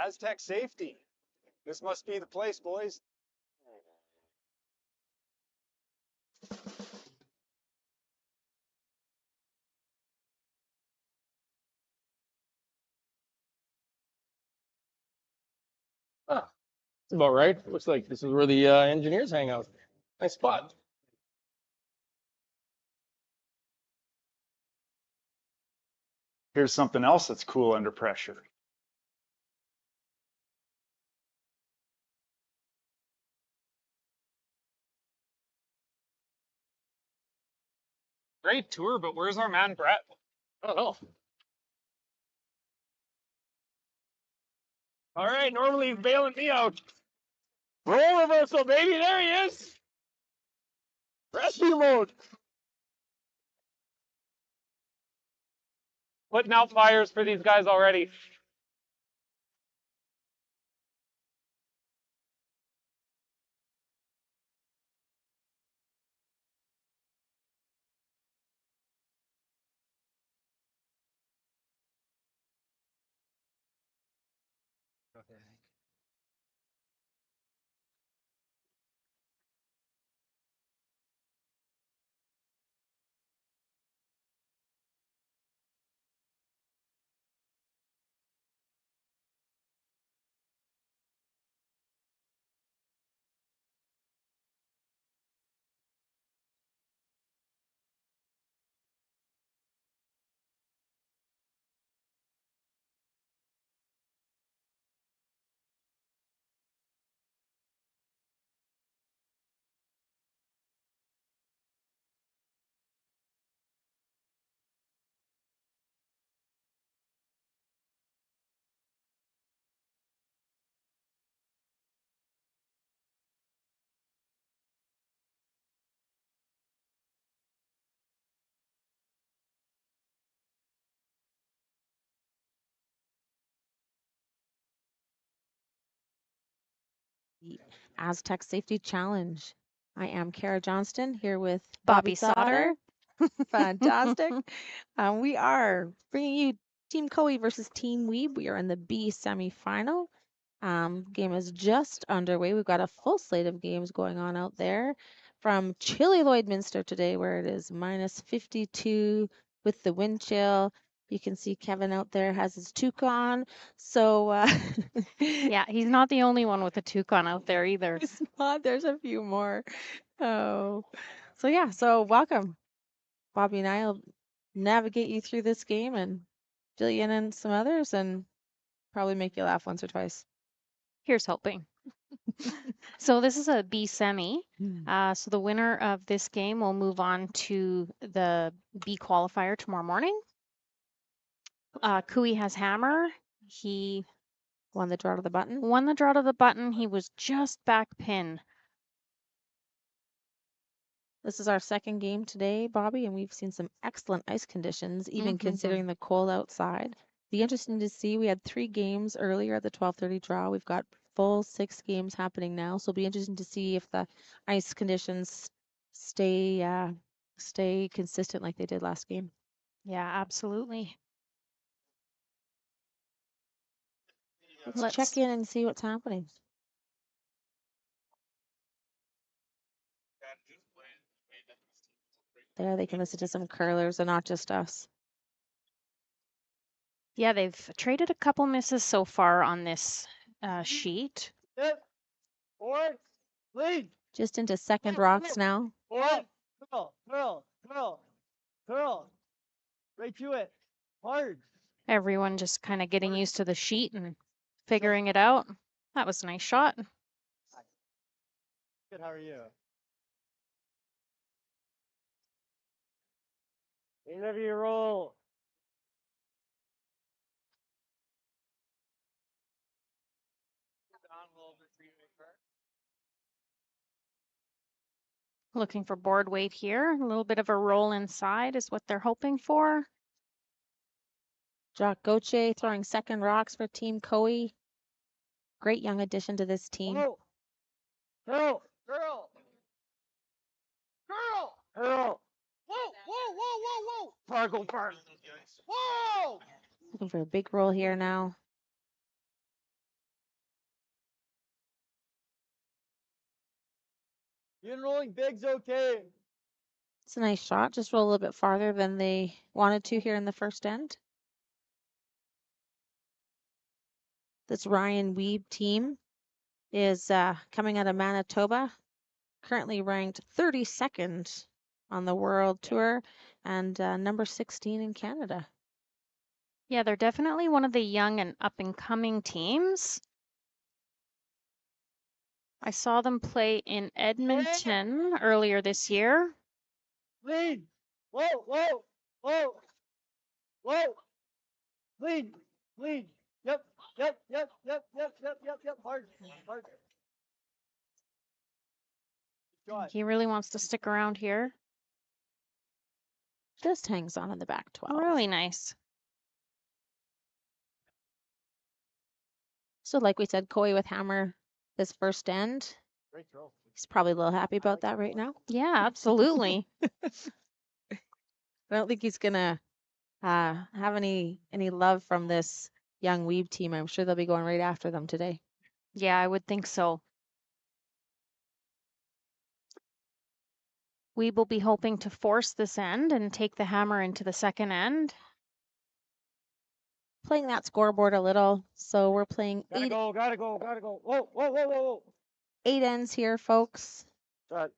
Astec safety. This must be the place, boys. Ah, that's about right. Looks like this is where the engineers hang out. Nice spot. Here's something else that's cool under pressure. Great tour, but where's our man Brett? I don't know. All right, normally he's bailing me out. Roll reversal, baby. There he is. Rescue mode. Putting out fires for these guys already. Aztec Safety Challenge. I am Kara Johnston here with Bobby Sauter. Fantastic. We are bringing you Team Coe versus Team Wiebe. We are in the B semifinal. Game is just underway. We've got a full slate of games going on out there from chilly Lloydminster today, where it is minus 52 with the wind chill. You can see Kevin out there has his toque on. So Yeah, he's not the only one with a toque on out there either. it's not. There's a few more. Oh, so yeah. So welcome, Bobby and I will navigate you through this game and fill you in on some others and probably make you laugh once or twice. Here's hoping. So this is a B semi. So the winner of this game will move on to the B qualifier tomorrow morning. Kui has hammer. He Won the draw to the button. won the draw to the button. He was just back pin. This is our second game today, Bobby, and we've seen some excellent ice conditions, even considering the cold outside. Be interesting to see. We had 3 games earlier at the 12:30 draw. We've got full 6 games happening now, so it'll be interesting to see if the ice conditions stay consistent like they did last game. Yeah, absolutely. Let's check in and see what's happening. There, they can listen to some curlers and not just us. Yeah, they've traded a couple misses so far on this sheet. Forward, lead. Just into second rocks now. Forward, curl. Right to it. Hard. Everyone just kind of getting used to the sheet and figuring it out. That was a nice shot. Good, how are you? Whenever you roll. Looking for board weight here. A little bit of a roll inside is what they're hoping for. Jacques Gauthier throwing second rocks for Team Coe. Great young addition to this team. Girl. Whoa. Go far. Whoa. Looking for a big roll here now. Even rolling big's okay. It's a nice shot. Just roll a little bit farther than they wanted to here in the first end. This Ryan Wiebe team is coming out of Manitoba, currently ranked 32nd on the World Tour and number 16 in Canada. Yeah, they're definitely one of the young and up and coming teams. I saw them play in Edmonton earlier this year. Lead. Whoa, whoa, whoa, whoa. Lead, lead. Yep, yep, yep, yep, yep, yep, yep, yep. Hard, hard. Shot. He really wants to stick around here. Just hangs on in the back 12. Really nice. So like we said, Coy with hammer this first end. Great throw. He's probably a little happy about that right now. Yeah, absolutely. I don't think he's gonna have any love from this young Wiebe team. I'm sure they'll be going right after them today. Yeah, I would think so. We will be hoping to force this end and take the hammer into the second end. Playing that scoreboard a little, so we're playing Gotta go, gotta go, gotta go. Whoa, whoa, whoa, whoa, whoa. 8 ends here, folks. Shot.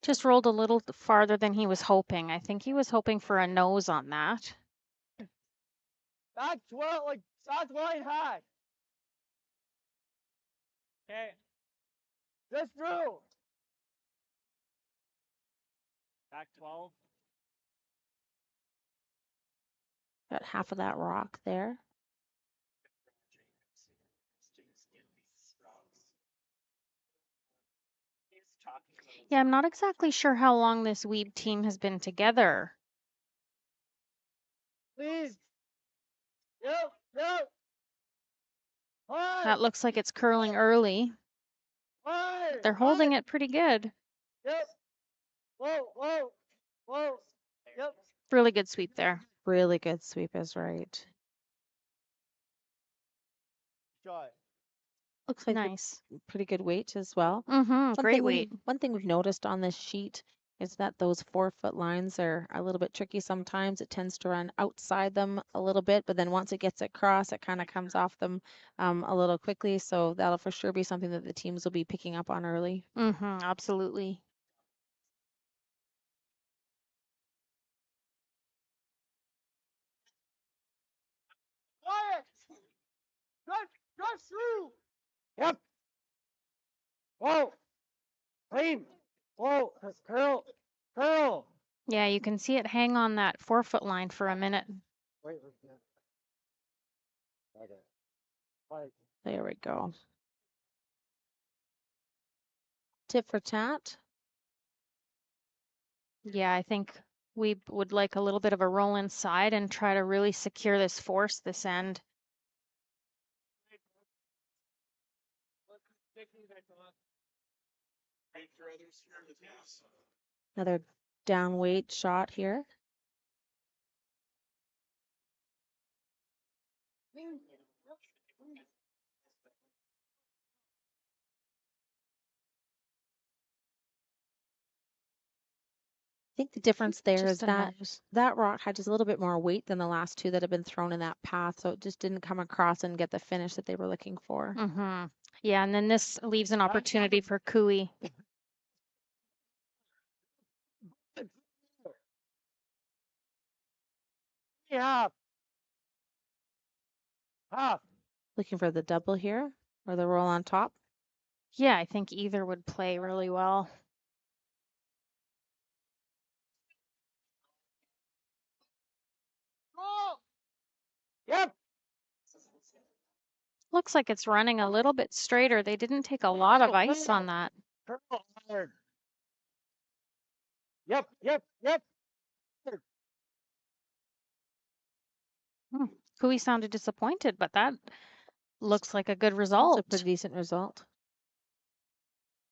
Just rolled a little farther than he was hoping. I think he was hoping for a nose on that. Back 12, like, shot line high. Okay. Just through. Back 12. Got half of that rock there. Yeah, I'm not exactly sure how long this Wiebe team has been together. Please. Yep, yep. Hard. That looks like it's curling early. Hard. They're holding it pretty good. Yep. Whoa, whoa, whoa. Yep. Really good sweep there. Really good sweep is right. Shot. Looks like Nice. pretty good weight as well. Great weight. One thing we've noticed on this sheet is that those 4-foot lines are a little bit tricky sometimes. It tends to run outside them a little bit, but then once it gets across, it kind of comes off them a little quickly. So that'll for sure be something that the teams will be picking up on early. Absolutely. Quiet. Just through. Yep. Whoa. Clean. Whoa. Curl. Curl. Yeah, you can see it hang on that 4-foot line for a minute. Wait. Okay. Quiet. There we go. Tip for tat. Yeah, I think we would like a little bit of a roll inside and try to really secure this force this end. Another down weight shot here. I think the difference there is Just a that nose. that rock had just a little bit more weight than the last two that have been thrown in that path, so it just didn't come across and get the finish that they were looking for. Yeah, and then this leaves an opportunity for Cooey. Half. Half. Looking for the double here or the roll on top. Yeah, I think either would play really well. Yep. Looks like it's running a little bit straighter. They didn't take a lot of ice on that. Curl hard. Yep, yep, yep. Cooey sounded disappointed, but that looks like a good That's result. a pretty decent result.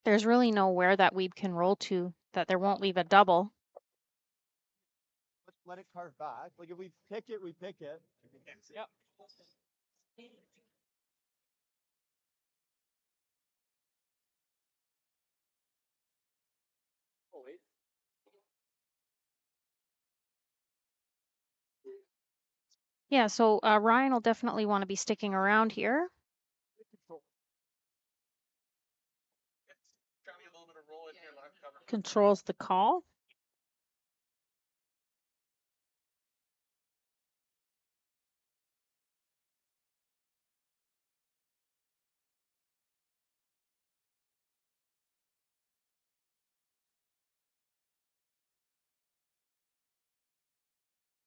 There's really nowhere that Wiebe can roll to that there won't leave a double. Let's let it carve back. Like if we pick it, we pick it. Yep. Yeah, so Ryan will definitely want to be sticking around here. Controls the call.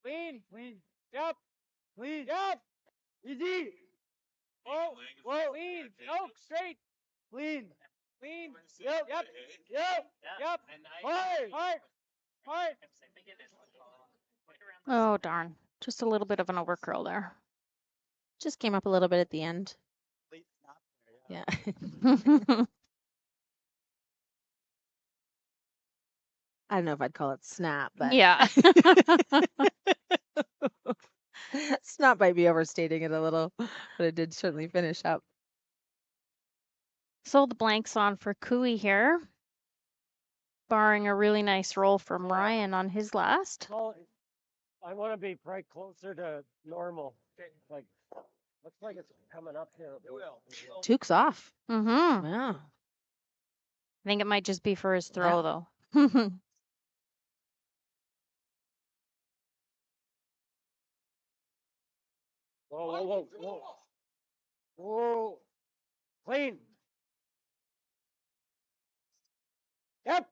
Clean. Yep. Clean. Yep. Easy. Whoa. Clean. No, straight. Clean. Yep. Hard. Oh, darn. Just a little bit of an overcurl there. Just came up a little bit at the end. Yeah. I don't know if I'd call it snap, but Yeah. snap might be overstating it a little, but it did certainly finish up. So the blank's on for Cooey here, barring a really nice roll from Ryan on his last. Well, I want to be right closer to normal. Like, looks like it's coming up here. Took's off. Mm-hmm. Wow. I think it might just be for his throw, though. Whoa. Clean. Yep.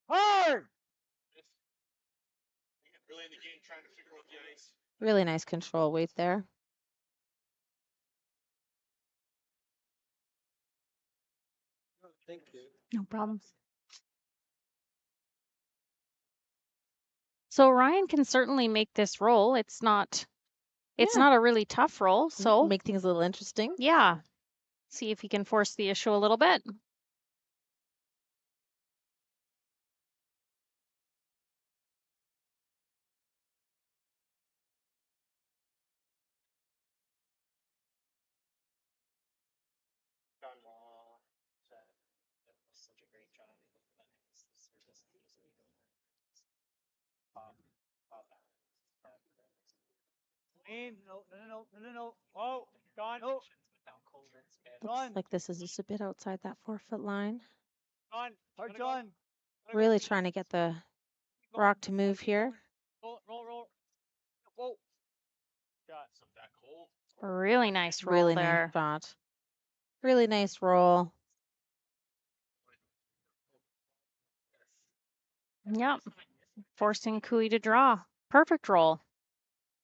Hard. Really nice control weight there. Thank you. No problems. So Ryan can certainly make this roll. It's not Yeah. a really tough roll. So Make things a little interesting. yeah, see if he can force the issue a little bit. Clean. No. Oh, gone. No. Looks like this is just a bit outside that 4-foot line. Gone. Hard John. Really trying to get the rock to move here. Roll. Whoa. Got some back hole. Really nice roll Really there. nice shot. Really nice roll. Yep. Forcing Cooey to draw. Perfect roll.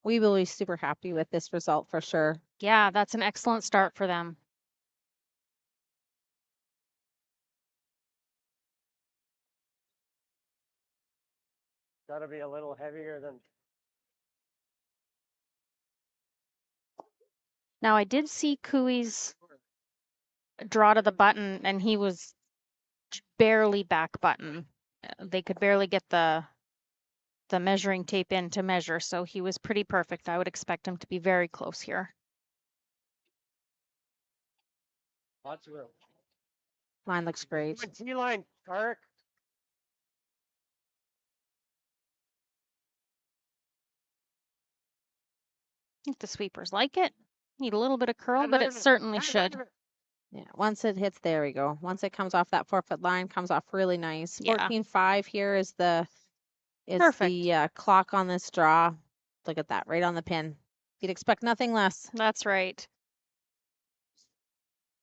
We will be super happy with this result for sure. Yeah, that's an excellent start for them. Got to be a little heavier than. Now I did see Cooey's draw to the button, and he was barely back button. They could barely get the measuring tape in to measure, so he was pretty perfect. I would expect him to be very close here. Lots of room. Line looks great. T-line, Kark. I think the sweepers like it. Need a little bit of curl, but it certainly should. Yeah, once it hits, there we go. Once it comes off that 4-foot line, comes off really nice. Yeah. 14.5 here is the Perfect. clock on this draw. Look at that, right on the pin. You'd expect nothing less. That's right.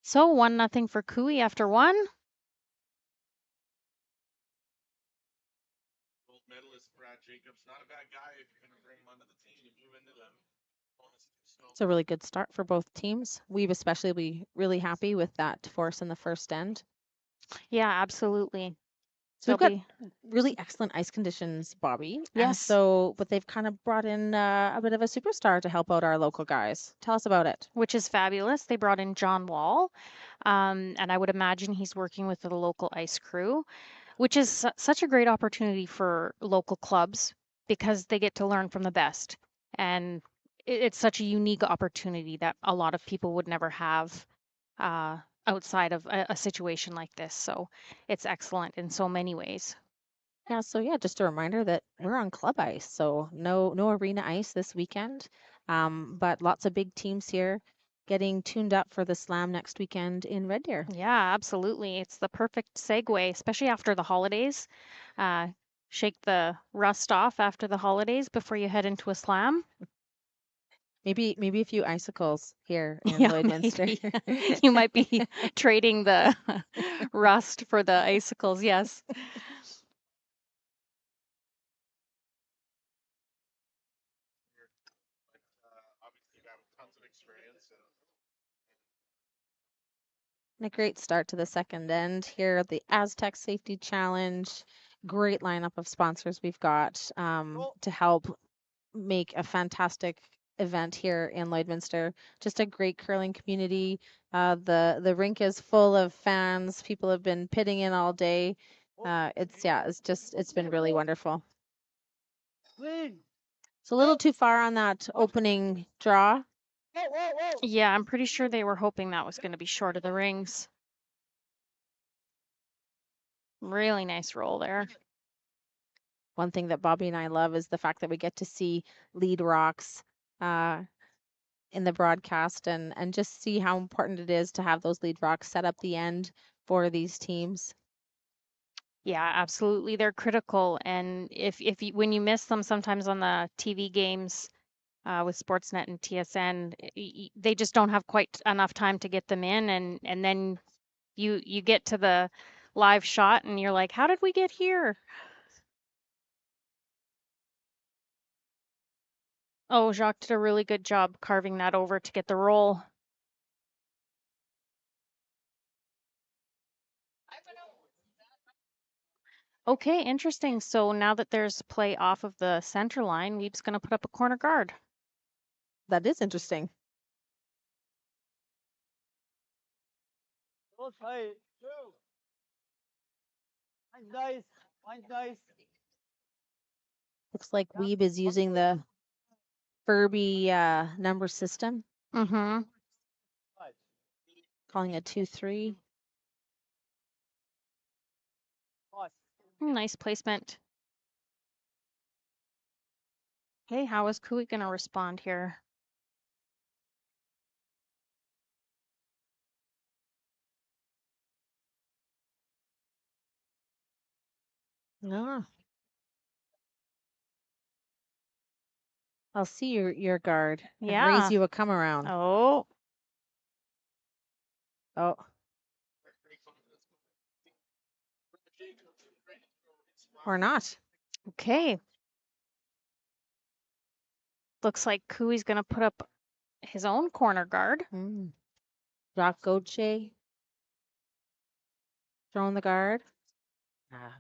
So 1-0 for Cooey after 1. Gold medalist Brad Jacobs, not a bad guy if you're going to bring him onto the team and move into them. It's a really good start for both teams. We've especially be really happy with that force in the first end. Yeah, absolutely. So we've got really excellent ice conditions, Bobby. Yes. But they've kind of brought in a bit of a superstar to help out our local guys. Tell us about it. Which is fabulous. They brought in John Wall, and I would imagine he's working with the local ice crew, which is such a great opportunity for local clubs because they get to learn from the best. And it's such a unique opportunity that a lot of people would never have outside of a situation like this. So it's excellent in so many ways. Yeah, so yeah, just a reminder that we're on club ice, so no arena ice this weekend. But lots of big teams here getting tuned up for the slam next weekend in Red Deer. Yeah, absolutely. It's the perfect segue, especially after the holidays. Shake the rust off after the holidays before you head into a slam. Maybe a few icicles here in Yeah, Lloydminster. maybe. You might be trading the rust for the icicles, yes. Obviously, you have tons of experience. And a great start to the second end here at the Astec Safety Challenge. Great lineup of sponsors we've got to help make a fantastic event here in Lloydminster. Just a great curling community. The rink is full of fans. People have been pitting in all day. It's been really wonderful. Lead. It's a little too far on that opening draw. Whoa, whoa, whoa. Yeah, I'm pretty sure they were hoping that was going to be short of the rings. Really nice roll there. One thing that Bobby and I love is the fact that we get to see lead rocks in the broadcast and just see how important it is to have those lead rocks set up the end for these teams. Yeah, absolutely. They're critical. And if you, when you miss them sometimes on the TV games with Sportsnet and TSN, they just don't have quite enough time to get them in. And then you get to the live shot and you're like, how did we get here? Oh, Jacques did a really good job carving that over to get the roll. Okay, interesting. So now that there's play off of the center line, Weebe's going to put up a corner guard. That is interesting. Go tight. Two. Mine's nice. Mine's nice. Looks like Wiebe is using the Furby number system, Mm-hmm. calling a 2-3. Nice. Nice placement. Okay, how is Kui going to respond here? No. I'll see your guard and Yeah. raise you a come around. Oh, Oh, or not. okay. Looks like Kui's going to put up his own corner guard. Jacques Gauthier throwing the guard. Ah.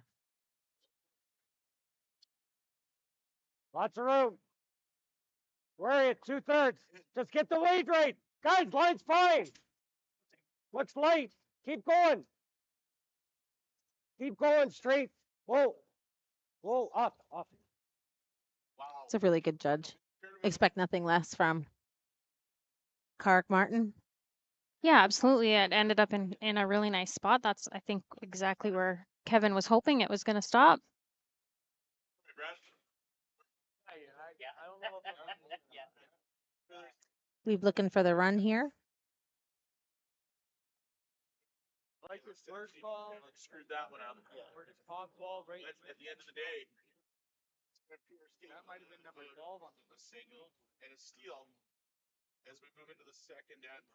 Lots of room. Where are you? 2/3. Just get the weight right. Guys, line's fine. Looks light. Keep going. Keep going straight. Whoa. Whoa, up, up. It's a really good judge. Expect nothing less from Kark Martin. Yeah, absolutely. It ended up in a really nice spot. That's, I think, exactly where Kevin was hoping it was going to stop. We've looking for the run here. Like your first ball. Screwed that one up. Top ball right. At the end of the day, that might have been number 12 on a single and a steal as we move into the second end.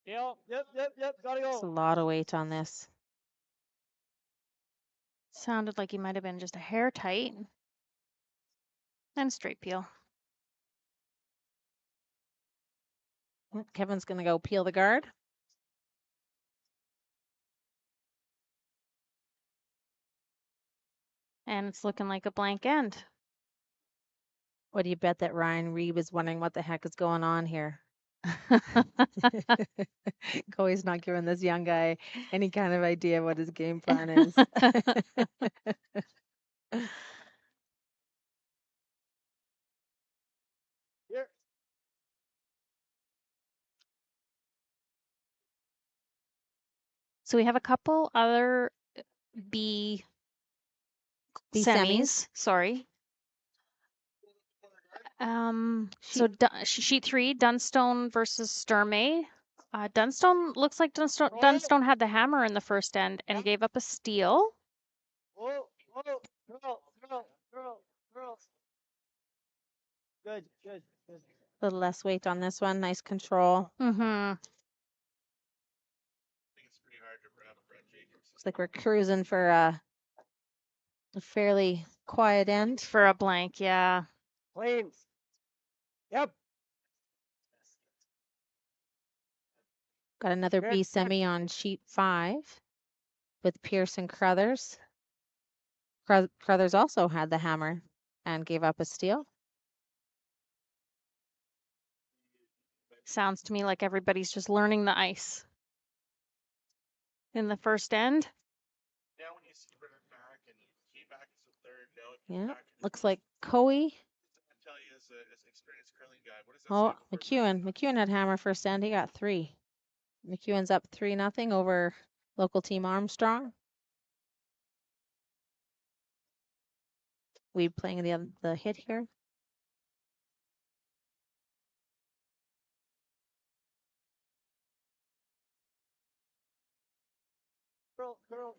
Yep, gotta There's a go. lot of weight on this. Sounded like he might have been just a hair tight. And straight peel. Kevin's going to go peel the guard. And it's looking like a blank end. What do you bet that Ryan Reeb is wondering what the heck is going on here? Coey's not giving this young guy any kind of idea what his game plan is. Here. So we have a couple other B B semis. Sorry. So sheet 3, Dunstone versus Sturmey. Dunstone looks like Dunstone had the hammer in the first end and gave up a steal. Whoa, whoa, throw. Good. A little less weight on this one. Nice control. Mm-hmm. I think it's pretty hard to wrap Brett Jacobs. Looks like we're cruising for a fairly quiet end. For a blank, yeah. Clean. Yep. Got another Good, B good. semi on sheet 5 with Pierce and Crothers. Crothers also had the hammer and gave up a steal. Sounds to me like everybody's just learning the ice in the first end. Now when you see Brett back and came back as a third, now Yeah, looks like Coe. I tell you as an experienced curling guy, what does that Oh, say for McEwen had hammer first end. He got 3. McEwen's up 3-0 over local team Armstrong. We playing the hit here. Curl.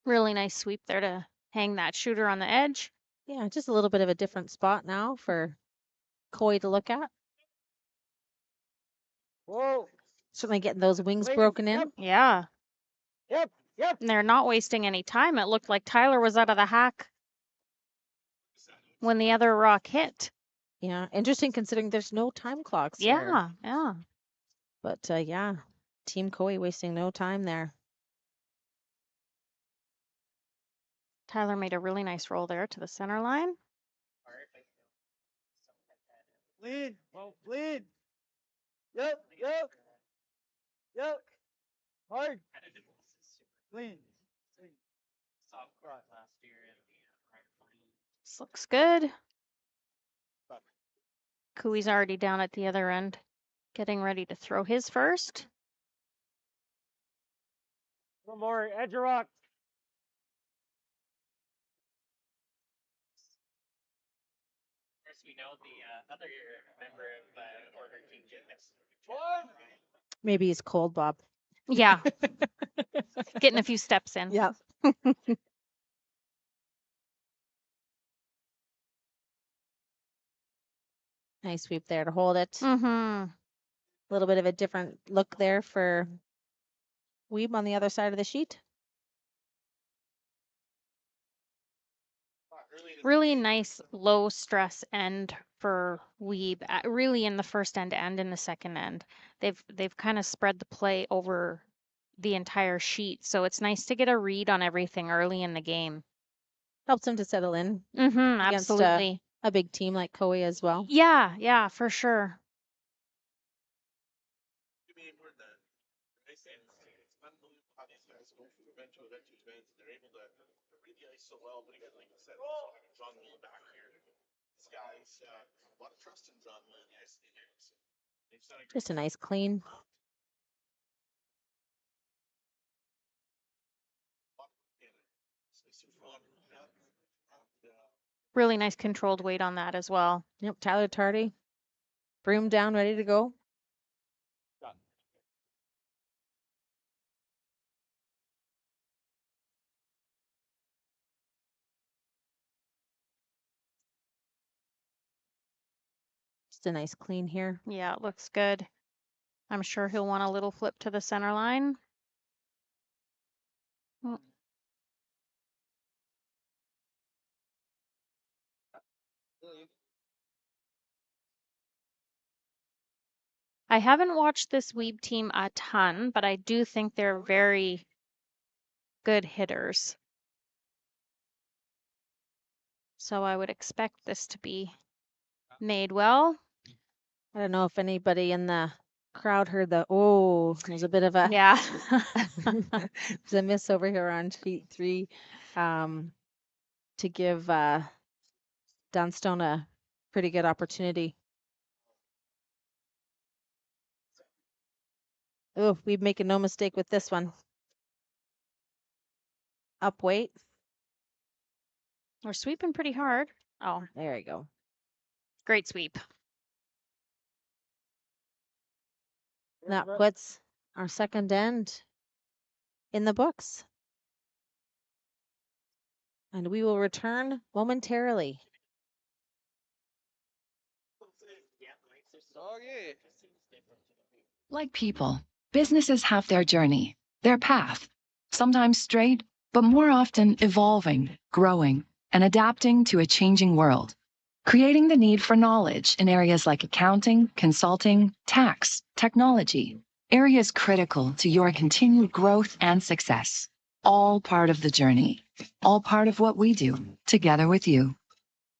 Really nice sweep there to hang that shooter on the edge. Yeah, just a little bit of a different spot now for Coe to look at. Whoa. Certainly getting those wings Clean. broken in. Yeah. Yep. And they're not wasting any time. It looked like Tyler was out of the hack when the other rock hit. Yeah, interesting considering there's no time clocks here. Yeah. But yeah, Team Coe wasting no time there. Tyler made a really nice roll there to the center line. Lead. Lead. Yep. Hard. Clean. This looks good. Cooey's already down at the other end, getting ready to throw his first. One more. Edge of rock. First, we know the other member of Order King Gymnast. Maybe he's cold, Bob. Yeah. Getting a few steps in. Yeah. Nice sweep there to hold it. Mm-hmm. A little bit of a different look there for Wiebe on the other side of the sheet. Really nice low stress end for Wiebe, really in the first end and in the second end. They've kind of spread the play over the entire sheet, so it's nice to get a read on everything early in the game. Helps him to settle in Mm-hmm, against absolutely. a big team like Coe as well. Yeah, for sure. I mean, we're the it's unbelievable how these guys go from event to event to event. They're able to read the ice so well. But again, like I said, John Wall back here. This guy's a lot of trust in John Wall in the ice here. So they've done a great Just a nice clean. job in it. So it's fun. Really nice controlled weight on that as well. Yep, Tyler Tardy. Broom down, ready to go. Just a nice clean here. Yeah, it looks good. I'm sure he'll want a little flip to the center line. I haven't watched this Wiebe team a ton, but I do think they're very good hitters. So I would expect this to be made well. I don't know if anybody in the crowd heard there's a bit of a Yeah. there's a miss over here on sheet 3 to give Dunstone a pretty good opportunity. Oh, we make no mistake with this one. Up weight. We're sweeping pretty hard. Oh, There you go. great sweep. That puts our second end in the books. And we will return momentarily. Like people, businesses have their journey, their path, sometimes straight, but more often evolving, growing, and adapting to a changing world, creating the need for knowledge in areas like accounting, consulting, tax, technology, areas critical to your continued growth and success. All part of the journey, all part of what we do together with you.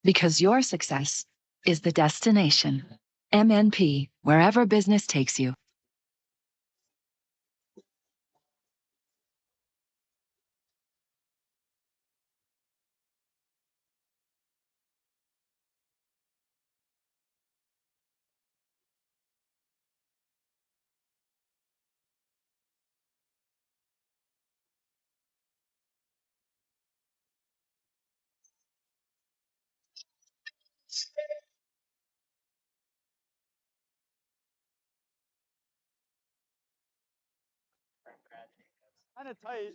Because your success is the destination. MNP, wherever business takes you. Kind of tight.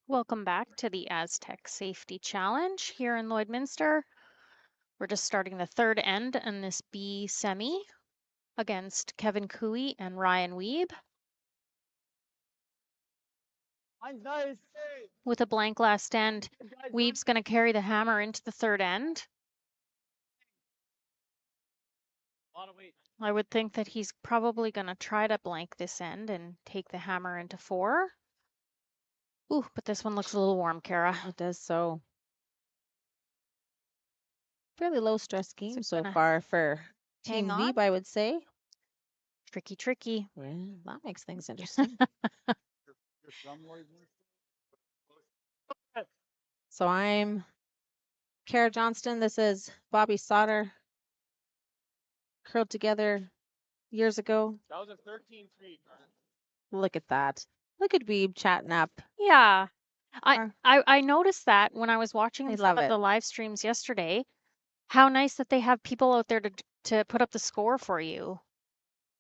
Welcome back to the Astec Safety Challenge here in Lloydminster. We're just starting the third end in this B semi against Kevin Cooey and Ryan Wiebe. Mine's nice. With a blank last end, Good guys, Wiebe's going to carry the hammer into the third end. a lot of weight. I would think that he's probably going to try to blank this end and take the hammer into 4. Ooh, but this one looks a little warm, Kara. It does so. Fairly low stress game so gonna far for hang Team on. Wiebe, I would say. Tricky, tricky. Well, that makes things interesting. You're from Lloydminster? So I'm Kara Johnston. This is Bobby Sauter. Curled together years ago. That was a 13-3. Look at that. Look at Wiebe chatting up. Yeah. Or- I noticed that when I was watching I some love of it. the live streams yesterday, how nice that they have people out there to put up the score for you.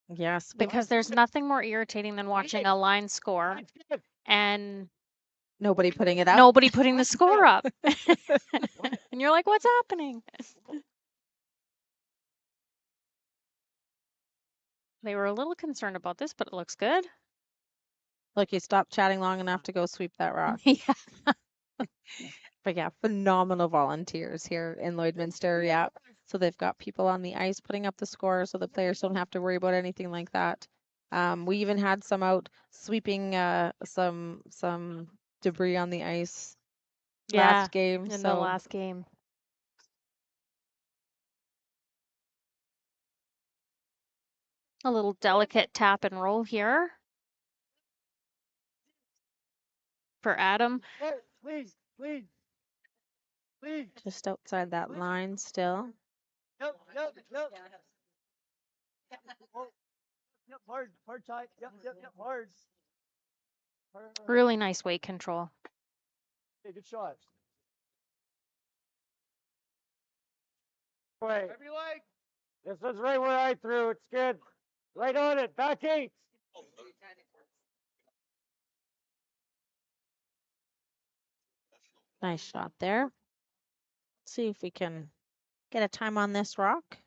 Yes. Because there's nothing more irritating than watching a line score Mine's good. and Nobody putting it up. nobody putting the score up. And you're like, what's happening? They were a little concerned about this, but it looks good. Look, you stopped chatting long enough to go sweep that rock. Yeah. But yeah, phenomenal volunteers here in Lloydminster. Yeah. So they've got people on the ice putting up the score so the players don't have to worry about anything like that. We even had some out sweeping some debris on the ice last game. In So the last game. A little delicate tap and roll here for Adam. Whoa, please, please. Please. just outside that line still. Yep, yep, yep. Oh, yep, hard tight. Yep, hard. Really nice weight control. Okay, good shot. Wait. Whatever you like. This was right where I threw. It's good. Right on it. Back 8. Nice shot there. Let's see if we can get a time on this rock.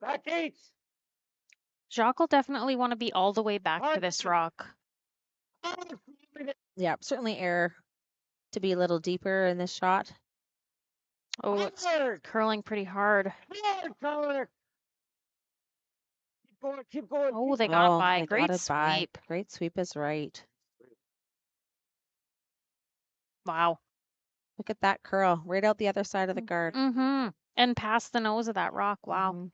Back 8. Jacques will definitely want to be all the way back to Hard. this rock. Yeah, certainly error to be a little deeper in this shot. Oh, it's Hard. curling pretty hard. Hard, Connor. Keep going, keep going. Oh, keep they got Oh, by. they Great got it by. sweep. Great sweep is right. Wow. Look at that curl right out the other side of the guard. Mm-hmm. And past the nose of that rock. Wow. Mhm.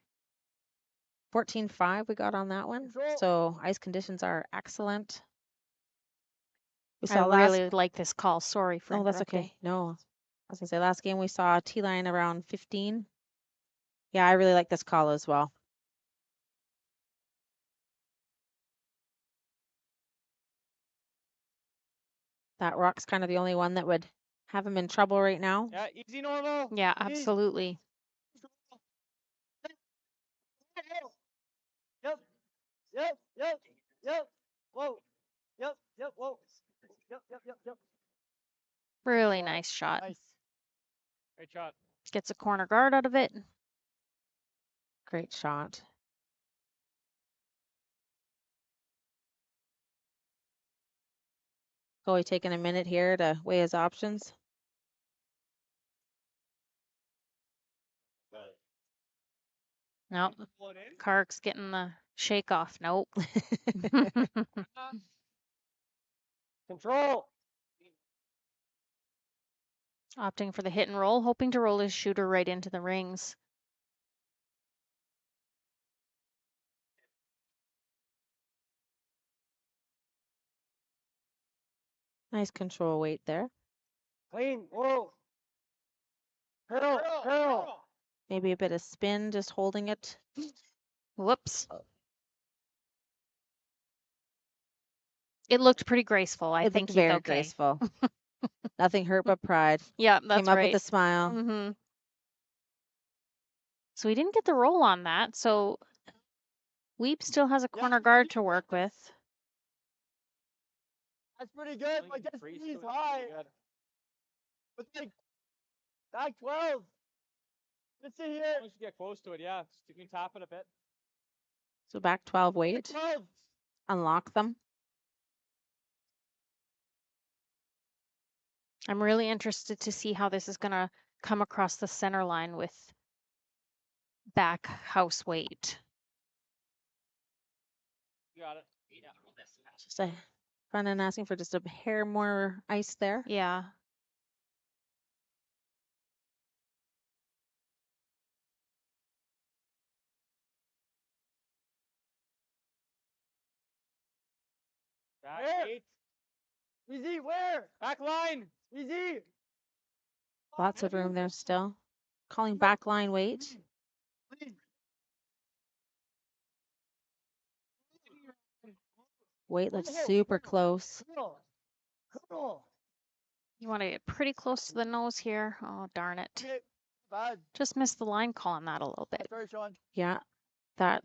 14-5 we got on that one. Control. So ice conditions are excellent. We I saw last. really like this call. Sorry for Oh, that's interrupting. okay. No, I was gonna say last game we saw a T line around 15. Yeah, I really like this call as well. That rock's kind of the only one that would have him in trouble right now. Yeah, easy normal. Yeah, Easy. absolutely. Yep. Yep. Yep. Yep. Whoa. Yep. Yep. Whoa. Yep. Yep. Yep. Yep. Really shot. nice shot. Nice. Great shot. Gets a corner guard out of it. Great shot. Chloe taking a minute here to weigh his options. Nope. Kark's getting the shake off. Nope. Control. Opting for the hit and roll, hoping to roll his shooter right into the rings. Nice control weight there. Clean. Whoa. Curl. Curl. Maybe a bit of spin, just holding it. Whoops. It looked pretty graceful. I It think looked he's very okay. graceful. Nothing hurt but pride. Yeah, that's Came up right. with a smile. Mm-hmm. So he didn't get the roll on that. So Wiebe still has a corner guard to work with. That's pretty good. I guess he's high. But like back 12. Just sit here. Once you get close to it, yeah. You can tap it a bit. So back 12 weight. 12. Unlock them. I'm really interested to see how this is going to come across the center line with back house weight. You got it. Yeah. Just a front end asking for just a hair more ice there. Yeah. Back Where? 8. Easy. Where? Back line. Easy. Lots of room there still. Calling back line weight. Clean. Weight looks super close. Curl. Curl. You want to get pretty close to the nose here. Oh, darn it. Okay. Bad. Just missed the line call on that a little bit. Sorry, Sean. Yeah, that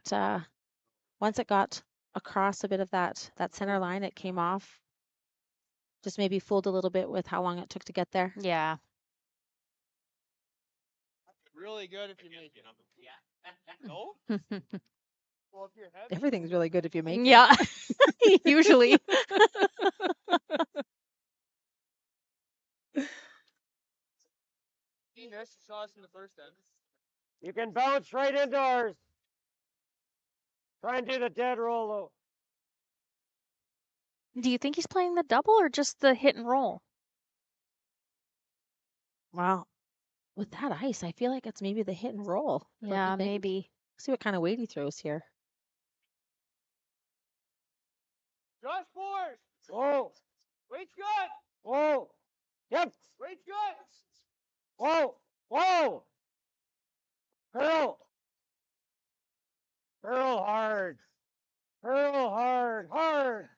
once it got across a bit of that center line, it came off. Just maybe fooled a little bit with how long it took to get there. Yeah. Really good if you make it. No? Well, if you're heavy. Everything's really good if you make it. Yeah. Usually. Saw us in the first end. You can bounce right indoors. Try and do the dead roll though. Do you think he's playing the double or just the hit and roll? Wow. With that ice, I feel like it's maybe the hit and roll. Don't you Yeah, think? maybe. See what kind of weight he throws here. Josh Force. Whoa. Weight's good. Whoa. Yep. Weight's good. Whoa. Whoa. Curl. Curl hard. Curl hard. Hard.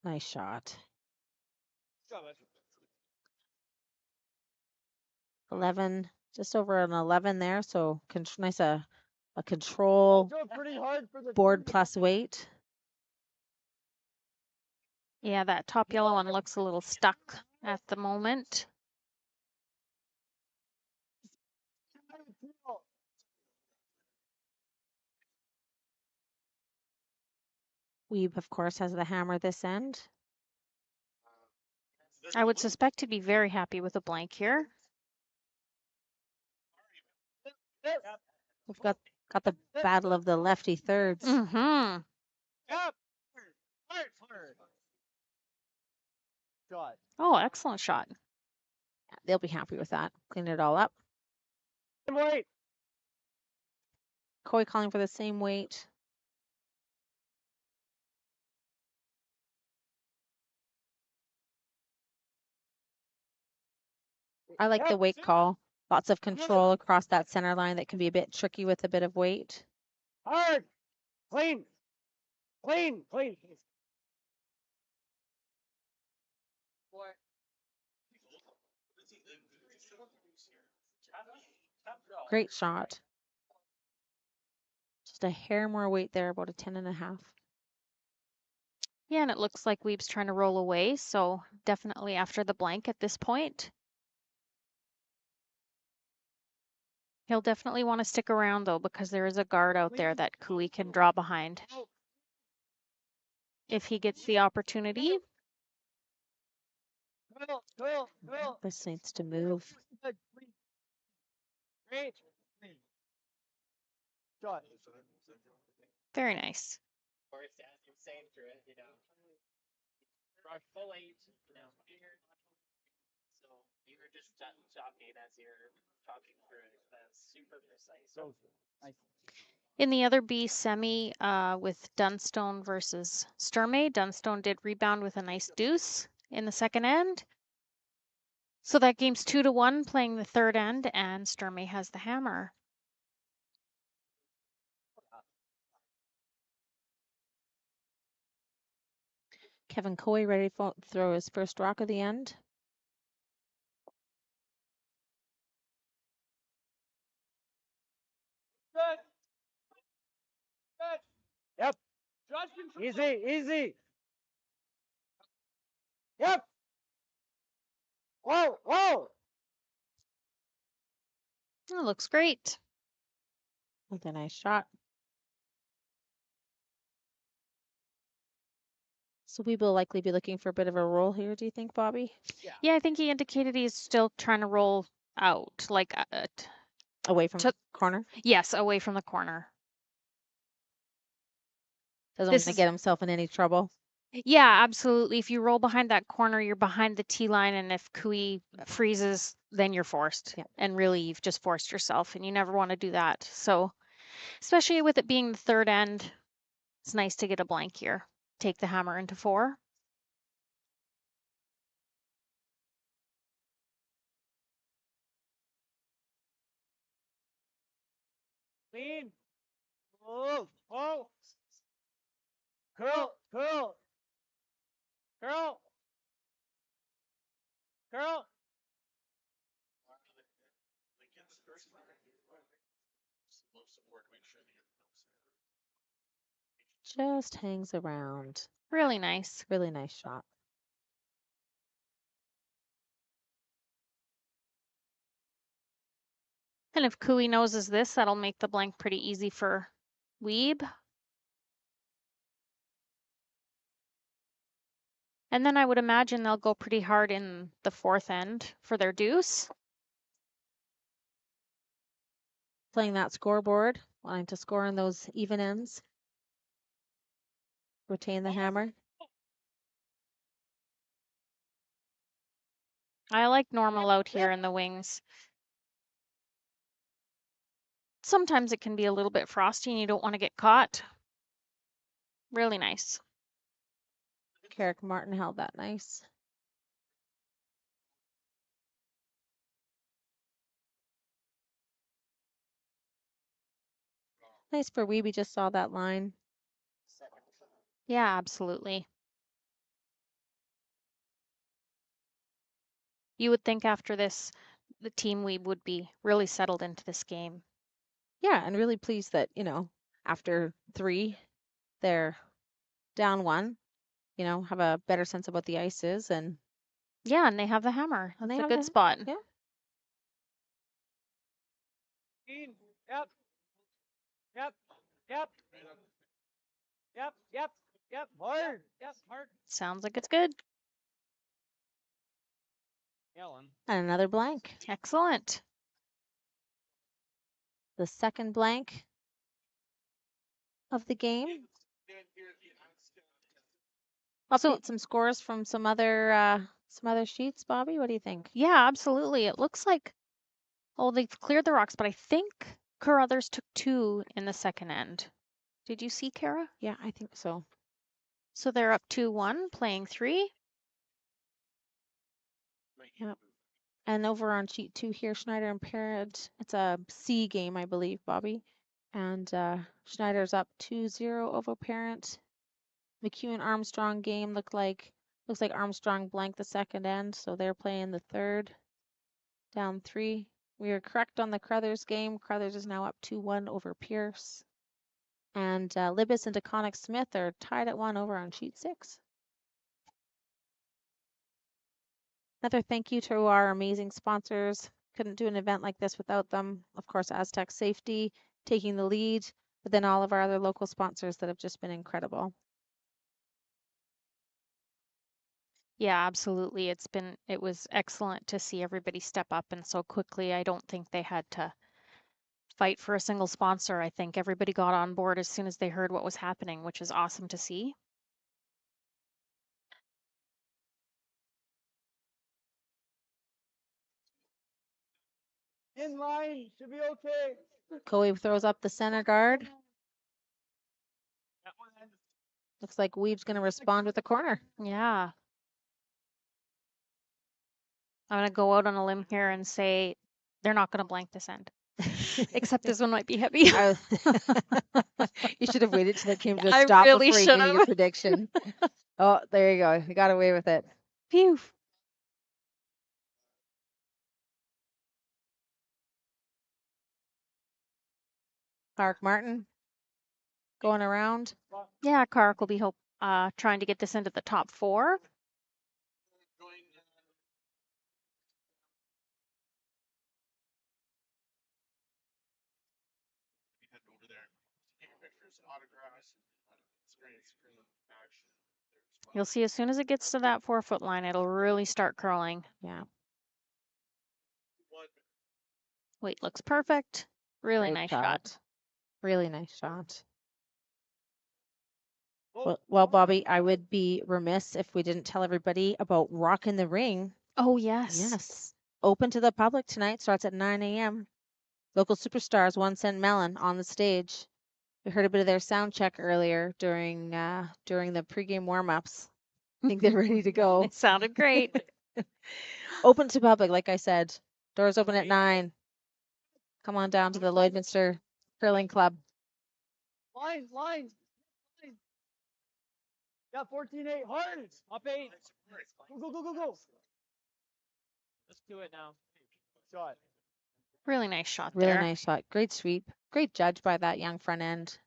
Nice shot. 11, just over an 11 there. So nice a control Throw pretty hard for the board plus weight. Yeah, that top yellow one looks a little stuck at the moment. Wiebe, of course, has the hammer this end. I would suspect he'd be very happy with a blank here. We've got the battle of the lefty thirds. Mm-hmm. Yep. Hard. Hard. Shot. Oh, excellent shot. They'll be happy with that. Clean it all up. Wait. Coy calling for the same weight. I like the Yep, weight sit. call. Lots of control across that center line that can be a bit tricky with a bit of weight. Hard. Clean. Clean. Clean. Great shot. Just a hair more weight there, about a 10.5. Yeah, and it looks like Weebe's trying to roll away, so definitely after the blank at this point. He'll definitely want to stick around though, because there is a guard out there that Cooey can draw behind if he gets the opportunity. Cool. This needs to move. Good. Great. Shot. Very nice. Of course, as you're saying through it, you know, full 8, you know, so you were just jockeying as you're talking through it. That's super precise. So nice. In the other B semi with Dunstone versus Sturmey, Dunstone did rebound with a nice deuce in the second end. So that game's 2-1 playing the third end, and Sturmey has the hammer. Kevin Coy ready to throw his first rock of the end. Good. Good. Yep. Easy. Yep. Whoa. It looks great. With a nice shot. So we will likely be looking for a bit of a roll here, do you think, Bobby? Yeah, I think he indicated he's still trying to roll out, like Away from the corner? yes, away from the corner. Doesn't This want to is- get himself in any trouble. Yeah, absolutely. If you roll behind that corner, you're behind the T line, and if Cooey freezes, then you're forced. Yeah. And really, you've just forced yourself, and you never want to do that. So, especially with it being the third end, it's nice to get a blank here. Take the hammer into 4. Clean. Whoa. Curl. Just hangs around. Really nice. Really nice shot. And if Cooey noses this, that'll make the blank pretty easy for Wiebe. And then I would imagine they'll go pretty hard in the fourth end for their deuce. Playing that scoreboard, wanting to score on those even ends. Retain the hammer. I like normal out here in the wings. Sometimes it can be a little bit frosty and you don't want to get caught. Really nice. Carrick Martin held that nice. Nice for Wiebe, just saw that line. Yeah, absolutely. You would think after this, the team we would be really settled into this game. Yeah, and really pleased that, after 3, they're down 1, have a better sense of what the ice is. And yeah, and they have the hammer. And That's they a have good the- spot. yeah. Clean. Yep. Hard. Sounds like it's good. Ellen. And another blank. Excellent. The second blank of the game. Update some scores from some other sheets, Bobby. What do you think? Yeah, absolutely. It looks like, they've cleared the rocks, but I think Carruthers took 2 in the second end. Did you see, Kara? Yeah, I think so. So they're up 2-1, playing 3. Yep. And over on sheet 2 here, Schneider and Parent. It's a C game, I believe, Bobby. And Schneider's up 2-0 over Parent. McEwen Armstrong game looks like Armstrong blanked the second end, so they're playing the third. Down 3. We are correct on the Crothers game. Crothers is now up 2-1 over Pierce. And Libis and DeConnick Smith are tied at 1 over on sheet 6. Another thank you to our amazing sponsors. Couldn't do an event like this without them. Of course, Astec Safety taking the lead, but then all of our other local sponsors that have just been incredible. Yeah, absolutely. It was excellent to see everybody step up and so quickly. I don't think they had to fight for a single sponsor. I think everybody got on board as soon as they heard what was happening, which is awesome to see. In line, should be okay. Coe throws up the center guard. That one ends. Looks like Weebe's going to respond with a corner. Yeah. I'm going to go out on a limb here and say they're not going to blank this end. Except this one might be heavy. You should have waited till it came to a I stop really before you should made your have. prediction. Oh, there you go. You got away with it. Phew. Clark Martin going around. Yeah, Kark will be trying to get this into the top 4. Over there, taking pictures, autographs, experience action. You'll see as soon as it gets to that 4-foot line, it'll really start curling. Yeah. Weight looks perfect. Really Great nice shot. Really nice shot. Oh, Well, Bobby, I would be remiss if we didn't tell everybody about Rock in the Ring. Oh, yes. Yes. Open to the public tonight, starts at 9 a.m. Local superstars, 1 Cent Melon on the stage. We heard a bit of their sound check earlier during the pregame warm-ups. I think they're ready to go. It sounded great. Open to public, like I said. Doors open at 9. Come on down to the Lloydminster Curling Club. line, line. Yeah, 14-8, hard. Up 8. Go, go, go, go, go. Let's do it now. Shot. Really nice shot Really there. nice shot. Great sweep. Great judge by that young front end.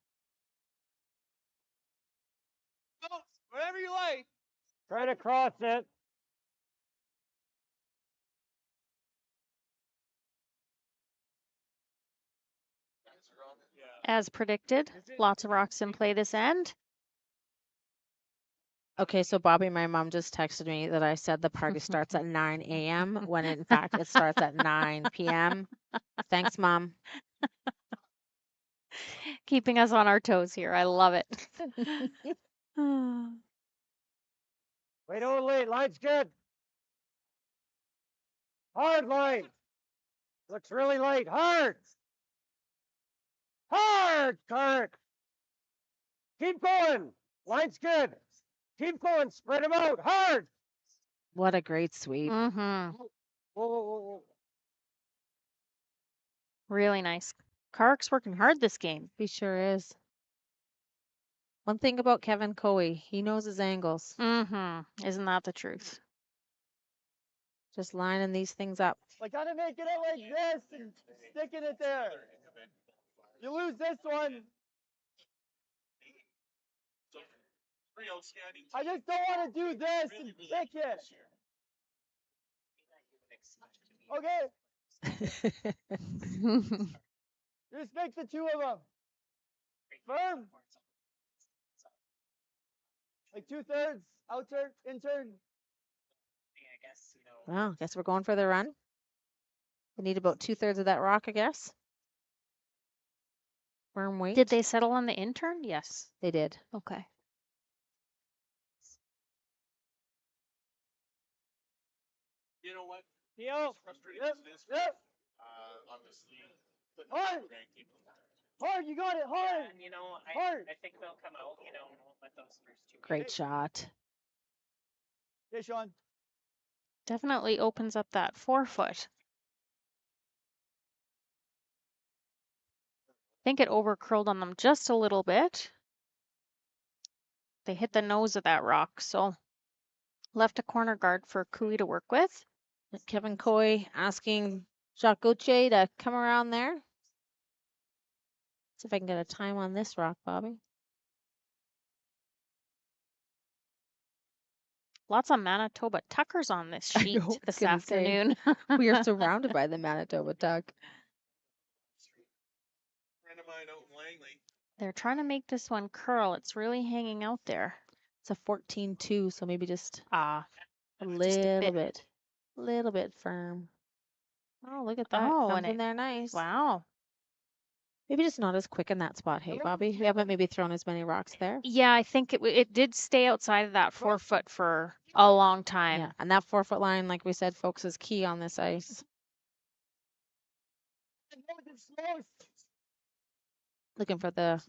Go, whatever you like. Try to cross it. As predicted, lots of rocks in play this end. Okay, so Bobby, my mom just texted me that I said the party starts at 9 a.m. when in fact it starts at 9 p.m. Thanks, Mom. Keeping us on our toes here. I love it. Wait, oh, late. Line's good. Hard line. Looks really light. Hard. Hard, Kirk. Keep going. Line's good. Keep going. Spread them out. Hard. What a great sweep. Mm-hmm. Whoa, whoa, whoa, whoa. Really nice. Kark's working hard this game. He sure is. One thing about Kevin Coe, he knows his angles. Mm-hmm. Isn't that the truth? Just lining these things up. I gotta make it out like this and sticking it there. You lose this one. Pretty outstanding. I just don't want to do this and stick it. Okay, just make the 2 of them. Firm. Like 2/3, out turn, in turn. I guess, you know. Well, guess we're going for the run. We need about 2/3 of that rock, I guess. Firm weight. Did they settle on the intern? Yes. They did. Okay. You know what? Theo. Frustrating Yep, as it is, yep. obviously, but Hard. Hard, you got it, hard. And, you know, Hard. I think they'll come out, you know, and we'll let those first 2. Great shot. Okay, Sean. Definitely opens up that 4-foot. I think it over curled on them just a little bit. They hit the nose of that rock, so left a corner guard for Cooey to work with. Kevin Coy asking Jacques Gauthier to come around there. See if I can get a time on this rock, Bobby. Lots of Manitoba tuckers on this I sheet know, I was this gonna say, afternoon. We are surrounded by the Manitoba duck. Friend of mine out in Langley. They're trying to make this one curl. It's really hanging out there. It's a 14-2, so maybe just Ah, a just a little bit firm. Oh, look at that. Oh, Comes and in there nice. wow. Maybe just not as quick in that spot. Hey, Bobby, we haven't maybe thrown as many rocks there. Yeah, I think it did stay outside of that 4-foot for a long time. Yeah, and that 4-foot line, like we said, folks, is key on this ice. Looking for the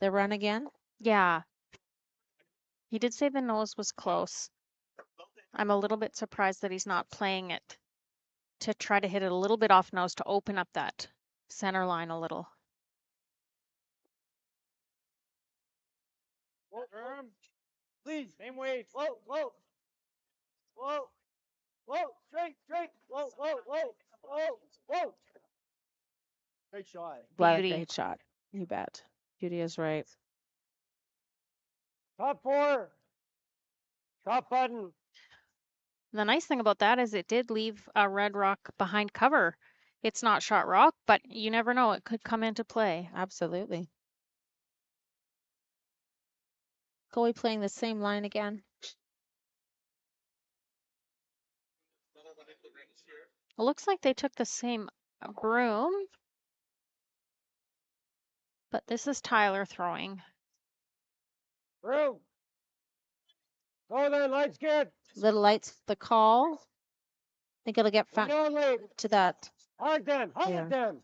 run again. Yeah. He did say the nose was close. I'm a little bit surprised that he's not playing it to try to hit it a little bit off nose to open up that center line a little. Whoa, please, same weight. Whoa, whoa, whoa, whoa, straight, whoa, whoa, whoa, whoa, whoa. Great shot. Beauty. Great shot. You bet. Beauty is right. Top 4. Top button. The nice thing about that is it did leave a red rock behind cover. It's not shot rock, but you never know. It could come into play. Absolutely. Coy playing the same line again. It looks like they took the same broom, but this is Tyler throwing. Room. Go there, lights get. Little lights, the call. Think it'll get to that. Hard them, Yeah. them.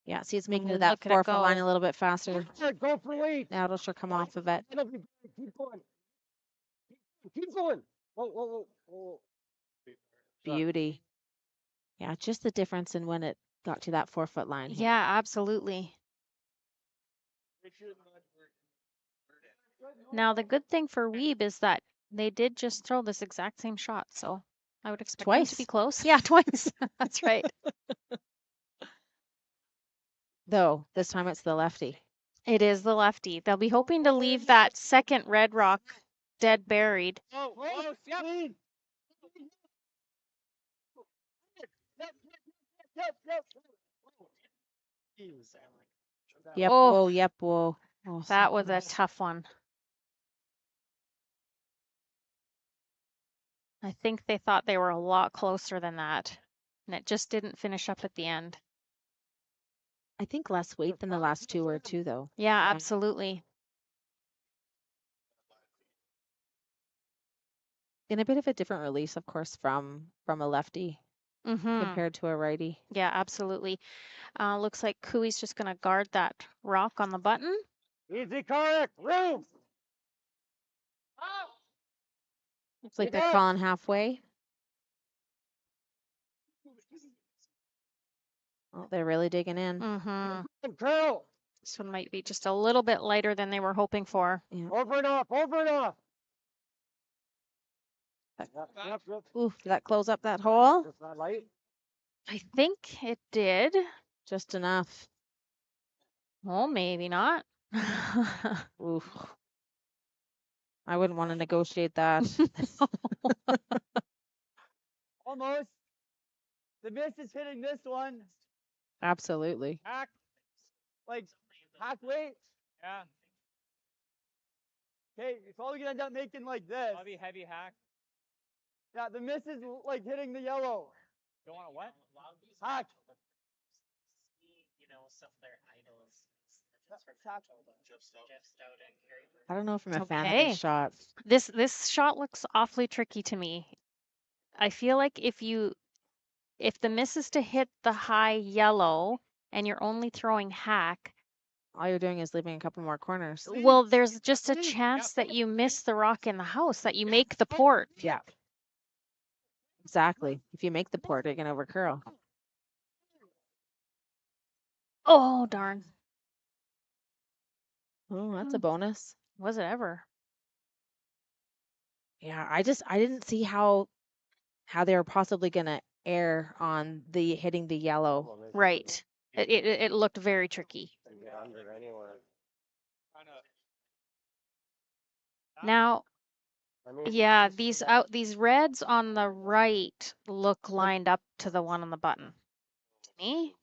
Yeah, see, it's making it Look that at it 4-foot go. line a little bit faster. Go for weight. Now it'll sure come off of it. Keep going. Keep going. Whoa, whoa, whoa, whoa. Beauty. Yeah, just the difference in when it got to that 4-foot line. Yeah, absolutely. Now, the good thing for Wiebe is that they did just throw this exact same shot, so I would expect them to be Twice. close. Yeah, twice. That's right. Though, this time it's the lefty. It is the lefty. They'll be hoping to leave that second red rock dead buried. Whoa, whoa, speed. Yep, Oh. whoa, yep, whoa. Oh, That was a tough one. I think they thought they were a lot closer than that, and it just didn't finish up at the end. I think less weight than the last two were too, though. Yeah, absolutely. And a bit of a different release, of course, from a lefty compared to a righty. Yeah, absolutely. Looks like Cooey's just going to guard that rock on the button. Easy, correct. Room. Looks like they're calling halfway. Oh, they're really digging in. Curl. This one might be just a little bit lighter than they were hoping for. Yeah. Over and off, over and off. Yep. Ooh, did that close up that hole? That's not light. I think it did. Just enough. Well, maybe not. Oof. I wouldn't want to negotiate that. Almost. The miss is hitting this one. Absolutely. Hack. Like, hack weight. Yeah. Okay, it's probably gonna end up making like this. Heavy, heavy hack. Yeah, the miss is like hitting the yellow. Don't want to what? Hack. You know, some of their idols. I don't know if I'm a fan of Okay. this shot. This shot looks awfully tricky to me. I feel like if the miss is to hit the high yellow and you're only throwing hack, All you're doing is leaving a couple more corners. well, there's just a chance that you miss the rock in the house, that you make the port. Yeah. Exactly. If you make the port, you're gonna overcurl. Oh, darn. Oh, that's a Hmm. bonus. Was it ever? Yeah, I didn't see how they were possibly gonna err on the hitting the yellow. Right. It looked very tricky. Now, yeah, these reds on the right look lined up to the one on the button. To me.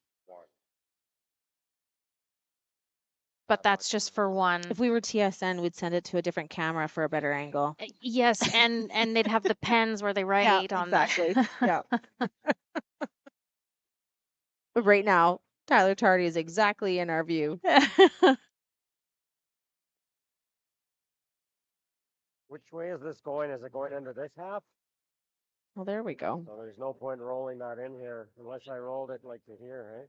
But that's just for one. If we were TSN, we'd send it to a different camera for a better angle. Yes, and they'd have the pens where they write on exactly. the Yeah. But right now, Tyler Tardy is exactly in our view. Which way is this going? Is it going into this half? Well, there we go. So there's no point in rolling that in here unless I rolled it like to here, right?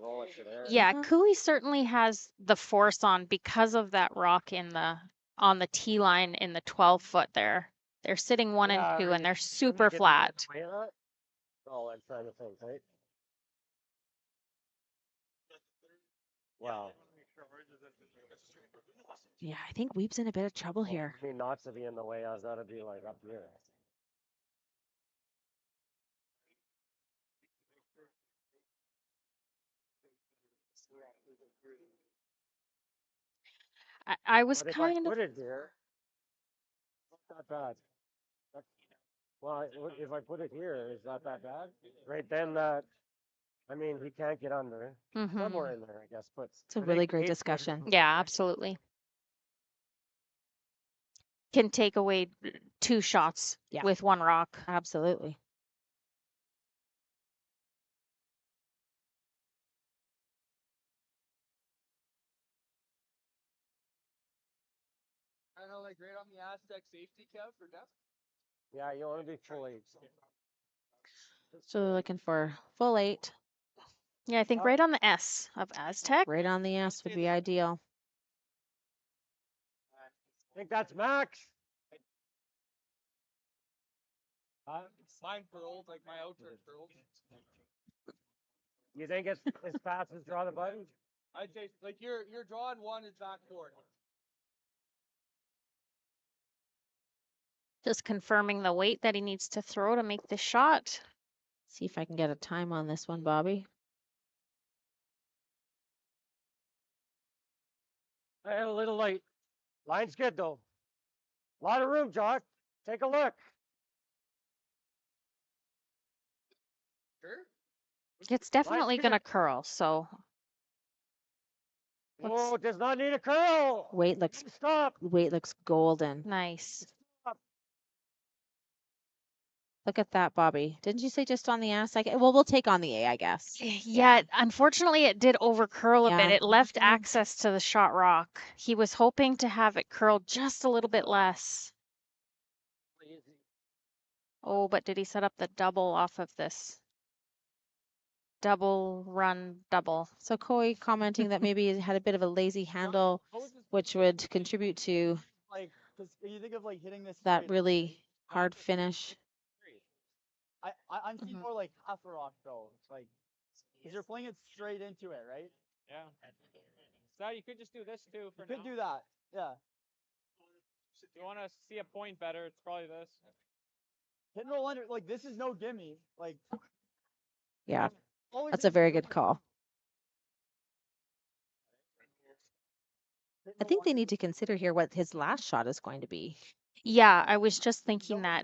Roll it to there. Yeah, Uh-huh. Cooey certainly has the force on because of that rock on the T line in the 12-foot there. They're sitting 1 and 2 and they're super flat. Oh, I'm trying to think, right? Wow. Yeah, I think Weebe's in a bit of trouble here. I mean, not to be in the way, I was gotta be like up here. I was But if I kind of put it here, not that bad. Well, if I put it here, is that bad? Right then, I mean, he can't get under. Somewhere in there, I guess. But It's a I really think great 8 foot is- discussion. Yeah, absolutely. Can take away 2 shots Yeah. with 1 rock. Absolutely. I know, like right on the Astec safety cap for depth. Yeah, you want to be full 8. So they're looking for full 8. Yeah, I think right on the S of Aztec. Right on the S would be ideal. I think that's max. Mine furled, like my outfit furled. You think it's as fast as draw the button? I'd say like your drawing 1 is backboard. Just confirming the weight that he needs to throw to make the shot. See if I can get a time on this one, Bobby. I had a little light. Line's good though. A lot of room, Jock. Take a look. Sure. It's definitely going to curl, so. Whoa, does not need a curl. Weight looks golden. Nice. Look at that, Bobby. Didn't you say just on the S? Well, we'll take on the A, I guess. Yeah, unfortunately, it did overcurl a bit. Yeah. It left access to the shot rock. He was hoping to have it curl just a little bit less. Oh, but did he set up the double off of this? Double run double. So Coy commenting that maybe it had a bit of a lazy handle, which would contribute to Like, because you think of like hitting this. that really hard finish. I'm seeing more like half a rock though. It's like, because you're playing it straight into it, right? Yeah. So you could just do this too for You could now. do that. Yeah. If you want to see a point better, it's probably this. Hit and roll under. Like this is no gimme. Like. Yeah, always that's a very good call. I think they need to consider here what his last shot is going to be. Yeah, I was just thinking that.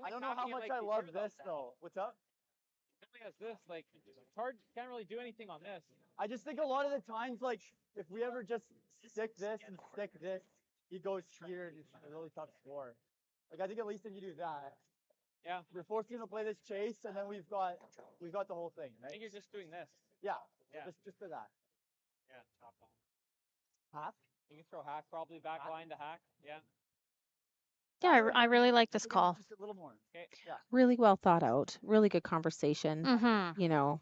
I don't know how much I love this though. What's up? As this, like, it's hard. Can't really do anything on this. I just think a lot of the times, like, if we ever just stick this and stick this, he goes here and it's a really tough score. Like, I think at least if you do that, Yeah. you're forced to play this chase, and then we've got the whole thing, I right? think you're just doing this. Yeah. Yeah. Just for that. Yeah. Top on. Half. You can throw hack, probably back line to hack. Yeah. Yeah, I really like this call. Just a little more. Okay. Yeah. Really well thought out. Really good conversation. Mm-hmm. You know,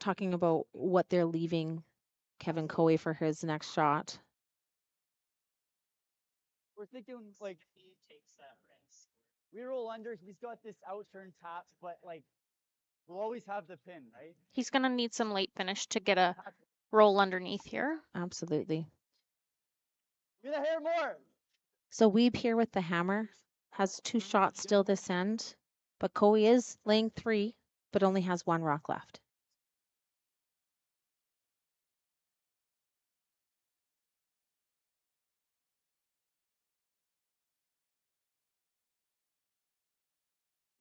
talking about what they're leaving Kevin Coey for his next shot. we're thinking like He takes that risk. we roll under. He's got this out turn tap, but like we'll always have the pin, right? He's going to need some late finish to get a roll underneath here. Absolutely. You're gonna hear more. So Wiebe here with the hammer has 2 shots still this end, but Coe is laying 3, but only has 1 rock left.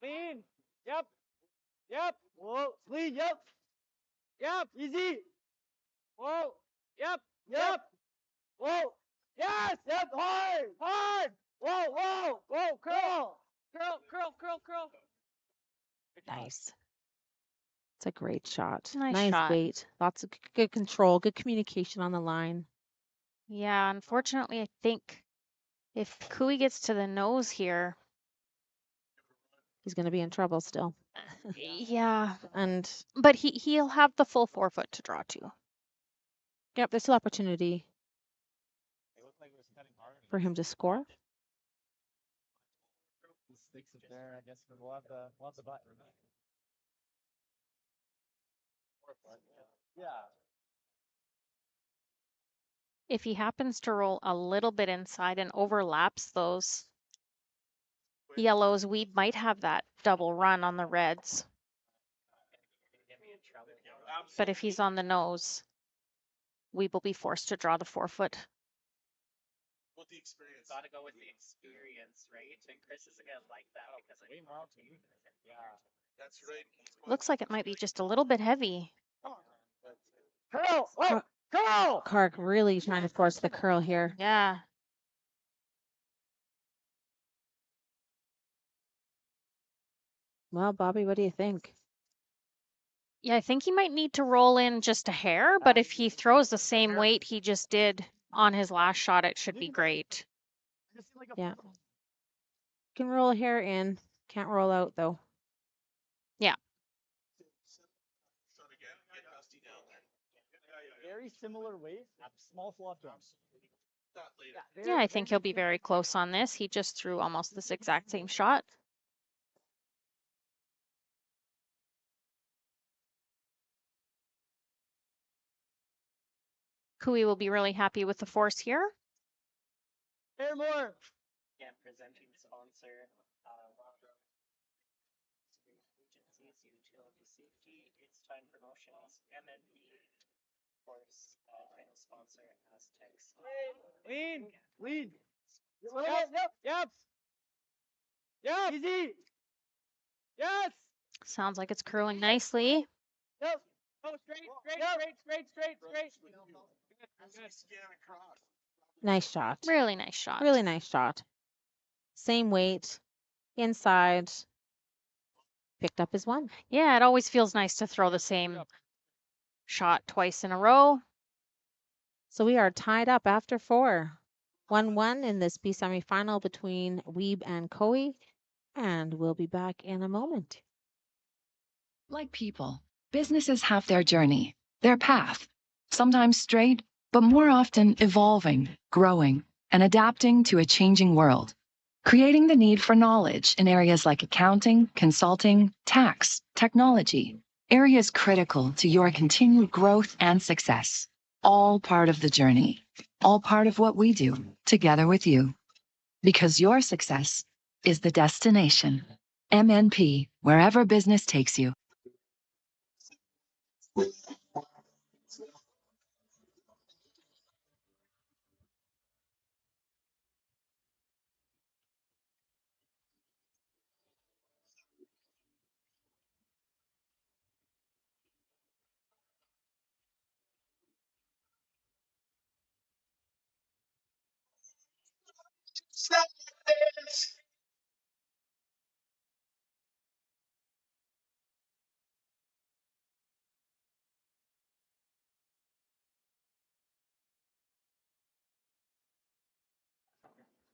Clean. Yep. Yep. Whoa. Clean. Yep. Yep. Easy. Whoa. Yep. Yep. Whoa. Yes. Yep. Hard. Hard. Whoa. Whoa. Whoa. Curl. Curl. Nice. It's a great shot. Nice shot. Weight. Lots of good control, good communication on the line. Yeah, unfortunately, I think if Kui gets to the nose here, He's going to be in trouble still. yeah, And but he'll have the full 4 foot to draw to. yep, there's still opportunity It looked like it was cutting hard. for him to score. He sticks it there. I guess we'll have the button. Yeah. If he happens to roll a little bit inside and overlaps those yellows, we might have that double run on the reds. But if he's on the nose, we will be forced to draw the 4 foot. With the experience. Gotta go with the experience, right? And Chris is gonna like that because I Yeah. That's right. Looks like it might be just a little bit heavy. Curl. Oh. Curl. Kark really trying to force the curl here. Yeah. Well, Bobby, what do you think? Yeah, I think he might need to roll in just a hair, but if he throws the same weight he just did on his last shot, it should be great. Yeah. Can roll a hair in. Can't roll out though. Yeah. Shot again. Get Dusty down there. Very similar weight. Small flop drums. That later. Yeah, I think he'll be very close on this. He just threw almost this exact same shot. Kui will be really happy with the force here. Hear more. Again, presenting sponsor, agencies, utility safety, it's time promotions, MNP, of course, title sponsor, Astec. Lean. Lean. Yep. Yep. Easy. Yes. Sounds like it's curling nicely. Yep. Oh, straight. As we scan across. Nice shot. Really nice shot. Really nice shot. Same weight. Inside. Picked up his 1. Yeah, it always feels nice to throw the same shot twice in a row. So we are tied up after 4. 1-1 in this B semifinal between Wiebe and Coe. And we'll be back in a moment. Like people, businesses have their journey, their path, sometimes straight, but more often evolving, growing, and adapting to a changing world, creating the need for knowledge in areas like accounting, consulting, tax, technology, areas critical to your continued growth and success. All part of the journey, all part of what we do together with you. Because your success is the destination. MNP, wherever business takes you.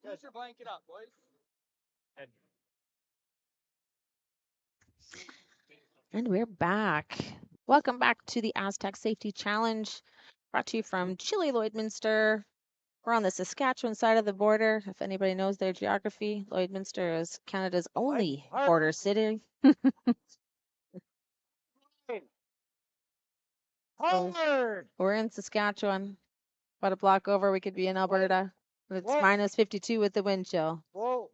Get your blanket up, boys. And we're back. Welcome back to the Astec Safety Challenge, brought to you from chilly Lloydminster. We're on the Saskatchewan side of the border. If anybody knows their geography, Lloydminster is Canada's only hard. border city. Hard. We're in Saskatchewan. About a block over, we could be in Alberta. It's Whoa. minus 52 with the wind chill. Whoa.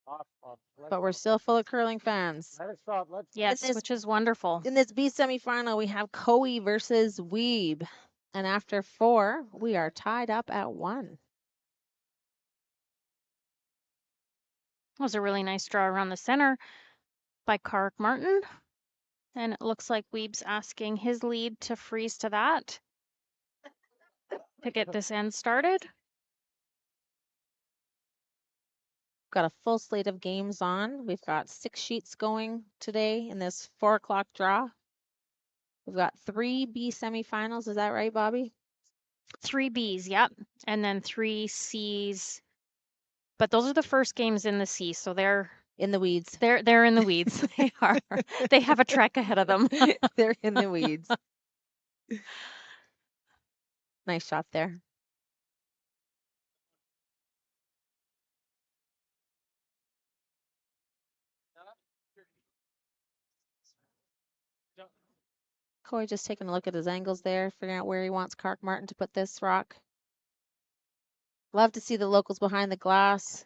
Off. But we're still full of curling fans. Let it stop. Let's. Yes, this- which is wonderful. In this B semifinal, we have Coe versus Wiebe. And after 4, we are tied up at 1. That was a really nice draw around the center by Kark Martin. And it looks like Weeb's asking his lead to freeze to that to get this end started. Got a full slate of games on. We've got 6 sheets going today in this 4 o'clock draw. We've got 3 B semifinals. Is that right, Bobby? 3 Bs, yep. And then 3 Cs. But those are the first games in the C, so they're In the weeds. they're in the weeds. They are. They have a trek ahead of them. They're in the weeds. Nice shot there. Coy just taking a look at his angles there, figuring out where he wants Kark Martin to put this rock. Love to see the locals behind the glass.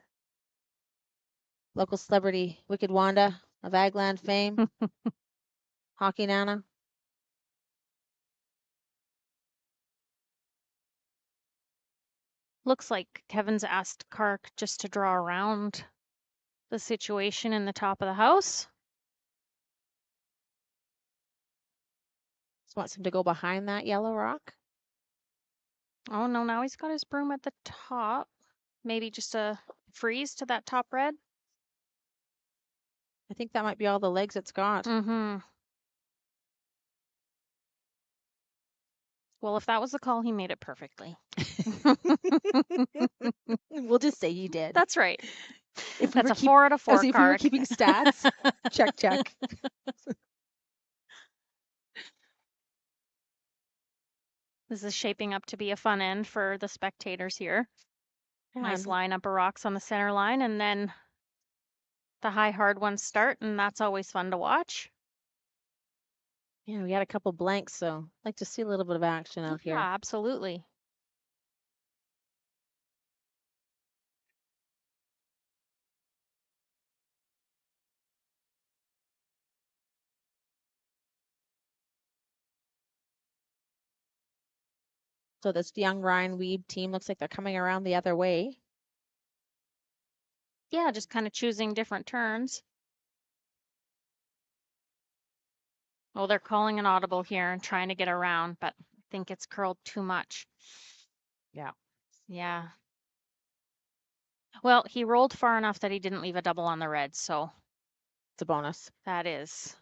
Local celebrity, Wicked Wanda of Agland fame. Hockey Nana. Looks like Kevin's asked Kark just to draw around the situation in the top of the house. Just wants him to go behind that yellow rock. Oh no, now he's got his broom at the top. Maybe just a freeze to that top red. I think that might be all the legs it's got. Mm-hmm. Well, if that was the call, he made it perfectly. We'll just say he did. That's right. If we That's were a 4 out of 4 as if we were card. keeping stats. Check, check. This is shaping up to be a fun end for the spectators here. Nice And lineup of rocks on the center line, and then the high hard ones start, and that's always fun to watch. yeah, we had a couple blanks, so I'd like to see a little bit of action out Yeah, here. absolutely. So this young Ryan Wiebe team looks like they're coming around the other way. Yeah, just kind of choosing different turns. Oh, they're calling an audible here and trying to get around, but I think it's curled too much. Yeah. Yeah. Well, he rolled far enough that he didn't leave a double on the red, so It's a bonus. that is.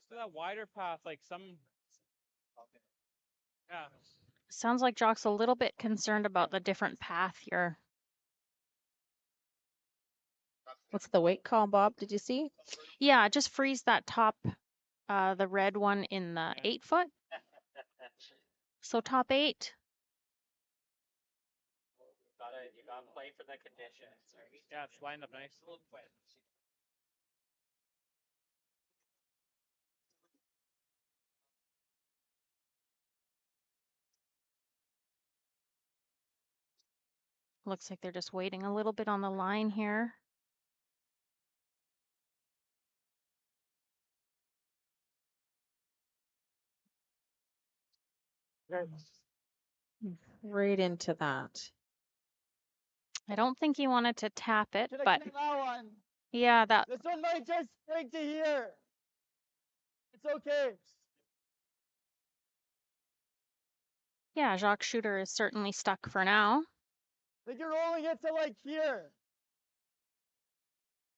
Just that wider path, like some. Yeah. Sounds like Jock's a little bit concerned about the different path here. What's the weight call, Bob? Did you see? Yeah, just freeze that top, the red one in the 8 foot. So top 8. You gotta play for the conditions, right? Yeah, it's lined up nice. Looks like they're just waiting a little bit on the line here. Right into that. I don't think he wanted to tap it, Should I but get that one? yeah, that This one might just stick to here. It's okay. yeah, Jacques Shooter is certainly stuck for now. I think you're rolling it to like here.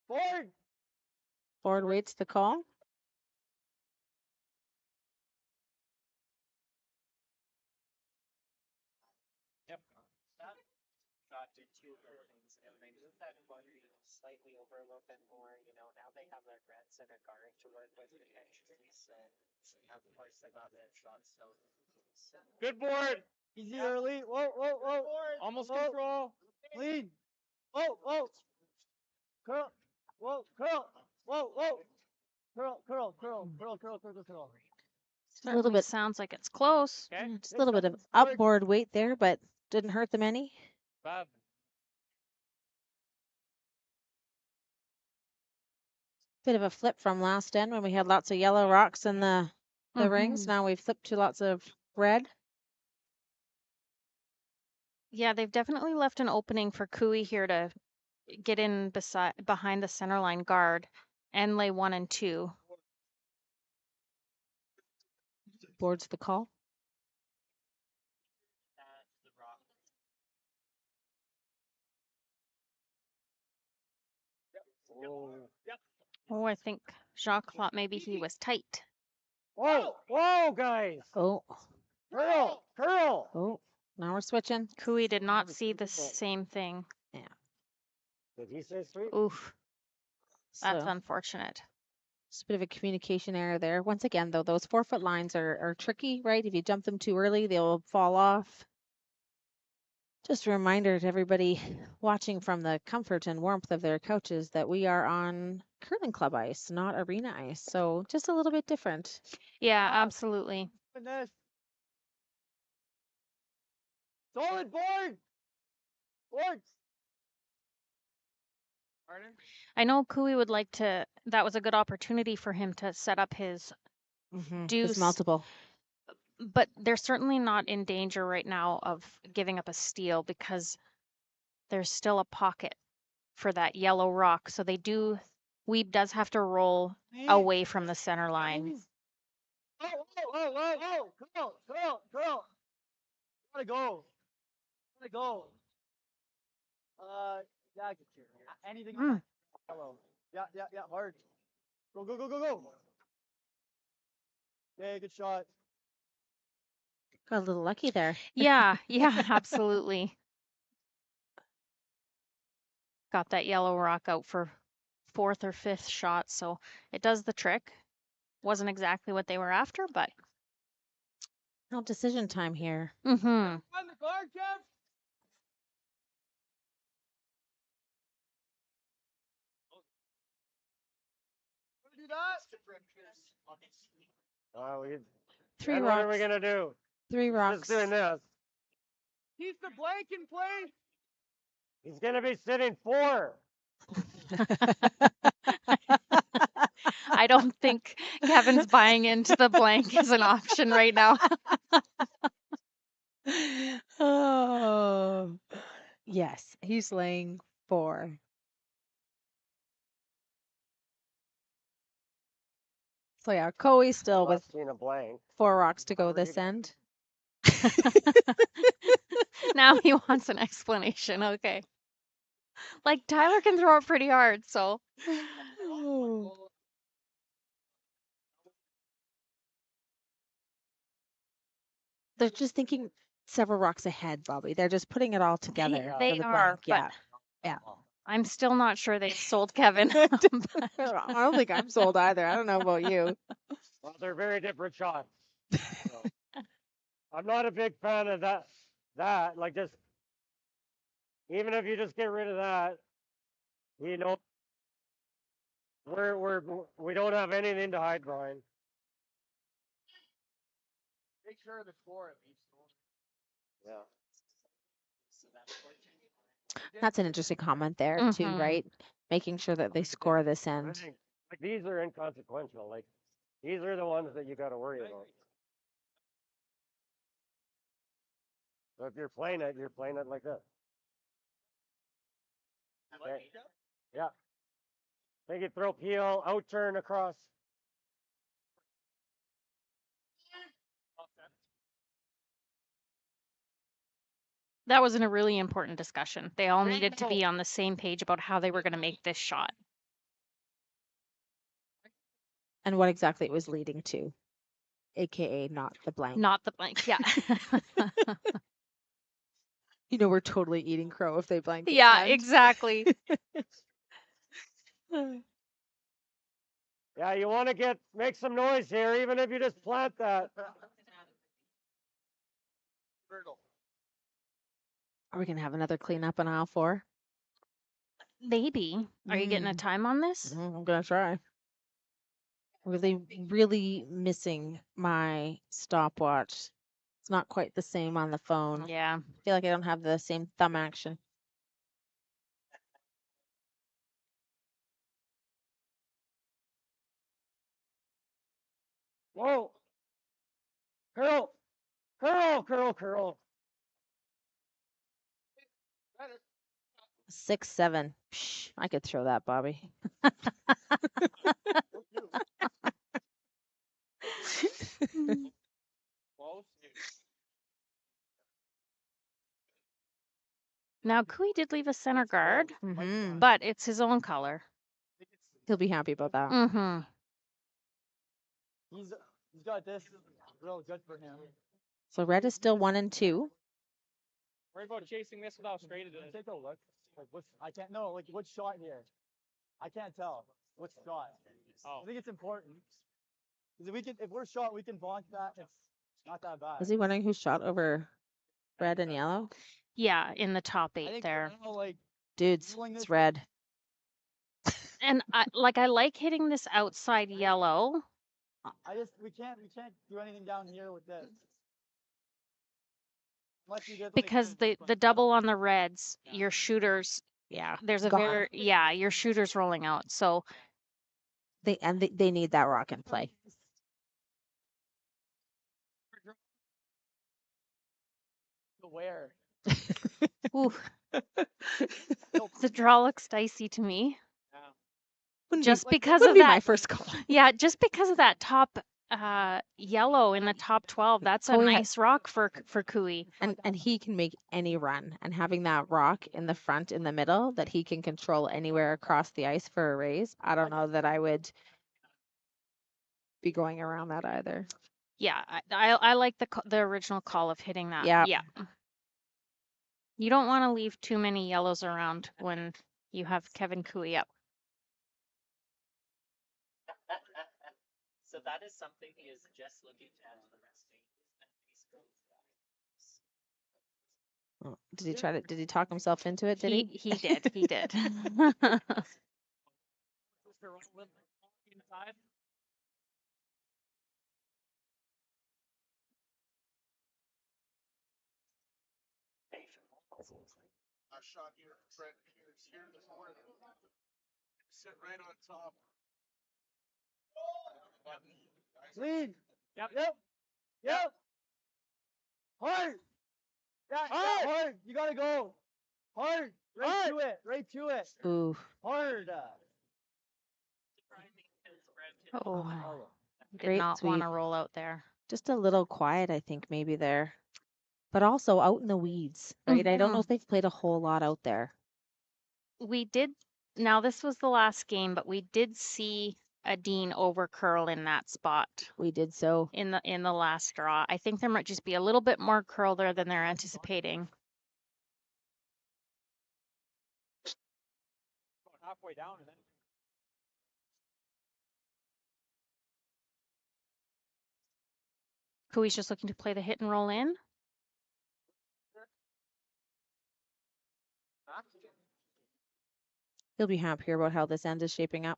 Forward. Ford waits the call. Yep. Got to 2 things, and they moved that quadrille slightly over a little bit more. You know, now they have their threats and a guard to work with potentially. So of course I got that shot. So Good board. Easy early. Whoa, whoa, whoa. Almost control. Lead. Whoa, whoa. Curl. Whoa, curl. Whoa, whoa. Curl, curl, curl, curl, curl, curl, curl. A little Certainly bit, sounds like it's close. Okay. just a little bit of upboard weight there, but didn't hurt them any. Bob. Bit of a flip from last end when we had lots of yellow rocks in the rings. Now we've flipped to lots of red. Yeah, they've definitely left an opening for Cooey here to get in behind the center line guard and lay 1 and 2. Board's the call. at the rock. Oh, I think Jacques thought maybe he was tight. Whoa, whoa, guys. Oh, Curl, curl. oh, now we're switching. Cooey did not see the same thing. Did he say sweet? Oof, that's So unfortunate. just a bit of a communication error there. Once again, though, those 4-foot lines are tricky, right? If you jump them too early, they'll fall off. Just a reminder to everybody watching from the comfort and warmth of their couches that we are on curling club ice, not arena ice. So just a little bit different. Yeah, absolutely. Finish. Solid board. Boards. Pardon? I know Cooey would like to, that was a good opportunity for him to set up his deuce, It's multiple. but they're certainly not in danger right now of giving up a steal because there's still a pocket for that yellow rock. So Wiebe does have to roll away from the center line. Oh, oh, oh, oh, oh. Curl, curl, curl. Gotta go. Gotta go. Yeah, anything. Hello. Yeah, yeah, yeah, hard. Go, go, go, go, go. Okay, good shot. Got a little lucky there. Yeah, yeah, absolutely. Got that yellow rock out for 4th or 5th shot, so it does the trick. Wasn't exactly what they were after, but Now decision time here. On the guard, Jeff. Do that. Three Then rocks. what are we gonna do? 3 rocks. Just doing this. Keep the blank in place. He's gonna be sitting 4. I don't think Kevin's buying into the blank as an option right now. Oh, yes, he's laying 4. So yeah, Coey still with Seen a blank. 4 rocks to go this end. Now he wants an explanation. Okay. Like Tyler can throw it pretty hard, so. Oh. They're just thinking several rocks ahead, Bobby. They're just putting it all together. They for the are, blank. Yeah. but Yeah. I'm still not sure they sold Kevin. I don't think I'm sold either. I don't know about you. Well, they're very different shots. So, I'm not a big fan of that, like just, even if you just get rid of that, you know, we don't have anything to hide behind. Make sure the score at least. Yeah. That's an interesting comment there too, Mhm. right? Making sure that they score this I end. think, like, these are inconsequential. Like, these are the ones that you got to worry about. So if you're playing it like this. Okay. Yeah. Think you throw peel, out turn across. That was in a really important discussion. They all needed to be on the same page about how they were going to make this shot. And what exactly it was leading to, aka not the blank. Not the blank. Yeah. You know, we're totally eating crow if they blank. Yeah, exactly. Yeah, you want to make some noise here, even if you just plant that. Are we gonna have another cleanup on aisle 4? Maybe. Are you getting a time on this? I'm gonna try. Really, really missing my stopwatch. It's not quite the same on the phone. Yeah. I feel like I don't have the same thumb action. Whoa. Curl. Curl, curl, curl. 6-7. Psh, I could throw that, Bobby. Now, Kui did leave a center guard, Mhm. but it's his own color. He'll be happy about that. Mm-hmm. He's got this real good for him. So red is still 1 and 2. Worry about chasing this without straight it is. Take a look. Like I can't know. Like what shot here? I can't tell. What shot? Oh. I think it's important. Because if we're shot, we can bonk that. It's not that bad. Is he wondering who shot over red and yellow? Yeah, in the top I 8 think there. like Dudes, rolling it's this- red. And I like hitting this outside yellow. we can't do anything down here with this. Unless you get Because the double on the reds, your shooters, Yeah. there's a gone. your shooters rolling out. So They need that rock in play. where. ooh, the draw looks dicey to me. Just because Would of be that. my first call. Yeah, just because of that top yellow in the top 12. That's a Oh, yeah. nice rock for Kui. And he can make any run. And having that rock in the front, in the middle, that he can control anywhere across the ice for a raise, I don't know that I would be going around that either. Yeah, I like the original call of hitting that. Yeah. Yeah. You don't want to leave too many yellows around when you have Kevin Kui up. So that is something he is just looking at the resting. Oh, did he talk himself into it, did he? He did. He did. Inside. A shot here, Trent Pierce here in the corner. Sit right on top. Lead. Yep. Yep. Hard. Yeah, hard. You gotta go. Hard. Right to it. Right to it. Ooh. Hard. Oh, did Great not want sweep. to roll out there. Just a little quiet, I think, maybe there. But also out in the weeds, right? I don't know if they've played a whole lot out there. We did. Now this was the last game, but we did see a Dean over curl in that spot We did so. in the last draw. I think there might just be a little bit more curl there than they're anticipating. Halfway down and then. Kui's just looking to play the hit and roll in. He'll be happy about how this end is shaping up.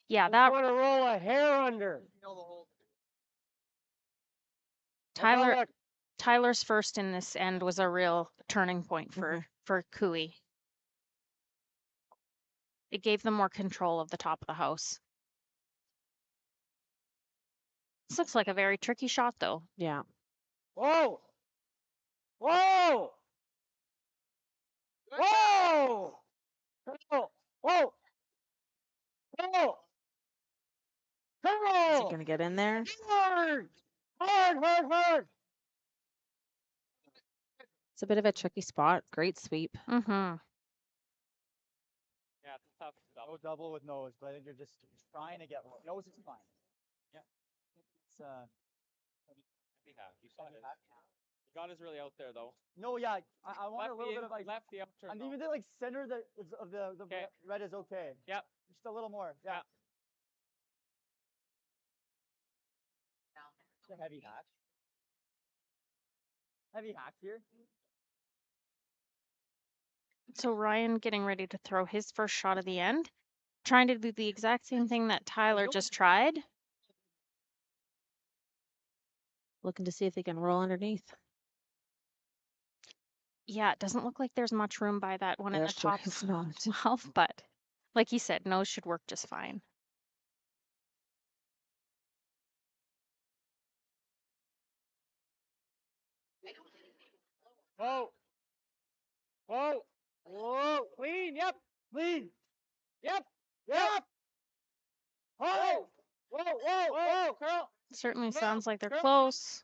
Yeah, Just that want to roll a hair under. Tyler's first in this end was a real turning point for Kui. It gave them more control of the top of the house. This looks like a very tricky shot, though. Yeah. Whoa. Whoa. Whoa. Whoa. Whoa. Whoa. Is Whoa. he gonna get in there? Hard. Hard, hard, hard. It's a bit of a tricky spot. Great sweep. Mm-hmm. Yeah, it's tough. No double with nose, but I think you're just trying to get nose is fine. Yeah. It's You saw it. God is really out there though. No, yeah, I want a little bit of like, lefty upturn. and though. even the like center of the Okay. red is okay. Yep. Just a little more. Yeah. It's a heavy hatch. Heavy hatch here. So Ryan getting ready to throw his first shot of the end, trying to do the exact same thing that Tyler just tried. Looking to see if they can roll underneath. Yeah, it doesn't look like there's much room by that one in There the sure top is not. 12, but like he said, nose should work just fine. Whoa. Whoa. Whoa. Clean. Yep. Clean. Yep. Yep. Whoa. Whoa. Whoa. Whoa. Curl. Certainly Girl, sounds like they're girl. close.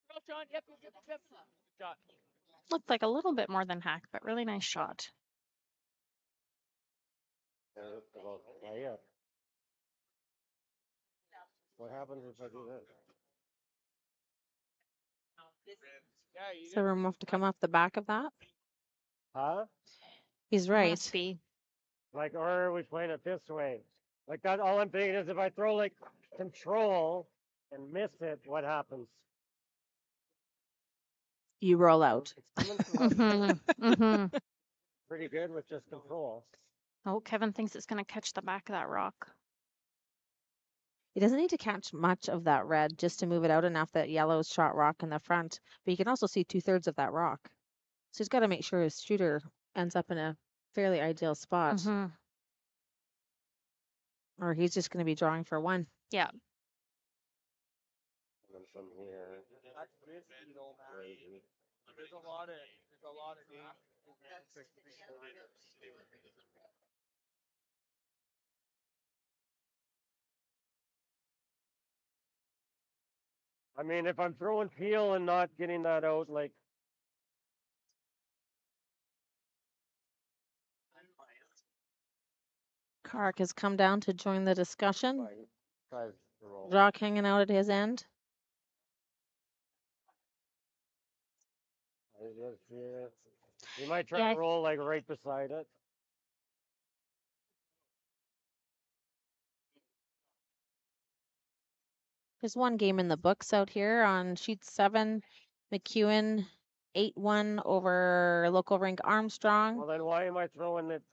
Curl, John. Yep. Yep. Yep. Shot. Looked like a little bit more than hack, but really nice shot. Yeah. What happens if I do this? Yeah, you Is there room enough to come off the back of that? Huh? He's right. Must be. Like, or are we playing it this way? Like that, all I'm thinking is if I throw like control and miss it, what happens? You roll out. It's coming from Mm-hmm. pretty good with just control. Oh, Kevin thinks it's going to catch the back of that rock. He doesn't need to catch much of that red just to move it out enough that yellow's shot rock in the front. But you can also see 2/3 of that rock. So he's got to make sure his shooter ends up in a fairly ideal spot. Mm-hmm. Or he's just going to be drawing for one. Yeah. And then from here. That's risky though, man. There's a lot of game. I mean, if I'm throwing peel and not getting that out, like, Kark has come down to join the discussion. tries to roll. Jock hanging out at his end. I just see it. You might try Yeah, to roll like right beside it. There's one game in the books out here on sheet 7. McEwen 8-1 over local rink Armstrong. Well, then why am I throwing it?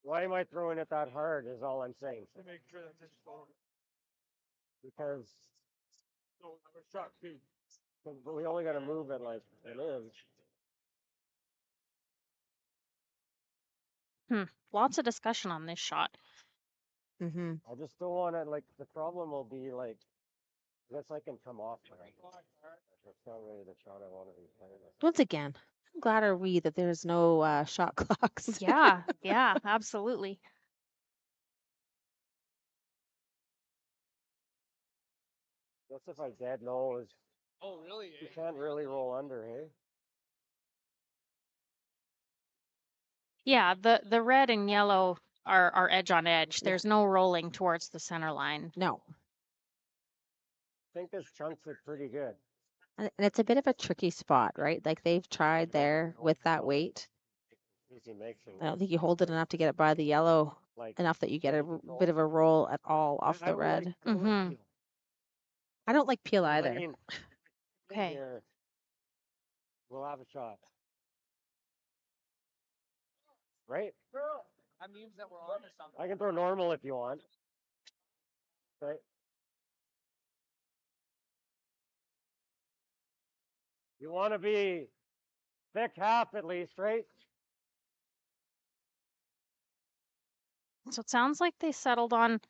Why am I throwing it that hard? Is all I'm saying. To make sure that this goes. Because So our shot too. we only got to move it like an inch. lots of discussion on this shot. Mm-hmm. I just don't want to like. The problem will be like, this I can come off. That's not really the shot I want to be playing. Once again, how glad are we that there's no shot clocks? Yeah, yeah, absolutely. That's if I dead nose. Oh, really? You can't really roll under, hey? Yeah, the red and yellow are edge on edge. There's no rolling towards the center line. No. I think this chunks it pretty good. And it's a bit of a tricky spot, right? Like they've tried there with that weight. Easy makes it. I don't think you hold it enough to get it by the yellow, Like enough that you get a bit of a roll at all off I the don't red. like Mm-hmm. I don't like peel either. Lane, Okay. here. We'll have a shot. Right? That means that we're on to something. I can throw normal if you want. Right? You want to be thick half at least, right? So it sounds like they settled on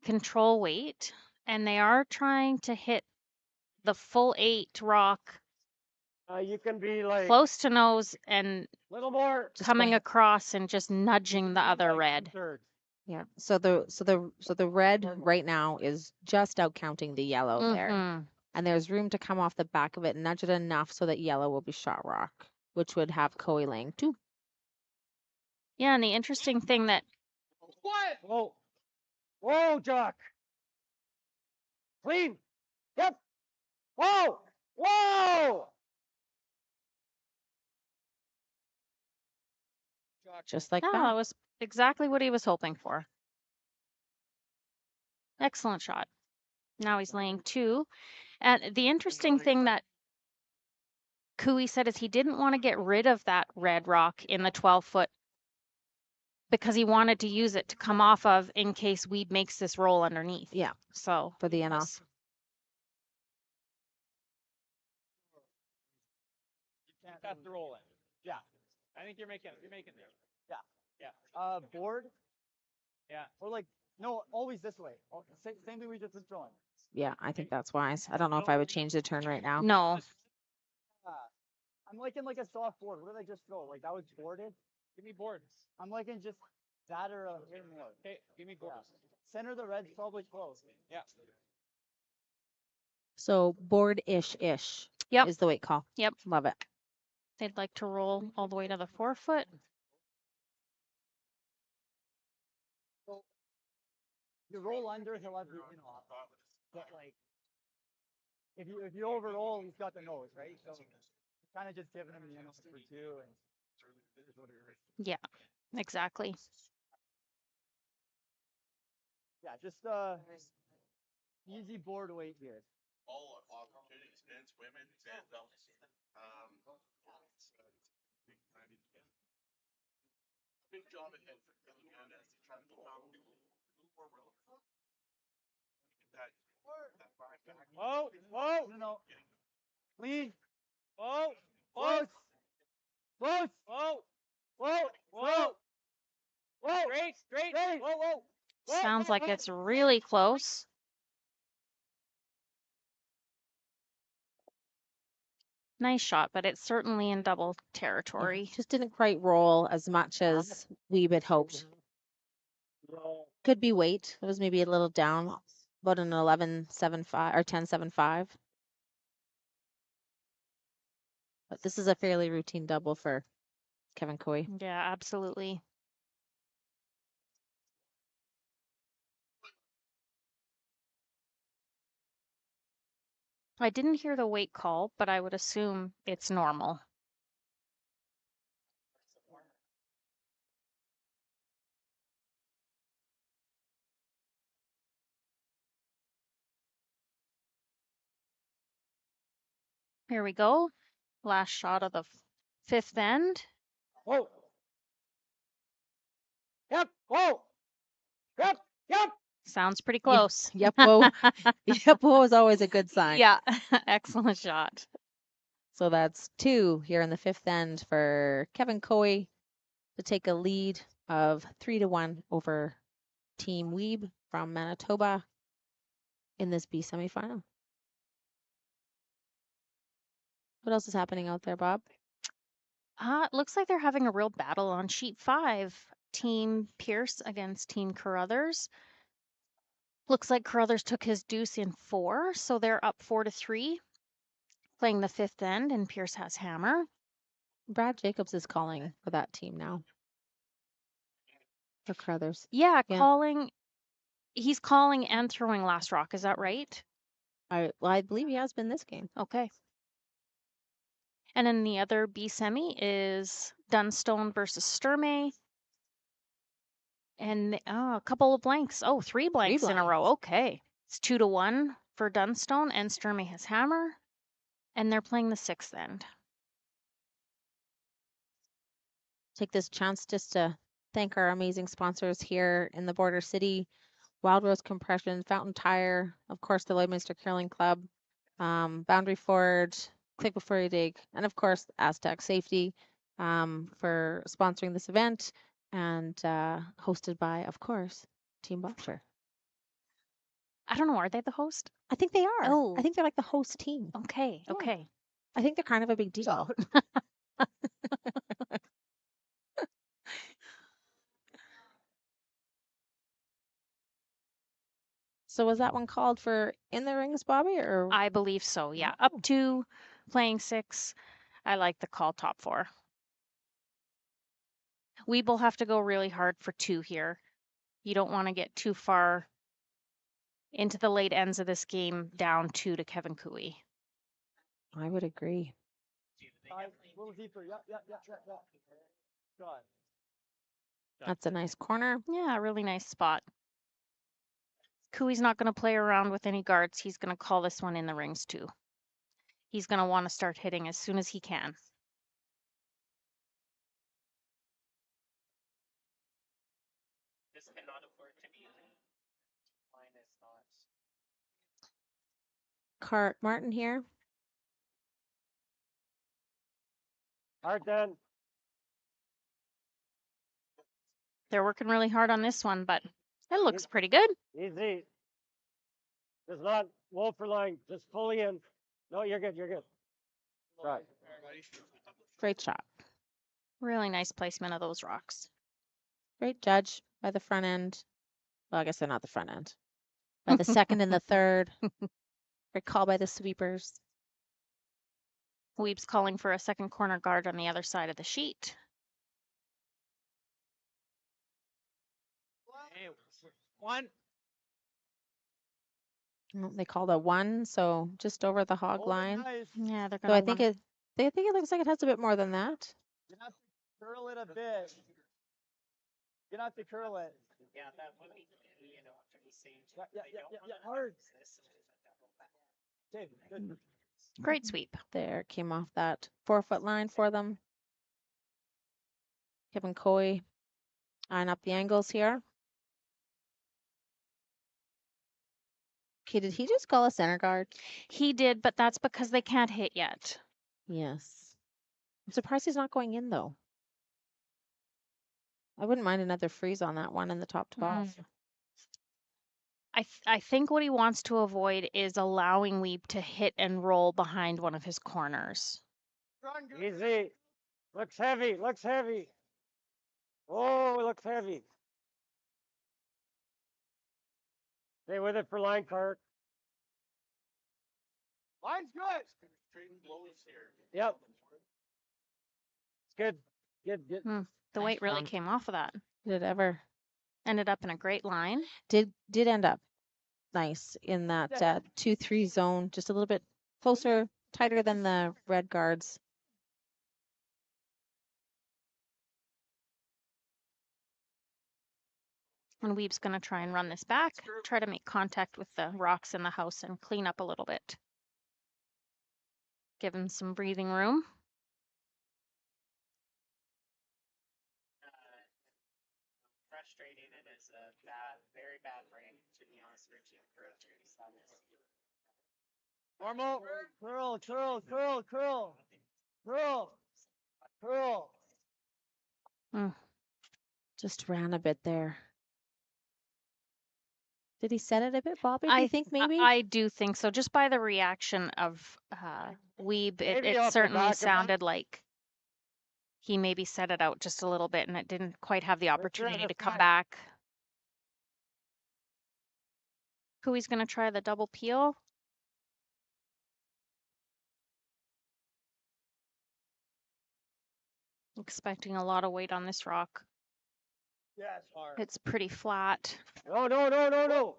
control weight, and they are trying to hit the full 8 rock You can be like close to nose and little more. coming across and just nudging the other like red. 2/3. Yeah. So the red right now is just out counting the yellow there. Mm-hmm. And there's room to come off the back of it, nudge it enough so that yellow will be shot rock, which would have Coe laying 2. Yeah, and the interesting thing that What? Whoa. Whoa, Jock. Clean. Yep. Whoa. Whoa! Just like Oh, that. that was exactly what he was hoping for. Excellent shot. Now he's laying 2. And the interesting thing that Cooey said is he didn't want to get rid of that red rock in the 12-foot because he wanted to use it to come off of in case Wiebe makes this roll underneath. Yeah, So for the NL. this- Got the roll in. Yeah. I think you're making it. Board Yeah. or like no, always this way. Same thing we just was throwing. Yeah, I think that's wise. I don't know if I would change the turn right now. No. I'm liking like a soft board. What did I just throw? Like that was boarded. Give me boards. I'm liking just that or a hit more. Okay, give me boards. Center of the red's probably close. Yeah. So board-ish Yep. is the weight call. Yep. Love it. They'd like to roll all the way to the 4-foot. You roll under, he'll have you know. But like, if you overroll, he's got the nose, right? So kind of just giving him the nose for 2 and. Yeah, exactly. Yeah, just easy board weight here. All opportunities, men's, women's, and big job ahead for California as they try to become more relevant. That five back. Whoa, whoa, no. Clean. Whoa, close. Close. Whoa, whoa, whoa. Whoa, straight. Whoa, whoa. Sounds like it's really close. Nice shot, but it's certainly in double Yeah, territory. just didn't quite roll as much as we had hoped. Could be weight. It was maybe a little down, about an 11.75 or 10.75. But this is a fairly routine double for Kevin Coy. Yeah, absolutely. I didn't hear the weight call, but I would assume it's normal. Here we go. Last shot of the 5th end. Whoa. Yep, whoa. Yep, yep. Sounds pretty close. Yep, whoa. Yep, whoa is always a good sign. Yeah, excellent shot. So that's 2 here in the 5th end for Kevin Coy to take a lead of 3-1 over Team Wiebe from Manitoba in this B semifinal. What else is happening out there, Bob? It looks like they're having a real battle on sheet 5. Team Pierce against Team Carruthers. Looks like Carruthers took his deuce in 4, so they're up 4-3, playing the 5th end, and Pierce has hammer. Brad Jacobs is calling for that team now. For Carruthers. Yeah, Yeah. calling. He's calling and throwing last rock. Is that right? I believe he has been this game. Okay. And then the other B semi is Dunstone versus Sturmey. And a couple of blanks. Oh, 3 blanks in a row. Okay. It's 2-1 for Dunstone, and Sturmey has hammer. And they're playing the 6th end. Take this chance just to thank our amazing sponsors here in the border city. Wild Rose Compression, Fountain Tire, of course, the Lloydminster Curling Club, Boundary Ford, Click Before You Dig, and of course, Astec Safety for sponsoring this event and hosted by, of course, Team Boxer. I don't know. Are they the host? I think they are. Oh. I think they're like the host team. Okay. Yeah. Okay. I think they're kind of a big deal. So was that one called for in the rings, Bobby, or? I believe so. Yeah. Oh. Up 2, playing 6. I like the call top 4. We will have to go really hard for 2 here. You don't want to get too far into the late ends of this game down 2 to Kevin Cooey. I would agree. They A definitely little deeper. Yeah. God. That's a nice corner. Yeah, really nice spot. Cooey's not going to play around with any guards. He's going to call this one in the rings too. He's going to want to start hitting as soon as he can. just cannot afford to be minus knots. Cart Martin here. Hard then. They're working really hard on this one, but it looks pretty good. Easy. Just not wolf for line. Just fully in. No, you're good. You're good. Right. Great shot. Really nice placement of those rocks. Great judge by the front end. Well, I guess they're not the front end. By the second and the third. Great call by the sweepers. Weebe's calling for a second corner guard on the other side of the sheet. Hey, one. Well, they called a 1, so just over the hog Hold it line. nice. Yeah, they're So gonna I think it looks like it has a bit more than that. You have to curl it a bit. You have to curl it. Yeah, that would be, you know, to be saying. Yeah. Hard. Okay, good. Great sweep. There, came off that 4-foot line for them. Kevin Coy eyeing up the angles here. Okay, did he just call a center guard? He did, but that's because they can't hit yet. Yes. I'm surprised he's not going in though. I wouldn't mind another freeze on that one in the top to bottom. I think what he wants to avoid is allowing Wiebe to hit and roll behind one of his corners. Easy. Looks heavy. Looks heavy. Oh, it looks heavy. Stay with it for line cart. Line's good. Trading blows here. Yep. It's good. Good. The weight really found- came off of that. Did it ever? Ended up in a great line. Did end up nice in that 2-3 zone, just a little bit closer, tighter than the red guards. And Weebe's going to try and run this back, try to make contact with the rocks in the house and clean up a little bit. Give him some breathing room. Frustrating. It is a bad, very bad break, to be honest with you. Normal. Curl. Just ran a bit there. Did he set it a bit, Bobby? Do you think maybe? I do think so. Just by the reaction of Wiebe, Maybe it off the certainly back of it. sounded like he maybe set it out just a little bit and it didn't quite have the opportunity to come back. Cooey's going to try the double peel. Expecting a lot of weight on this rock. Yeah, it's hard. It's pretty flat. No.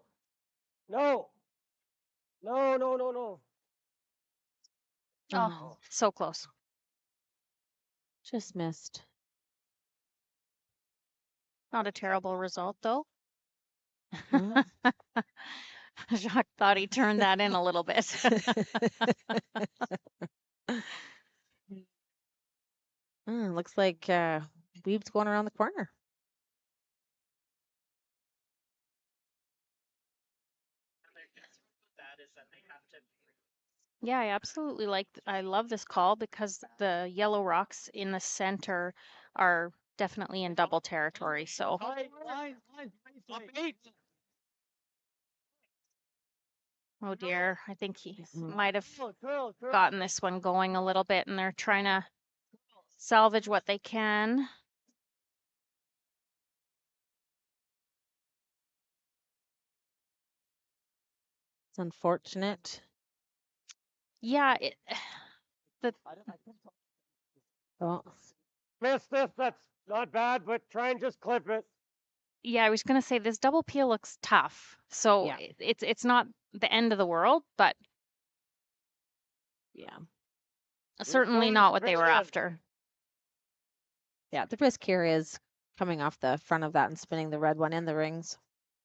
Oh, so close. Just missed. Not a terrible result, though. Mm. Jacques thought he turned that in a little bit. Looks like Weebe's going around the corner. That is that they have to. Yeah, I love this call because the yellow rocks in the center are definitely in double territory. So Line. Up 8. oh dear, I think he Mhm. might have Curl. gotten this one going a little bit and they're trying to salvage what they can. It's unfortunate. Yeah, Oh, Missed this. That's not bad, but try and just clip it. yeah, I was gonna say this double peel looks tough. So Yeah. it's not the end of the world, but yeah. Certainly not what they were after. Yeah, the risk here is coming off the front of that and spinning the red one in the rings.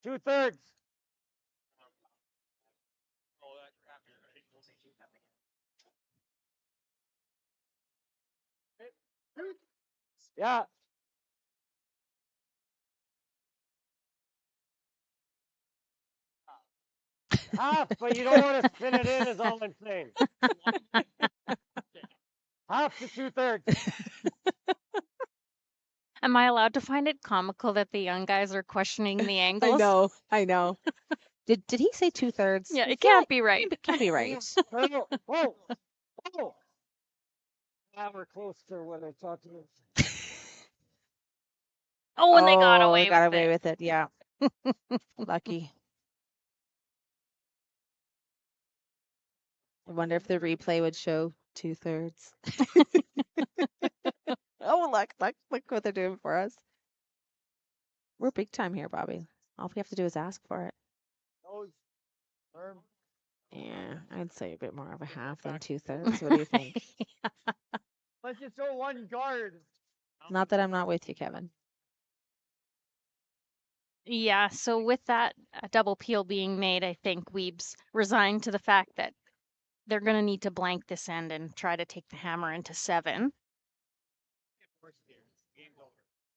2/3. Yeah. Half, but you don't want to spin it in is all I'm saying. Half to 2/3. Am I allowed to find it comical that the young guys are questioning the angles? I know. Did he say 2/3? Yeah, I it feel can't like be right. it can't be right. Whoa, whoa, whoa. Now we're close to what I talked about. Oh, and they got Oh, away they got with away it. with it. Yeah. Lucky. I wonder if the replay would show 2/3. Oh, look what they're doing for us. We're big time here, Bobby. All we have to do is ask for it. Nose, firm. Yeah, I'd say a bit more of a half than 2/3. What do you think? Let's just show one guard. Not that I'm not with you, Kevin. Yeah, so with that double peel being made, I think Weeb's resigned to the fact that they're going to need to blank this end and try to take the hammer into 7.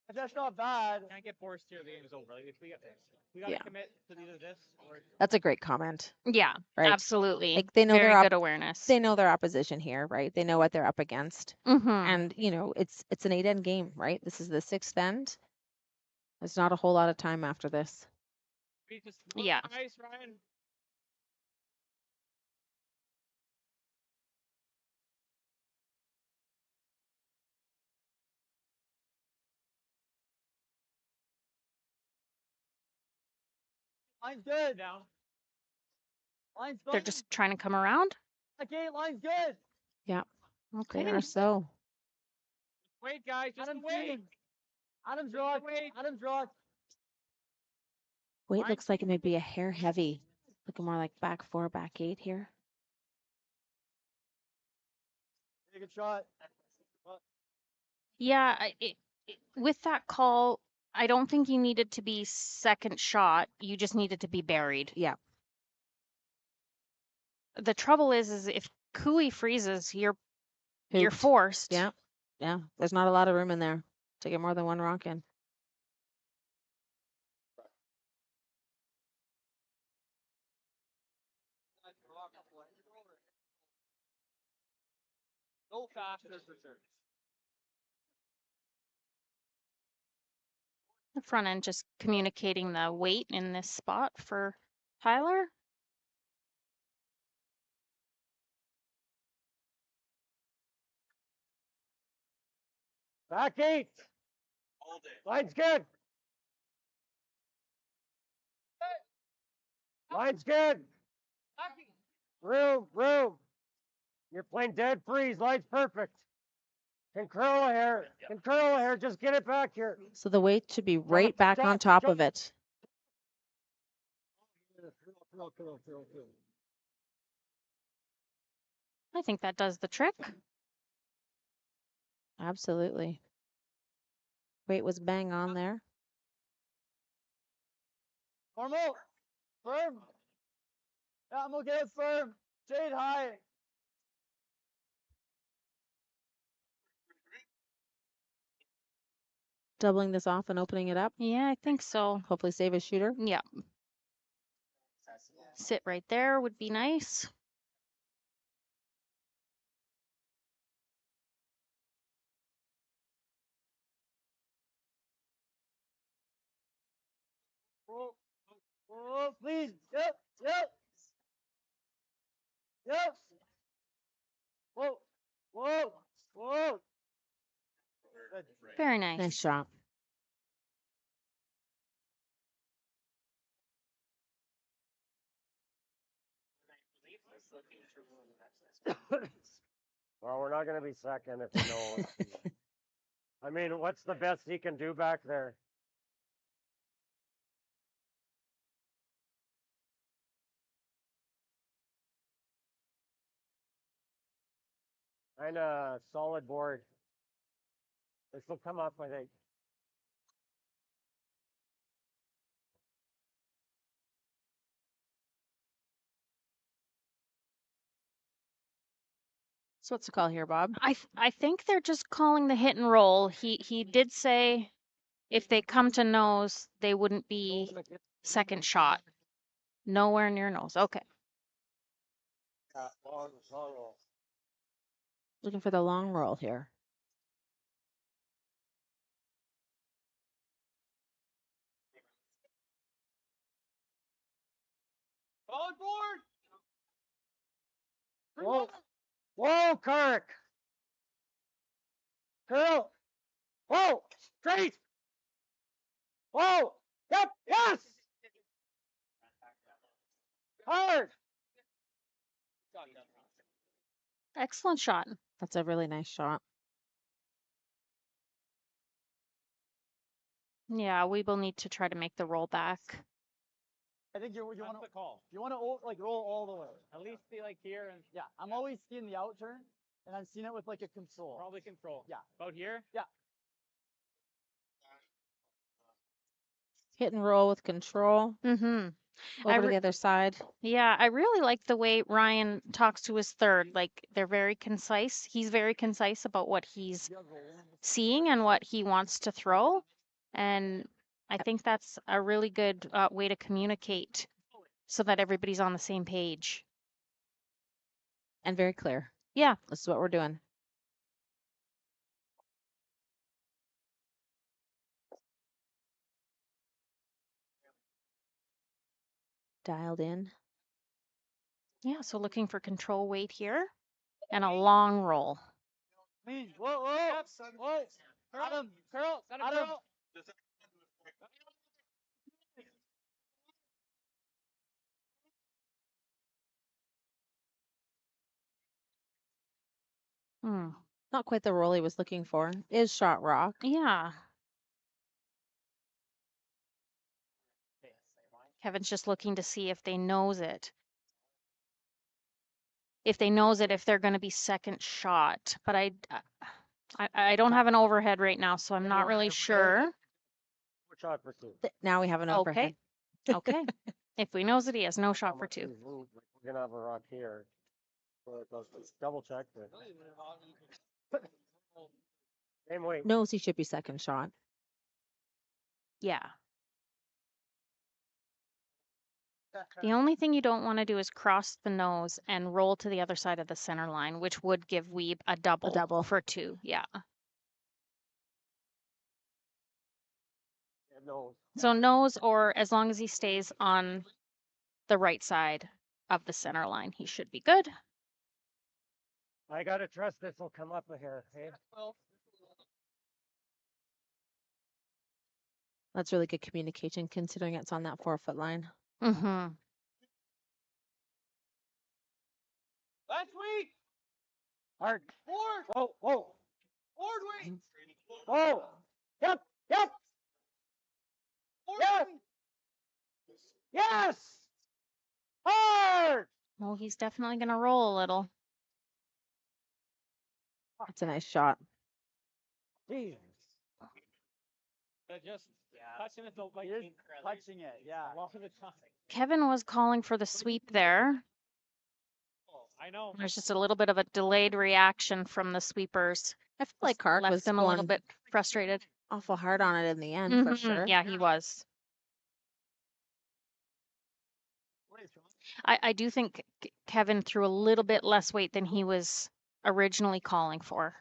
If that's not bad. Can't get forced here. The game is over. Like, if we got to Yeah. commit to either this or. That's a great comment. Yeah, Right. absolutely. Like they know Very their good awareness. they know their opposition here, right? They know what they're up against. Mm-hmm. And it's an 8-end game, right? This is the 6th end. There's not a whole lot of time after this. Yeah. Nice, Ryan. Line's good now. Line's They're fine. just trying to come around. Okay, line's good. Yeah. Okay. They are so. Wait, guys. Just Adam's wait. waiting. Adam's rock. Adam's rock. Weight looks like it may be a hair heavy. Looking more like back 4, back 8 here. Take a shot. Yeah, with that call, I don't think you needed to be second shot. You just needed to be buried. Yeah. The trouble is if Cooey freezes, you're Hooped. forced. Yeah. Yeah. There's not a lot of room in there to get more than one rock in. Go faster for sure. The front end just communicating the weight in this spot for Tyler. Back 8. All day. Line's good. Line's good. Room. You're playing dead freeze. Line's perfect. Can curl a hair. Just get it back here. So the weight should be right back on top of it. Curl. I think that does the trick. Absolutely. Weight was bang on there. Normal. Firm. Yeah, I'm okay. Firm. Shade high. Doubling this off and opening it up. Yeah, I think so. Hopefully save his shooter. Yeah. Sit right there would be nice. Whoa, please. Yep. Whoa. Good. Very nice. Nice shot. Well, we're not going to be second if we know. I mean, what's the best he can do back there? And a solid board. This will come up, I think. So what's the call here, Bob? I think they're just calling the hit and roll. He did say if they come to nose, they wouldn't be second shot. Nowhere near nose. Okay. Long roll. Looking for the long roll here. Solid board. Whoa, whoa, Kirk. Curl. Whoa, straight. Whoa, yep, yes. Hard. Excellent shot. That's a really nice shot. Yeah, we will need to try to make the roll back. I think you want That's the to call. you want to like roll all the way. At least be like here and Yeah, I'm always seeing the out turn, and I'm seeing it with like a control. probably control. Yeah. About here? Hit and roll with control. Mm-hmm. Over to the other side. Yeah, I really like the way Ryan talks to his third. Like they're very concise. He's very concise about what he's seeing and what he wants to throw. And I think that's a really good way to communicate so that everybody's on the same page. And very clear. Yeah. This is what we're doing. Dialed in. Yeah, so looking for control weight here and a long roll. Whoa, whoa, whoa. Adam, Curl. Adam. Adam. Hmm. Not quite the roll he was looking for. Is shot rock. Yeah. Kevin's just looking to see if they nose it. If they nose it, if they're going to be second shot. But I don't have an overhead right now, so I'm not really sure. Shot for two. Now we have an overhead. Okay. If we nose it, he has no shot for two. We're gonna have a rock here. So it goes double check. Same weight. Knows he should be second shot. Yeah. The only thing you don't want to do is cross the nose and roll to the other side of the center line, which would give Wiebe a double for two. Yeah. No. So nose, or as long as he stays on the right side of the center line, he should be good. I gotta trust this will come up here. Hey? That's really good communication considering it's on that 4-foot line. Mm-hmm. Last week. Hard. Board. Whoa, whoa. Board weight. Whoa. Yep, yep. Board Yes. weight. Yes. Hard. Well, he's definitely going to roll a little. That's a nice shot. Jeez. Just touching it, like He is touching it. Yeah. a lot of the time. Kevin was calling for the sweep there. I know. There's just a little bit of a delayed reaction from the sweepers. I feel like Clark Left was them a little going bit frustrated. awful hard on it in the end for Mhm. sure. Yeah, he was. I do think Kevin threw a little bit less weight than he was originally calling for.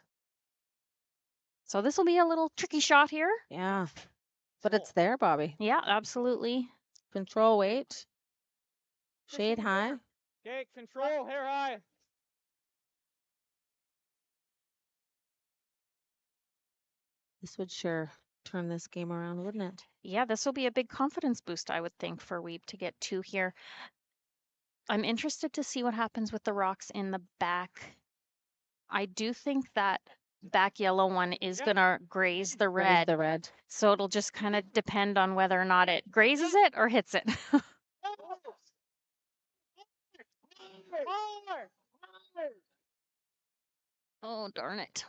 So this will be a little tricky shot here. Yeah. But it's there, Bobby. Yeah, absolutely. Control weight. Shade high. Okay, control, hair high. This would sure turn this game around, wouldn't it? Yeah, this will be a big confidence boost, I would think, for Wiebe to get two here. I'm interested to see what happens with the rocks in the back. I do think that back yellow one is going to graze the Raise red. the red. So it'll just kind of depend on whether or not it grazes it or hits it. darn it.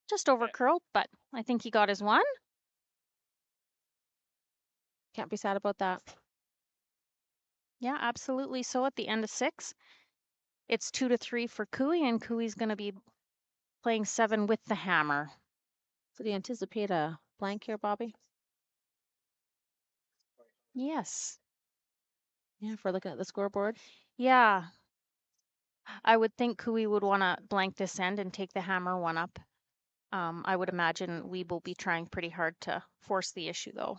Just over curled, but I think he got his one. Can't be sad about that. Yeah, absolutely. So at the end of 6, it's 2-3 for Cooey, and Cooey's going to be playing 7 with the hammer. So do you anticipate a blank here, Bobby? Yes. Yeah, if we're looking at the scoreboard. Yeah. I would think Cooey would want to blank this end and take the hammer one up. I would imagine Wiebe will be trying pretty hard to force the issue, though.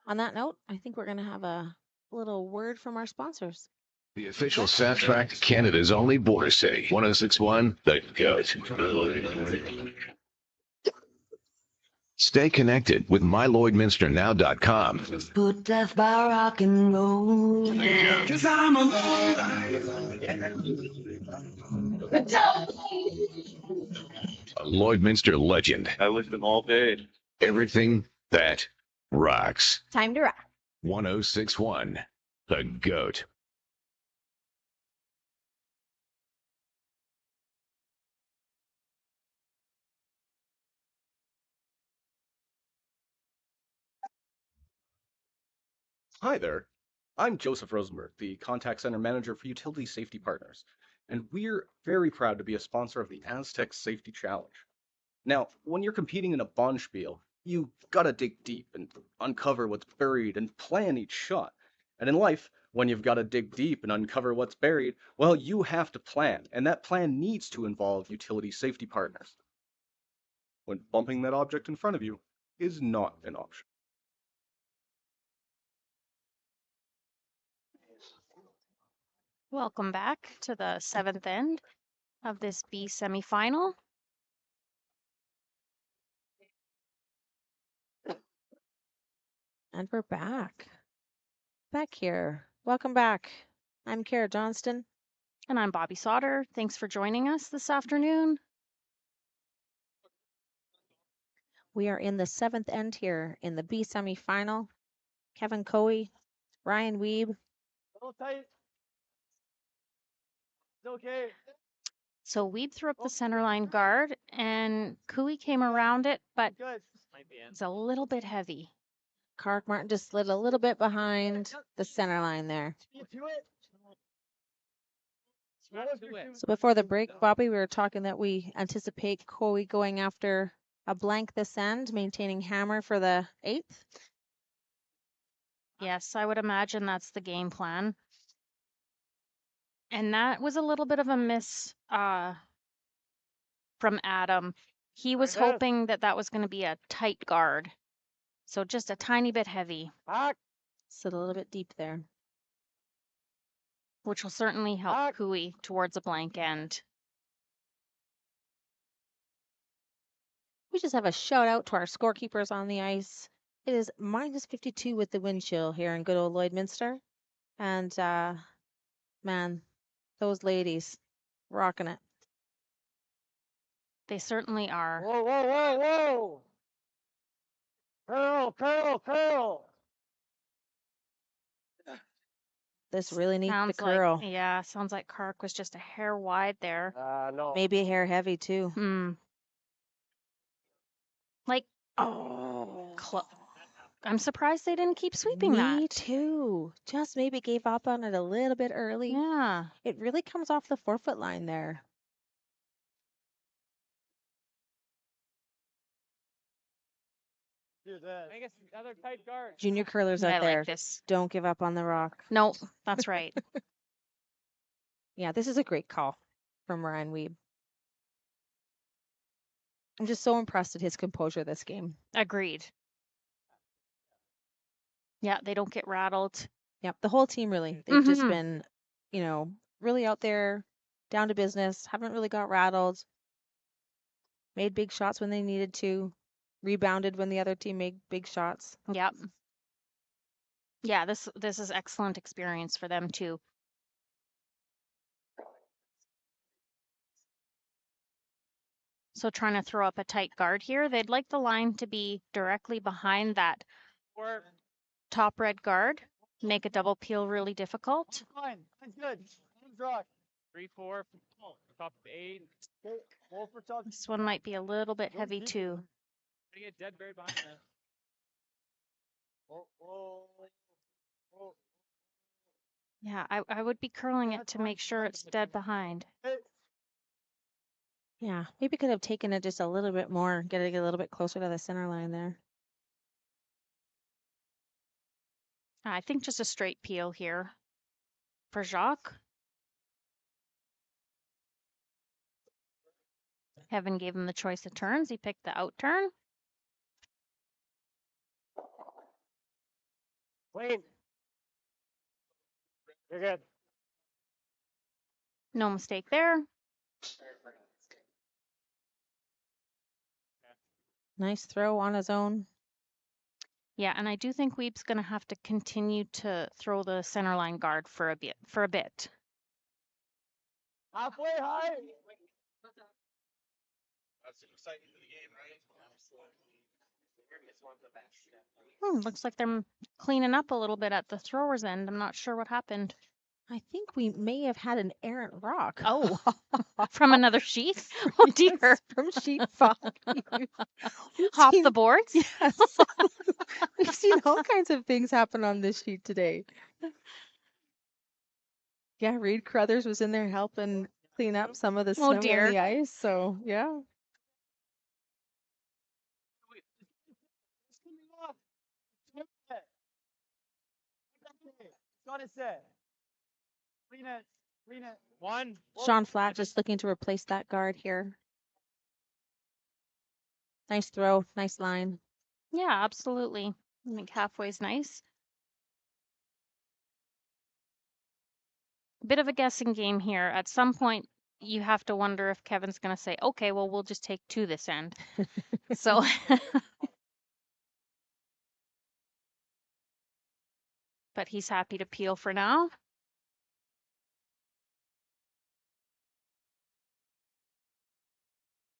On that note, I think we're going to have a little word from our sponsors. The official soundtrack to Canada's only border city. 106.1 The Goat. Stay connected with MyLloydminsterNow.com. Put death by rock and roll. 'Cause I'm alive. A Lloydminster legend. I lived them all day. Everything that rocks. Time to rock. 106.1 The Goat. Hi there. I'm Joseph Rosenberg, the Contact Center Manager for Utility Safety Partners, and we're very proud to be a sponsor of the Astec Safety Challenge. Now, when you're competing in a bonspiel, you gotta dig deep and uncover what's buried and plan each shot. And in life, when you've gotta dig deep and uncover what's buried, well, you have to plan, and that plan needs to involve utility safety partners. When bumping that object in front of you is not an option. Welcome back to the 7th end of this B semifinal. And we're back. Back here. Welcome back. I'm Kara Johnston. And I'm Bobby Sauter. Thanks for joining us this afternoon. We are in the 7th end here in the B semifinal. Kevin Coey, Ryan Wiebe. Hold tight. It's okay. So Wiebe threw up the center line guard, and Cooey came around it, but Good. it's a little bit heavy. Kark Martin just slid a little bit behind the center line there. You do it. So before the break, Bobby, we were talking that we anticipate Coey going after a blank this end, maintaining hammer for the 8th. Yes, I would imagine that's the game plan. And that was a little bit of a miss from Adam. He was hoping that that was going to be a tight guard. So just a tiny bit heavy. Back. Sit a little bit deep there. Which will certainly help Cooey towards a blank end. We just have a shout out to our scorekeepers on the ice. It is minus 52 with the wind chill here in good old Lloydminster. And man, those ladies rocking it. They certainly are. Whoa, whoa, whoa, whoa. Curl. This really needs Sounds the curl. like, yeah, sounds like Kark was just a hair wide there. No. Maybe a hair heavy too. Like, I'm surprised they didn't keep sweeping that. Me too. Just maybe gave up on it a little bit early. Yeah. It really comes off the 4-foot line there. I guess another tight guard. Junior curlers I out there. like this. Don't give up on the rock. No, that's right. Yeah, this is a great call from Ryan Wiebe. I'm just so impressed at his composure this game. Agreed. Yeah, they don't get rattled. Yep, the whole team really. They've just been, really out there, down to business, haven't really got rattled. Made big shots when they needed to. Rebounded when the other team made big shots. Yep. Yeah, this is excellent experience for them too. So trying to throw up a tight guard here. They'd like the line to be directly behind that top red guard. Make a double peel really difficult. Fine. That's good. Rock. 3-4. top 8. Okay, roll for top. This one might be a little bit Don't heavy keep too. Gonna get dead buried behind that. Oh, oh, oh. Yeah, I would be curling it That's to fine, make sure it's dead behind. Hey, Yeah, maybe could have taken it just a little bit more, get it a little bit closer to the center line there. I think just a straight peel here for Jacques. Kevin gave him the choice of turns. He picked the out turn. Clean. You're good. No mistake there. Nice throw on his own. Yeah, and I do think Wiebe's going to have to continue to throw the center line guard for a bit. Halfway high. That's exciting for the game, right? It's one of the best. Looks like they're cleaning up a little bit at the thrower's end. I'm not sure what happened. I think we may have had an errant rock. Oh, from another sheet? Oh dear. Yes, from sheet 5. Off the boards? Yes. We've seen all kinds of things happen on this sheet today. Yeah, Reed Crothers was in there helping clean up some of the Oh, snow on dear. the ice. So, yeah. It's coming off. It's got it set. Clean it. Clean it. One. Sean Flatt just looking to replace that guard here. Nice throw. Nice line. Yeah, absolutely. I think halfway's nice. A bit of a guessing game here. At some point, you have to wonder if Kevin's going to say, okay, well, we'll just take 2 this end. So, but he's happy to peel for now.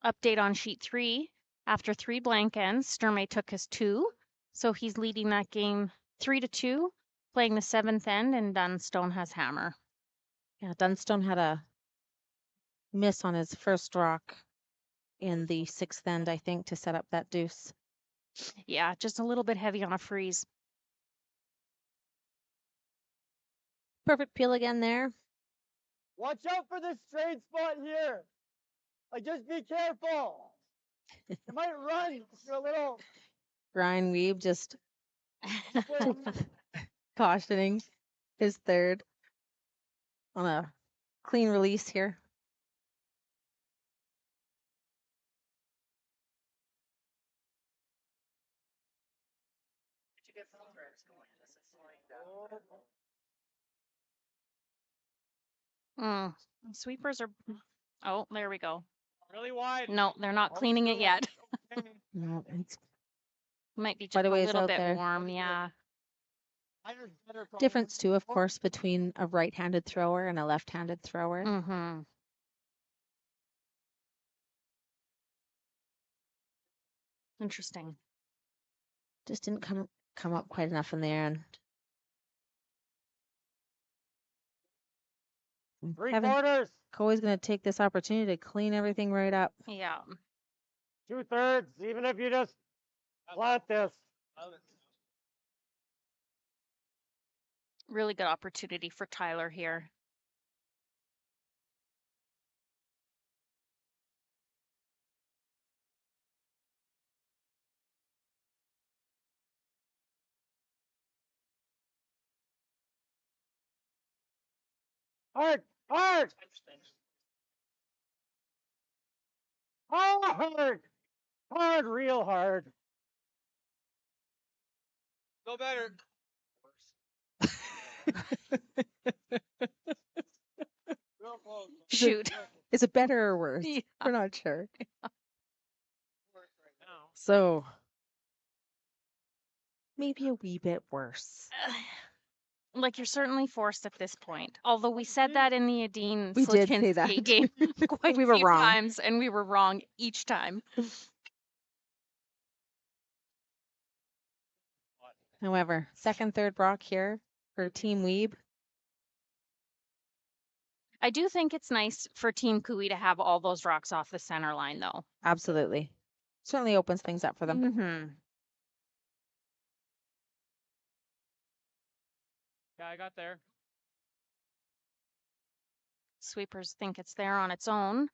Update on sheet 3. After 3 blank ends, Sturmey took his 2. So he's leading that game 3-2, playing the 7th end, and Dunstone has hammer. Yeah, Dunstone had a miss on his first rock in the 6th end, I think, to set up that deuce. Yeah, just a little bit heavy on a freeze. Perfect peel again there. Watch out for this straight spot here. Like, just be careful. It might run for a little. Brian Wiebe just cautioning his third on a clean release here. Did you get filters going? This is Sweepers are. Oh, there we go. Really wide. No, they're not cleaning it yet. Okay. No, it's Might be just quite a a ways little out bit there. warm. Yeah. Iron's better probably. Difference too, of course, between a right-handed thrower and a left-handed thrower. Mm-hmm. Interesting. Just didn't come up quite enough in there. And 3/4. Coey's going to take this opportunity to clean everything right up. Yeah. 2/3. Even if you just flat this. Really good opportunity for Tyler here. Hard. Hard. Hard. Hard. Real hard. No better. Real close. Shoot. Is it better or worse? Yeah. We're not sure. Right now. So maybe a wee bit worse. Like, you're certainly forced at this point. Although we said that in the Adine We did say Slichkin that. skate game quite We a were few wrong. times, and we were wrong each time. However, second, third rock here for Team Wiebe. I do think it's nice for Team Kui to have all those rocks off the center line, though. Absolutely. Certainly opens things up for them. Mm-hmm. Yeah, I got there. Sweepers think it's there on its own.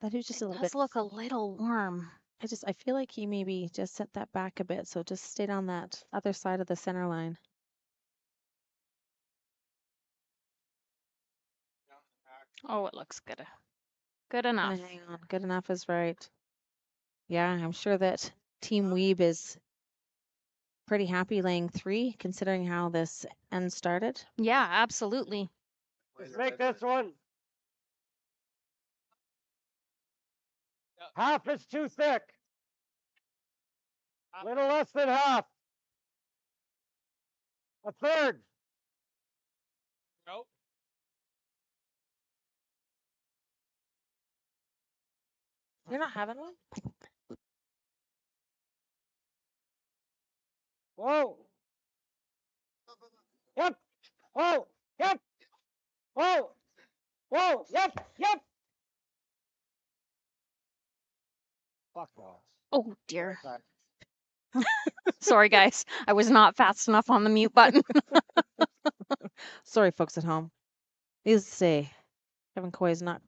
That is just It a little does bit. look a little warm. I feel like he maybe just set that back a bit, so just stayed on that other side of the center line. Oh, it looks good. Good Gonna enough. hang on. Good enough is right. Yeah, I'm sure that Team Wiebe is pretty happy laying 3, considering how this end started. Yeah, absolutely. Let's make this one. Half is too thick. Little less than half. A third. Nope. You're not having one? Whoa. Yep. Whoa. Yep. Whoa. Whoa. Yep. Yep. Fuck off. Oh, dear. Sorry, guys. I was not fast enough on the mute button. Sorry, folks at home. Needless to say, Kevin Coy is not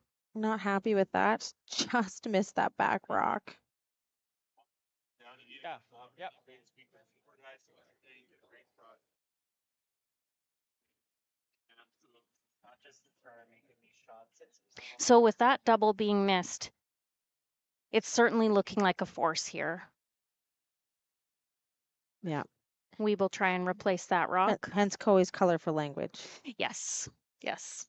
happy with that. Just missed that back rock. Yeah. Yep. Not just the thrower making these shots. So with that double being missed, it's certainly looking like a force here. Yeah. We will try and replace that rock. Hence Coy's colorful language. Yes. Yes.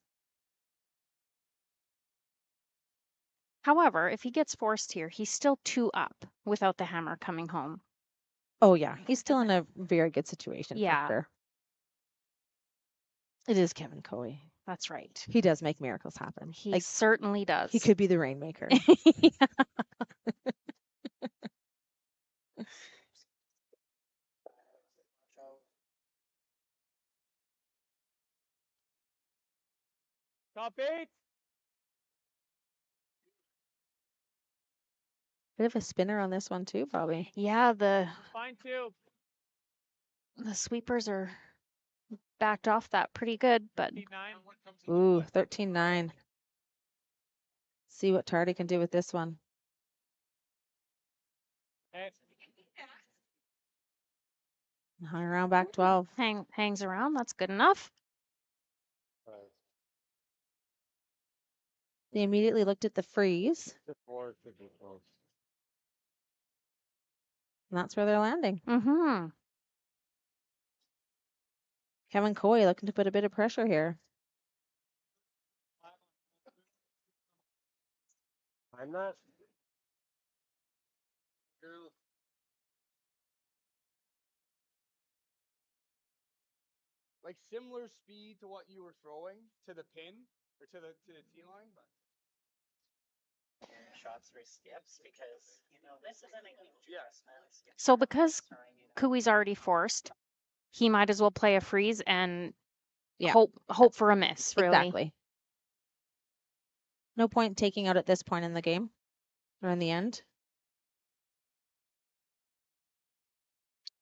However, if he gets forced here, he's still 2 up without the hammer coming home. Oh yeah, he's still in a very good situation. Yeah. For sure. It is Kevin Coy. That's right. He does make miracles happen. He certainly does. He could be the rainmaker. Top 8. Bit of a spinner on this one too, probably. Yeah, the Fine too. sweepers are backed off that pretty good, but 9. Ooh, 13-9. See what Tardy can do with this one. Okay. Hung around back 12. hangs around. That's good enough. They immediately looked at the freeze. The 4 should be close. And that's where they're landing. Mm-hmm. Kevin Coy looking to put a bit of pressure here. I'm not. Like similar speed to what you were throwing to the pin or to the tee line. Shots for skips because this isn't a huge adjustment. So because Kui's already forced, he might as well play a freeze and hope for a miss, really. Exactly. No point taking out at this point in the game or in the end.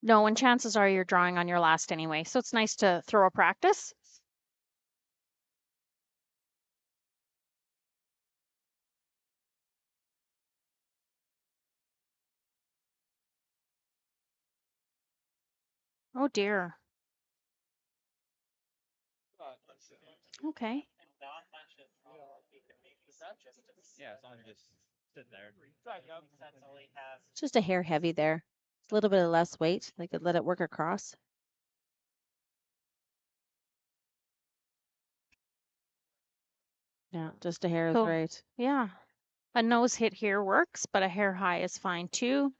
No, and chances are you're drawing on your last anyway, so it's nice to throw a practice. Oh dear. Okay. Yeah, as long as you just sit there. It's just a hair heavy there. It's a little bit of less weight. They could let it work across. Yeah, just a hair is So, right. Yeah. A nose hit here works, but a hair high is fine too.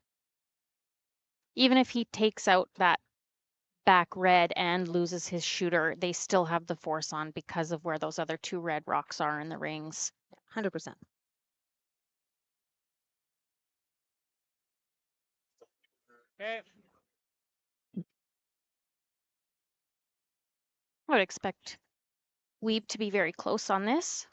Even if he takes out that back red and loses his shooter, they still have the force on because of where those other 2 red rocks are in the rings. 100%. Okay. I would expect Wiebe to be very close on this.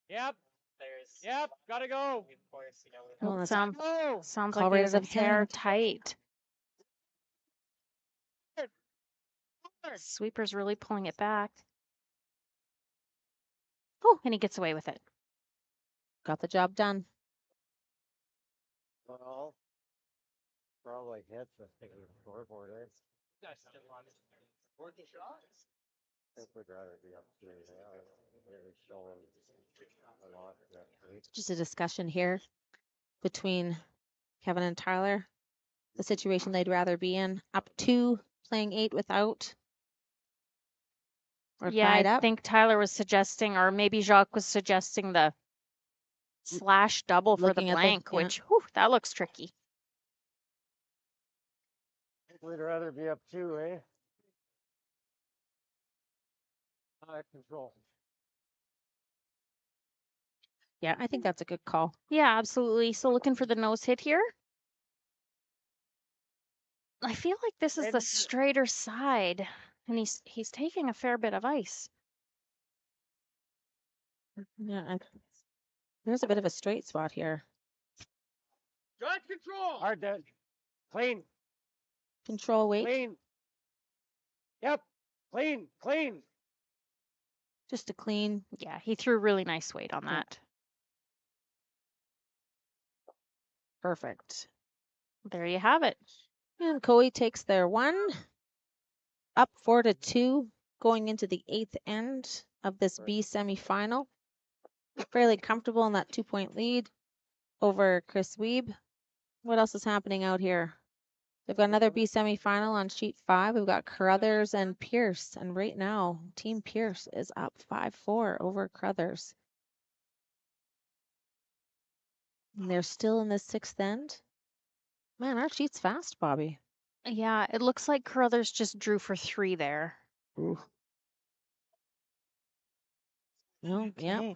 Yep. There's Yep. Gotta go. of course, you know, we Oh, Oh, that's Go. sounds call like right it was out a of his hair hand. tight. Sweeper's really pulling it back. Oh, and he gets away with it. Got the job done. Well, probably hits the scoreboard, eh? that's still on his working shots. I think we'd rather be up to really showing a lot. Just a discussion here between Kevin and Tyler. The situation they'd rather be in. Up 2, playing 8 without. Or Yeah, tied I up. think Tyler was suggesting, or maybe Jacques was suggesting the slash double for the Looking at the- blank, yeah. which, whew, that looks tricky. We'd rather be up 2, eh? Control. Yeah, I think that's a good call. Yeah, absolutely. So looking for the nose hit here. I feel like this is the straighter side, and he's taking a fair bit of ice. Yeah, there's a bit of a straight spot here. Drive control. Hard dead. Clean. Control weight. Clean. Yep. Clean. Clean. Just a clean. Yeah, he threw really nice weight on that. Perfect. There you have it. And Coe takes their 1. Up 4-2 going into the 8th end of this B semifinal. Fairly comfortable in that 2-point lead over Chris Wiebe. What else is happening out here? We've got another B semifinal on sheet 5. We've got Carruthers and Pierce. And right now, Team Pierce is up 5-4 over Carruthers. And they're still in the 6th end. Man, our sheet's fast, Bobby. Yeah, it looks like Carruthers just drew for 3 there. Ooh. No, yeah. Okay.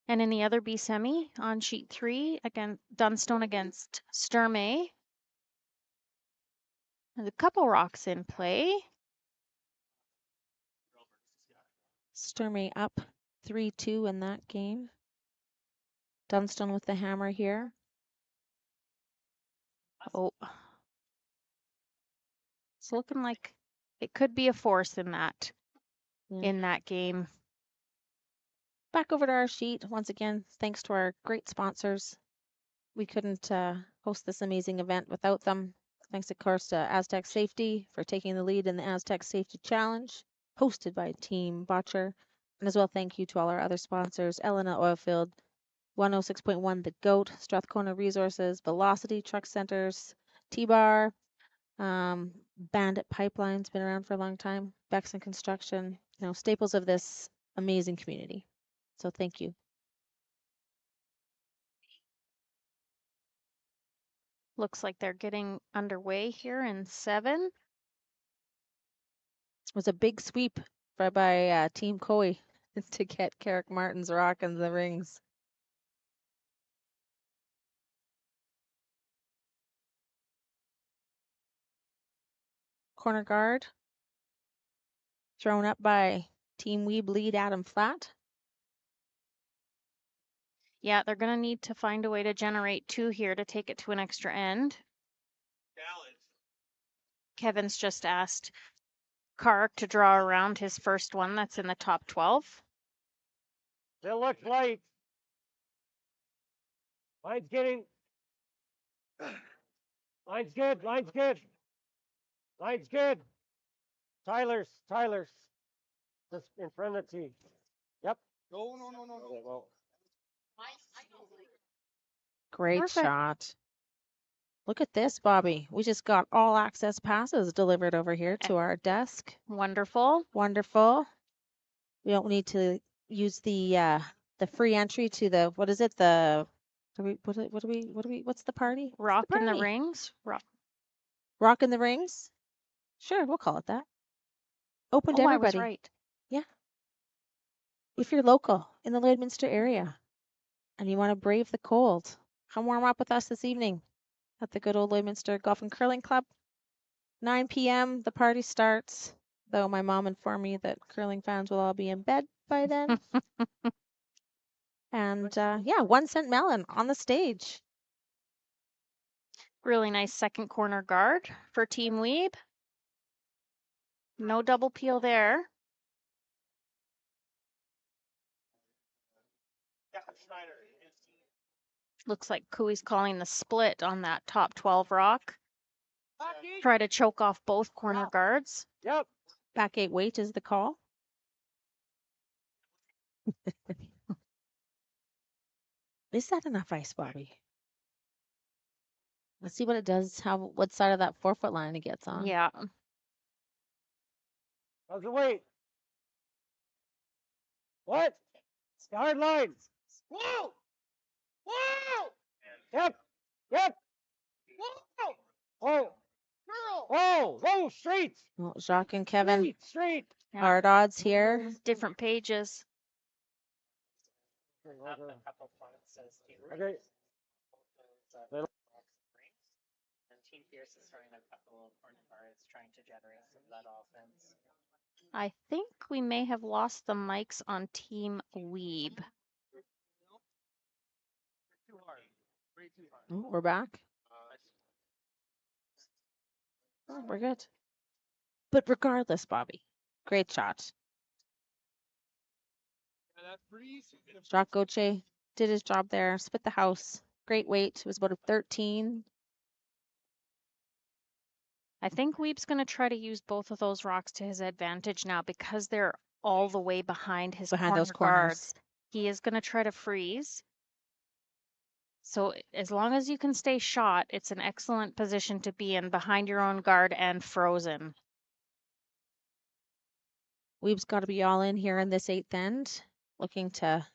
And in the other B semi on sheet 3, again, Dunstone against Sturmey. There's a couple rocks in play. Sturmey up 3-2 in that game. Dunstone with the hammer here. Oh. It's looking like it could be a force in that game. Back over to our sheet. Once again, thanks to our great sponsors. We couldn't host this amazing event without them. Thanks, of course, to Astec Safety for taking the lead in the Astec Safety Challenge, hosted by Team Botcher. And as well, thank you to all our other sponsors, Elena Oilfield, 106.1 The Goat, Strathcona Resources, Velocity Truck Centers, T-Bar, Bandit Pipeline's been around for a long time, Beckson Construction, staples of this amazing community. So thank you. Looks like they're getting underway here in 7. It was a big sweep by Team Coe to get Carrick Martin's rock in the rings. Corner guard thrown up by Team Wiebe lead Adam Flatt. Yeah, they're going to need to find a way to generate 2 here to take it to an extra end. Challenge. Kevin's just asked Kark to draw around his first one that's in the top 12. Still looks light. Line's getting. Line's good. Line's good. Line's good. Tyler's. Just in front of the tee. Yep. No. Okay, well, Great Perfect. shot. Look at this, Bobby. We just got all access passes delivered over here to our desk. Wonderful. Wonderful. We don't need to use the free entry to the, what is it? What's the party? Rock in the party? rings. Rock in the rings? Sure, we'll call it that. Open to Oh, I everybody. was right. Yeah. If you're local in the Lloydminster area and you want to brave the cold, Come warm up with us this evening at the good old Lloydminster Golf and Curling Club. 9 p.m. the party starts, though my mom informed me that curling fans will all be in bed by then. And yeah, 1 cent melon on the stage. Really nice second corner guard for Team Wiebe. No double peel there. Looks like Cooey's calling the split on that top 12 rock. Try to choke off both corner guards. Yep. Back 8 weight is the call. Is that enough ice, Bobby? Let's see what it does, what side of that 4-foot line it gets on. Yeah. How's the weight? What? Hard line. Whoa! Whoa! Yep. Yep. Whoa! Oh. Girl. Whoa! Whoa! Straight. Well, Jacques and Kevin, Straight. hard odds here. Different pages. Okay. And Team Fierce is throwing a couple of corner guards trying to generate some of that offense. I think we may have lost the mics on Team Wiebe. Too hard. Way too hard. Oh, we're back. Oh, we're good. But regardless, Bobby, great shot. Yeah, that freeze. Jacques Gauthier did his job there, split the house. Great weight. It was about a 13. I think Wiebe's going to try to use both of those rocks to his advantage now because they're all the way behind his Behind those corner corners. guards. He is going to try to freeze. So as long as you can stay shot, it's an excellent position to be in behind your own guard and frozen. Weebe's got to be all in here in this 8th end, looking to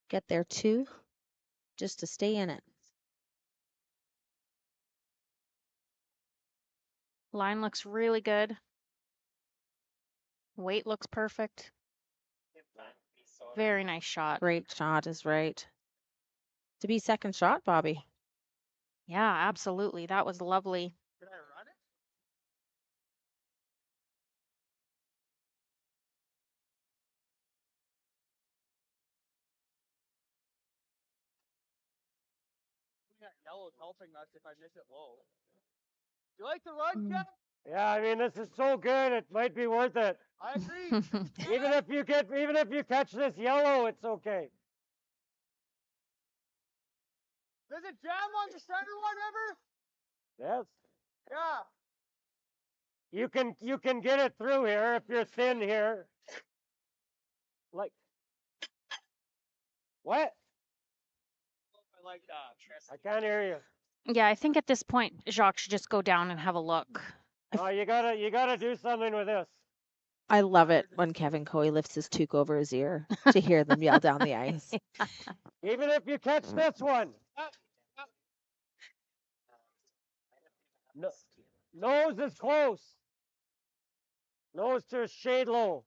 get there too, just to stay in it. Line looks really good. Weight looks perfect. Very nice shot. Great shot is right. To be second shot, Bobby. Yeah, absolutely. That was lovely. Did I run it? That yellow's helping us if I miss it low. You like the run, Kev? Yeah, I mean this is so good. It might be worth it. I agree. Even if you catch this yellow, it's okay. Does it jam on the center one ever? Yes. Yeah. You can get it through here if you're thin here. Like what? I like that. I can't hear you. Yeah, I think at this point, Jacques should just go down and have a look. Oh, you gotta do something with this. I love it when Kevin Coey lifts his toque over his ear to hear them yell down the ice. Even if you catch this one. No, nose is close. Nose to shade low.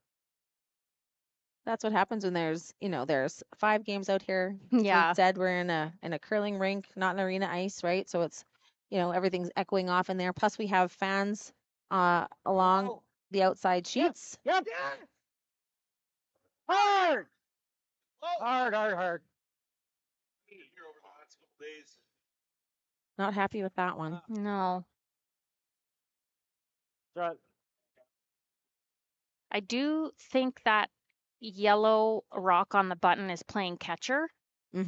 That's what happens when there's 5 games out here. Yeah. Instead, we're in a curling rink, not an arena ice, right? So it's, everything's echoing off in there. Plus, we have fans along the outside sheets. Yep. Hard. Hard. Here over the last couple days. Not happy with that one. No. Right. I do think that yellow rock on the button is playing catcher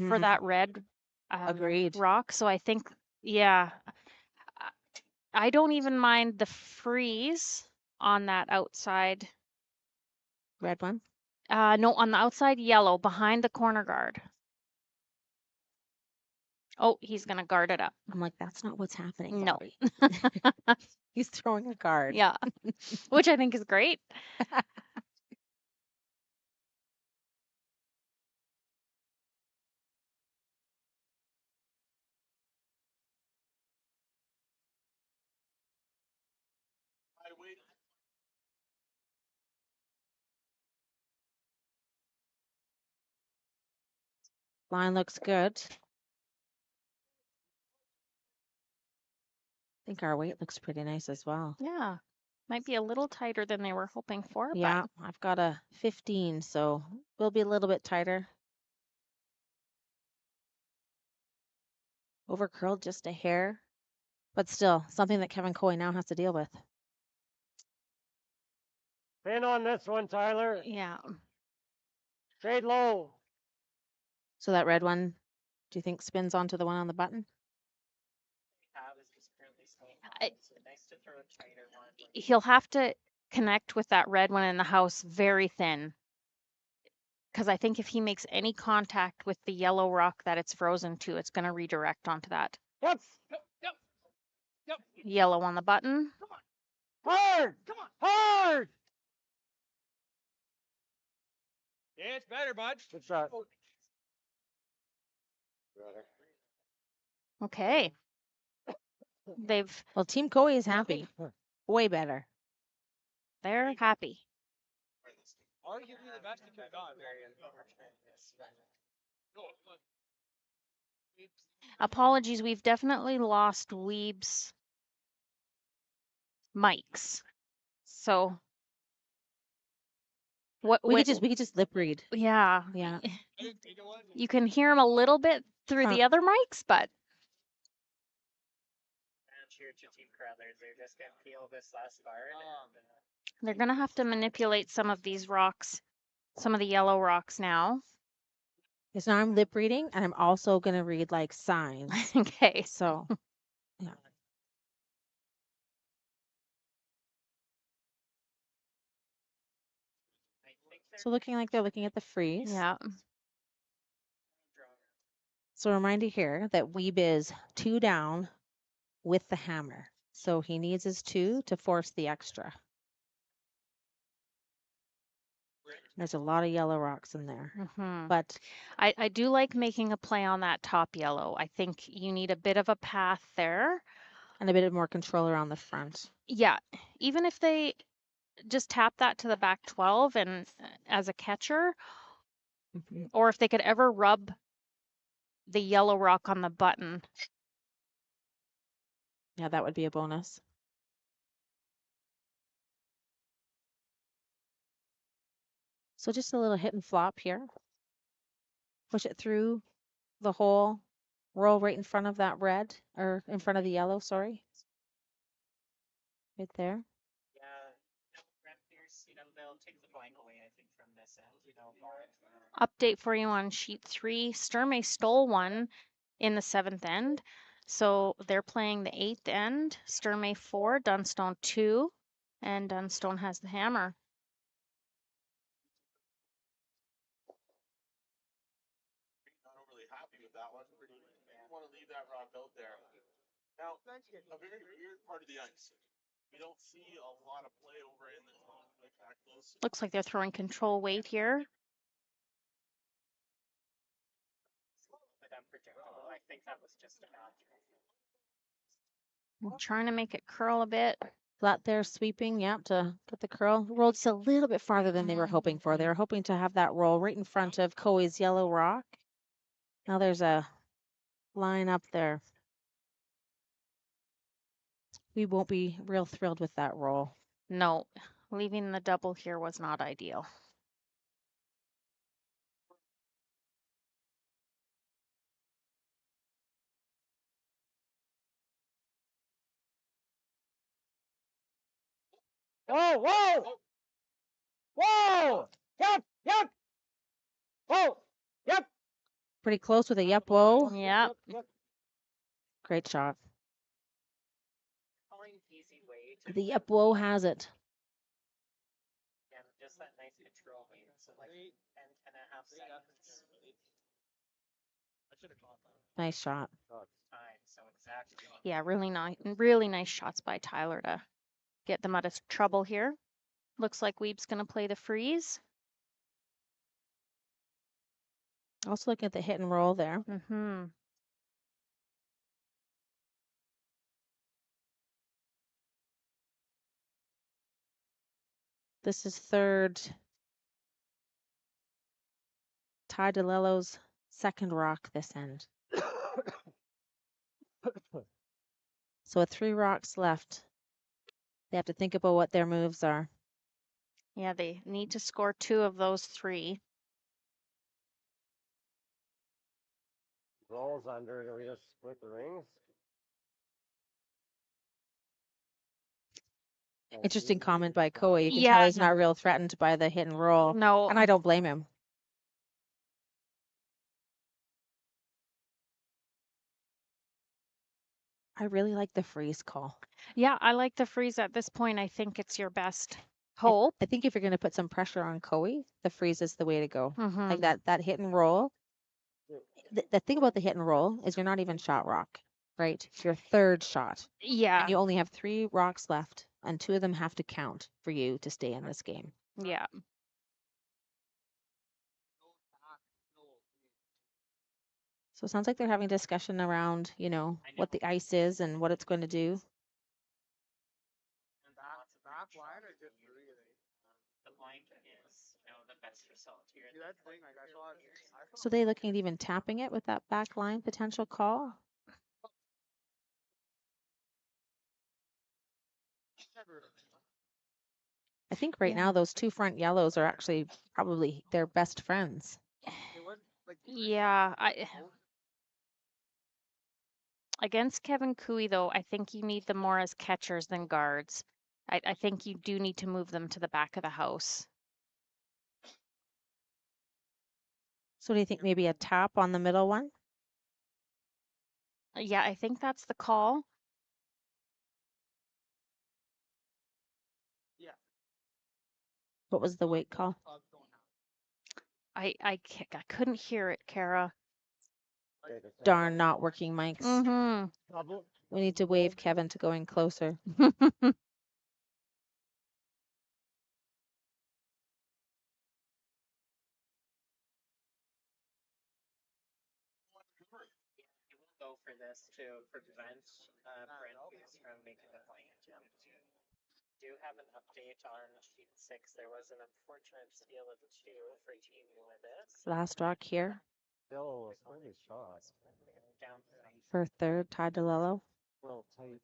for that red Agreed. rock. So I think, yeah, I don't even mind the freeze on that outside. Red one. No, on the outside yellow behind the corner guard. Oh, he's going to guard it up. I'm like, that's not what's happening. No. Bobby. He's throwing a card. Yeah, which I think is great. I wait. Line looks good. think our weight looks pretty nice as well. Yeah. Might be a little tighter than they were hoping for, Yeah, I've got a 15, so we'll be a little bit tighter. Over curled just a hair, but still something that Kevin Coy now has to deal with. Pin on this one, Tyler. but yeah. Trade low. So that red one, do you think spins onto the one on the button? Have is just currently I- so nice to throw a tighter one. He'll have to connect with that red one in the house very thin. Because I think if he makes any contact with the yellow rock that it's frozen to, it's going to redirect onto that Yep. yellow on the button. Hard. Come on. Hard. Yeah, it's better, bud. Good shot. Okay. They've Well, Team Coy is happy. Way better. they're happy. Arguably the best you've got. Very unfortunate. Apologies, we've definitely lost Weeb's mics. So We could just lip read. yeah. Yeah. You can hear him a little bit through the other mics, but And cheer to Team Carruthers. They're just gonna peel this last card. they're going to have to manipulate some of these rocks, some of the yellow rocks now. Because now I'm lip reading and I'm also going to read like signs. Okay. So, yeah. So looking like they're looking at the freeze. Yeah. So a reminder here that Wiebe is 2 down with the hammer. So he needs his 2 to force the extra. There's a lot of yellow rocks in there. But I do like making a play on that top yellow. I think you need a bit of a path there. and a bit more control around the front. Yeah. Even if they just tap that to the back 12 and as a catcher, or if they could ever rub the yellow rock on the button. Yeah, that would be a bonus. So just a little hit and flop here. Push it through the hole, roll right in front of that red, or in front of the yellow, sorry. Right there. Yeah, Raptors, they'll take the blank away, I think, from this end, Update for you on sheet 3. Sturmey stole one in the 7th end. So they're playing the 8th end. Sturmey 4, Dunstone 2, and Dunstone has the hammer. Not overly happy with that one. I want to leave that rock out there. Now, a very weird part of the ice. We don't see a lot of play over in the zone like that close. Looks like they're throwing control weight here. But unpredictable. I think that was just a bad throw. I'm trying to make it curl a bit. Flat there, sweeping, yep, to get the curl. Rolled just a little bit farther than they were hoping for. They were hoping to have that roll right in front of Coey's yellow rock. Now there's a line up there. We won't be real thrilled with that roll. No, leaving the double here was not ideal. Whoa, whoa! Whoa! Yep, yep! Whoa! Yep! Pretty close with a yep, whoa. Yep. Great shot. Calling easy way to The yep, whoa has it. yeah, just that nice control weight. So like 10.5 seconds. I should have caught that. Nice shot. Time, so exactly. Yeah, really nice shots by Tyler to get them out of trouble here. Looks like Weeb's going to play the freeze. Also looking at the hit and roll there. This is third. Ty DeLello's second rock this end. So with 3 rocks left, they have to think about what their moves are. Yeah, they need to score 2 of those 3. Rolls under. Do we just split the rings? Interesting comment by Koa. You can Yeah, tell he's not real threatened by the hit and roll. no. And I don't blame him. I really like the freeze call. Yeah, I like the freeze at this point. I think it's your best hope. I think if you're going to put some pressure on Koa, the freeze is the way to go. Mhm. Like that hit and roll. The thing about the hit and roll is you're not even shot rock, right? It's your 3rd shot. Yeah. And you only have 3 rocks left, and 2 of them have to count for you to stay in this game. Yeah. So it sounds like they're having a discussion around, you know, what the ice is and what it's going to do. Back line or just three? The blind is, the best result here. See, that's the thing. Like I saw. So they looking at even tapping it with that back line potential call? I think right now those 2 front yellows are actually probably their best friends. Yeah, against Kevin Cooey, though, I think you need them more as catchers than guards. I think you do need to move them to the back of the house. So do you think maybe a tap on the middle one? Yeah, I think that's the call. What was the weight call? I couldn't hear it, Kara. Darn, not working mics. Mm-hmm. We need to wave Kevin to go in closer. Go for this to prevent Brent from making the point. Do have an update on sheet 6. There was an unfortunate steal of 2 for Team Wiebe. Last rock here Still a pretty shot. Down for 3rd, tied to Lello. Well, tight.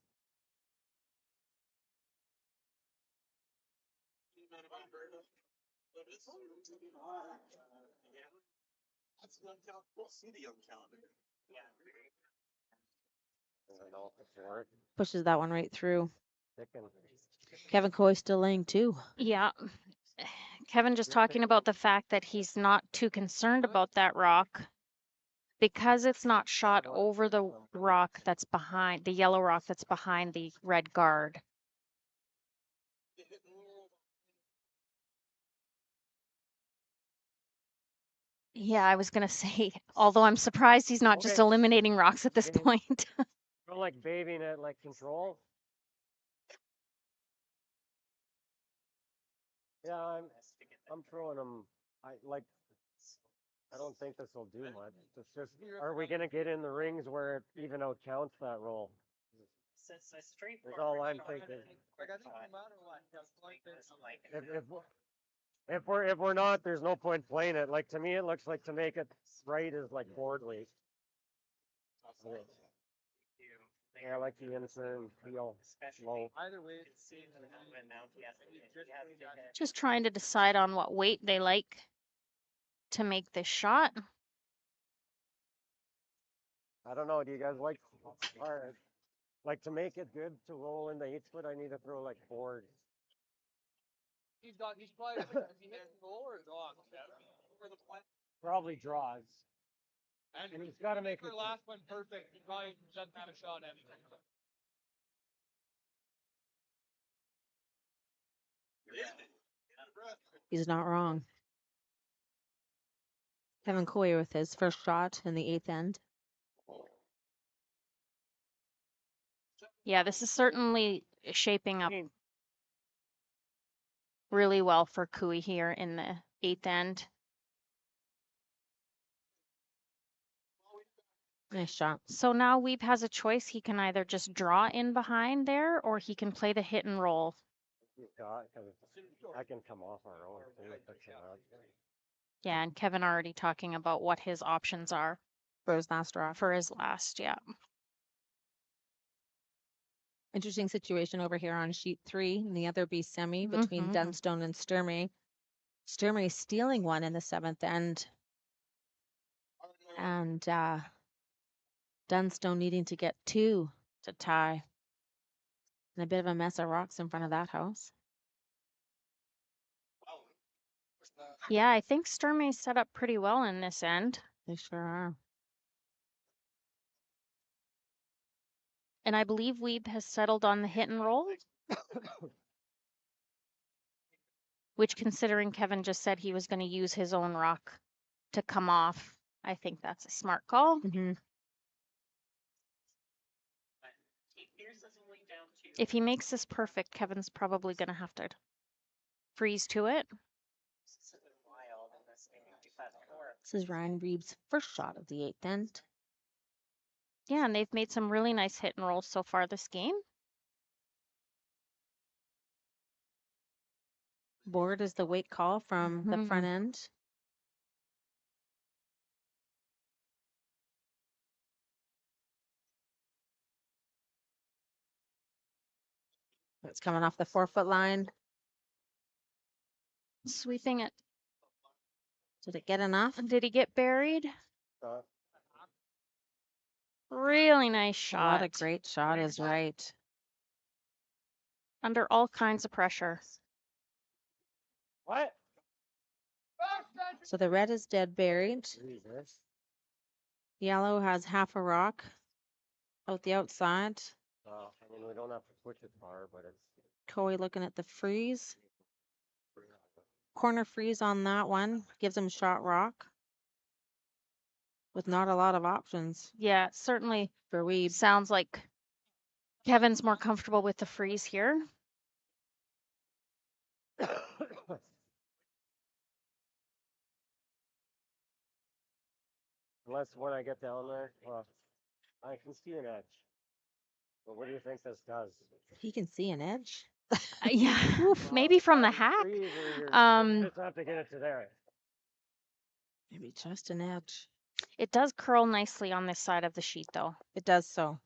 Team out of Alberta. Yeah. That's the uncountable. See the uncountable. Yeah. I don't know if it's work. Pushes that one right through. Chicken. Kevin Coy still laying 2. Yeah. Kevin just talking about the fact that he's not too concerned about that rock because it's not shot over the rock that's behind, the yellow rock that's behind the red guard. Yeah, I was going to say, although I'm surprised he's not just Okay. eliminating rocks at this Okay. point. We're like babying it, like control. Yeah, I'm throwing them. I don't think this will do much. It's just, are we gonna get in the rings where it even out counts that roll? It's a straight. That's all I'm thinking. Like I think no matter what, just like this. If we're not, there's no point playing it. Like to me, it looks like to make it right is like board league. Yeah, I like the insert feel low. Either way, Just trying to decide on what weight they like to make this shot. I don't know. Do you guys like hard? Like to make it good to roll in the 8-foot, I need to throw like board. he's probably is he hitting goal or dog? Probably draws. And he's got to make the it. last one perfect. He probably doesn't have a shot at it. He's not wrong. Kevin Coy with his first shot in the 8th end. Yeah, this is certainly shaping up really well for Cooey here in the 8th end. Nice shot. So now Wiebe has a choice. He can either just draw in behind there or he can play the hit and roll. I can come off our own. Yeah, and Kevin already talking about what his options are For his last rock. for his last, yeah. Interesting situation over here on sheet 3 in the other B semi between Mhm. Dunstone and Sturmey. Sturmey stealing one in the 7th end, and Dunstone needing to get 2 to tie. And a bit of a mess of rocks in front of that house. Yeah, I think Sturmey's set up pretty well in this end. They sure are. And I believe Wiebe has settled on the hit and roll. Which, considering Kevin just said he was going to use his own rock to come off, I think that's a smart call. Mm-hmm. If he makes this perfect, Kevin's probably going to have to freeze to it. This is Ryan Reeves' first shot of the 8th end. Yeah, and they've made some really nice hit and rolls so far this game. Board is the wake call from the front end. It's coming off the 4-foot line. Sweeping it. Did it get enough? Did he get buried? Really nice shot. What a great shot is right. Under all kinds of pressure. What? So the red is dead buried. Jesus. Yellow has half a rock out the outside. I mean, we don't have to push it far, but it's. Coey looking at the freeze. Corner freeze on that one. Gives him shot rock. With not a lot of options. Yeah, certainly for Wiebe. Sounds like Kevin's more comfortable with the freeze here. Unless when I get down there, I can see an edge. But what do you think this does? He can see an edge. Yeah, maybe from the hack. Just have to get it to there. Maybe just an edge. It does curl nicely on this side of the sheet, though. It does so.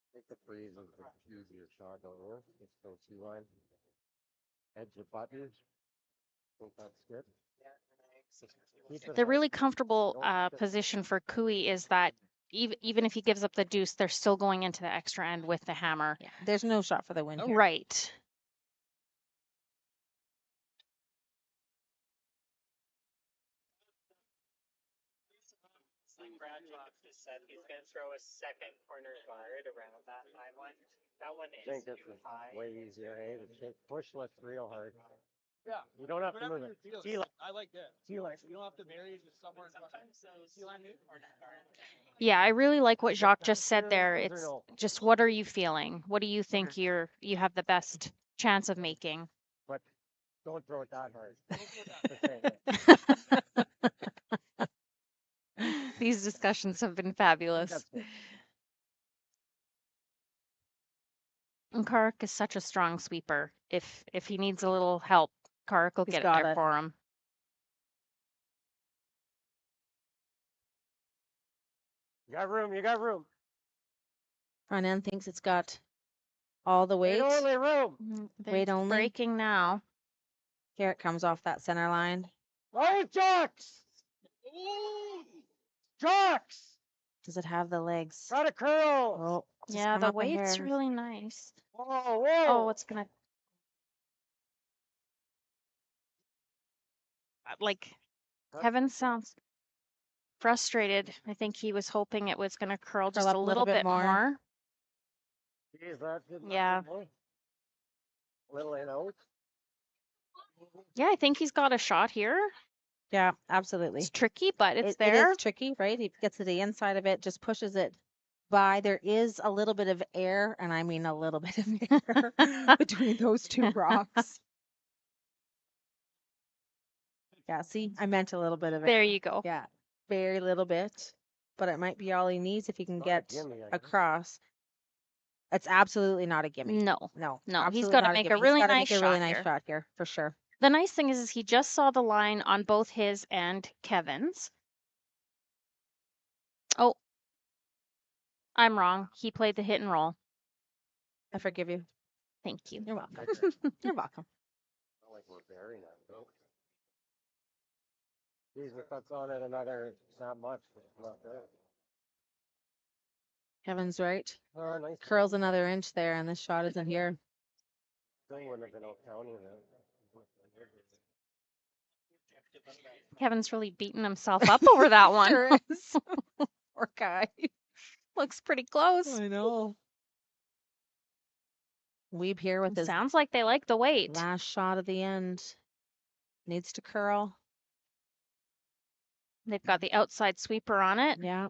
I think the freeze is the easier shot, don't you? It's so T-line. Edge of button. I think that's good. The really comfortable position for Cooey is that even if he gives up the deuce, they're still going into the extra end with the hammer. Yeah, there's no shot for the win here. Right. Like Brad just said, he's going to throw a second corner guard around that high one. That one I think is this too is high. way easier, eh? To push less real hard. Yeah. You don't have to move it. T-line. I like that. T-line. You don't have to marry it just somewhere. Yeah, I really like what Jacques just said there. Yes or It's no? just, what are you feeling? What do you think you have the best chance of making? But don't throw it that hard. These discussions have been fabulous. That's good. And Karik is such a strong sweeper. If he needs a little help, Karik will He's get it got there it. for him. You got room. You got room. Front end thinks it's got all the weight. Wait only room. Weight only. Breaking now. Here it comes off that center line. Oh, Jocks! Jocks! Does it have the legs? Got a curl. Oh, just Yeah, come the up a weight's hair. really nice. Whoa, whoa. Oh, it's gonna like Kevin sounds frustrated. I think he was hoping it was gonna curl just up a a little bit more. Jeez, that didn't Yeah. Little in out. Yeah, I think he's got a shot here. Yeah, absolutely. It's tricky, but it's It there. is tricky, right? He gets to the inside of it, just pushes it by. There is a little bit of air, and I mean a little bit of air between those two rocks. Yeah, see, I meant a little bit of There air. you go. Yeah, very little bit, but it might be all he needs if he can Not a get gimme, I guess. across. It's absolutely not a gimme. No. No, No, he's absolutely gotta not make a gimme. He's really gotta nice make a really shot nice here. shot here for sure. The nice thing is he just saw the line on both his and Kevin's. Oh, I'm wrong. He played the hit and roll. I forgive you. Thank you. You're welcome. You're welcome. Not like we're burying them, though. Geez, if that's on it another, not much, but it's not there. Kevin's right. Oh, nice. Curls another inch there, and this shot isn't here. Still wouldn't have been out counting that. Kevin's really beating himself up over that one. Sure is. Poor guy. Looks pretty close. I know. Wiebe here with his Sounds like they like the weight. last shot of the end. Needs to curl. They've got the outside sweeper on it, Yeah.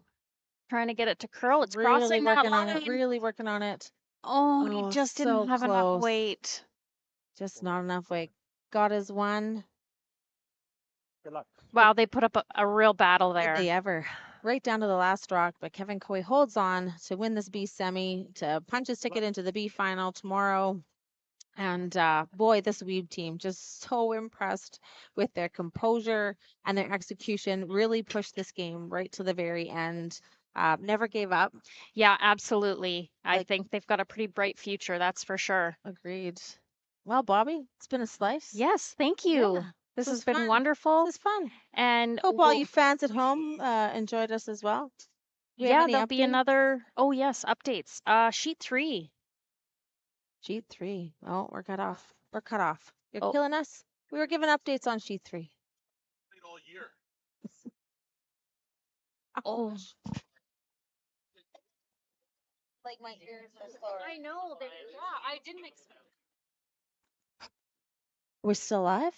trying to get it to curl. It's Really crossing that working on line. it. Really working on it. Oh, Oh, he just so didn't have enough close. weight. Just not enough weight. Got his one. Good luck. Wow, they put up a real battle Did there. they ever? Right down to the last rock, but Kevin Coy holds on to win this B semi, to punch his ticket into the B final tomorrow. And boy, this Wiebe team just so impressed with their composure and their execution. Really pushed this game right to the very end. Never gave up. Yeah, absolutely. I Like- think they've got a pretty bright future, that's for sure. Agreed. Well, Bobby, it's been a slice. Yes, thank you. Yeah, This was has been fun. wonderful. This is fun. And Hope all we'll- you fans at home enjoyed us as well. Do we have yeah, any there'll be updates? another. Oh yes, updates. Sheet 3. Sheet 3. Oh, we're cut off. We're cut off. You're Oh. killing us. We were given updates on sheet 3. Played all year. Oh, Like my ears are sore. I know. Yeah, I didn't expect. We're still live?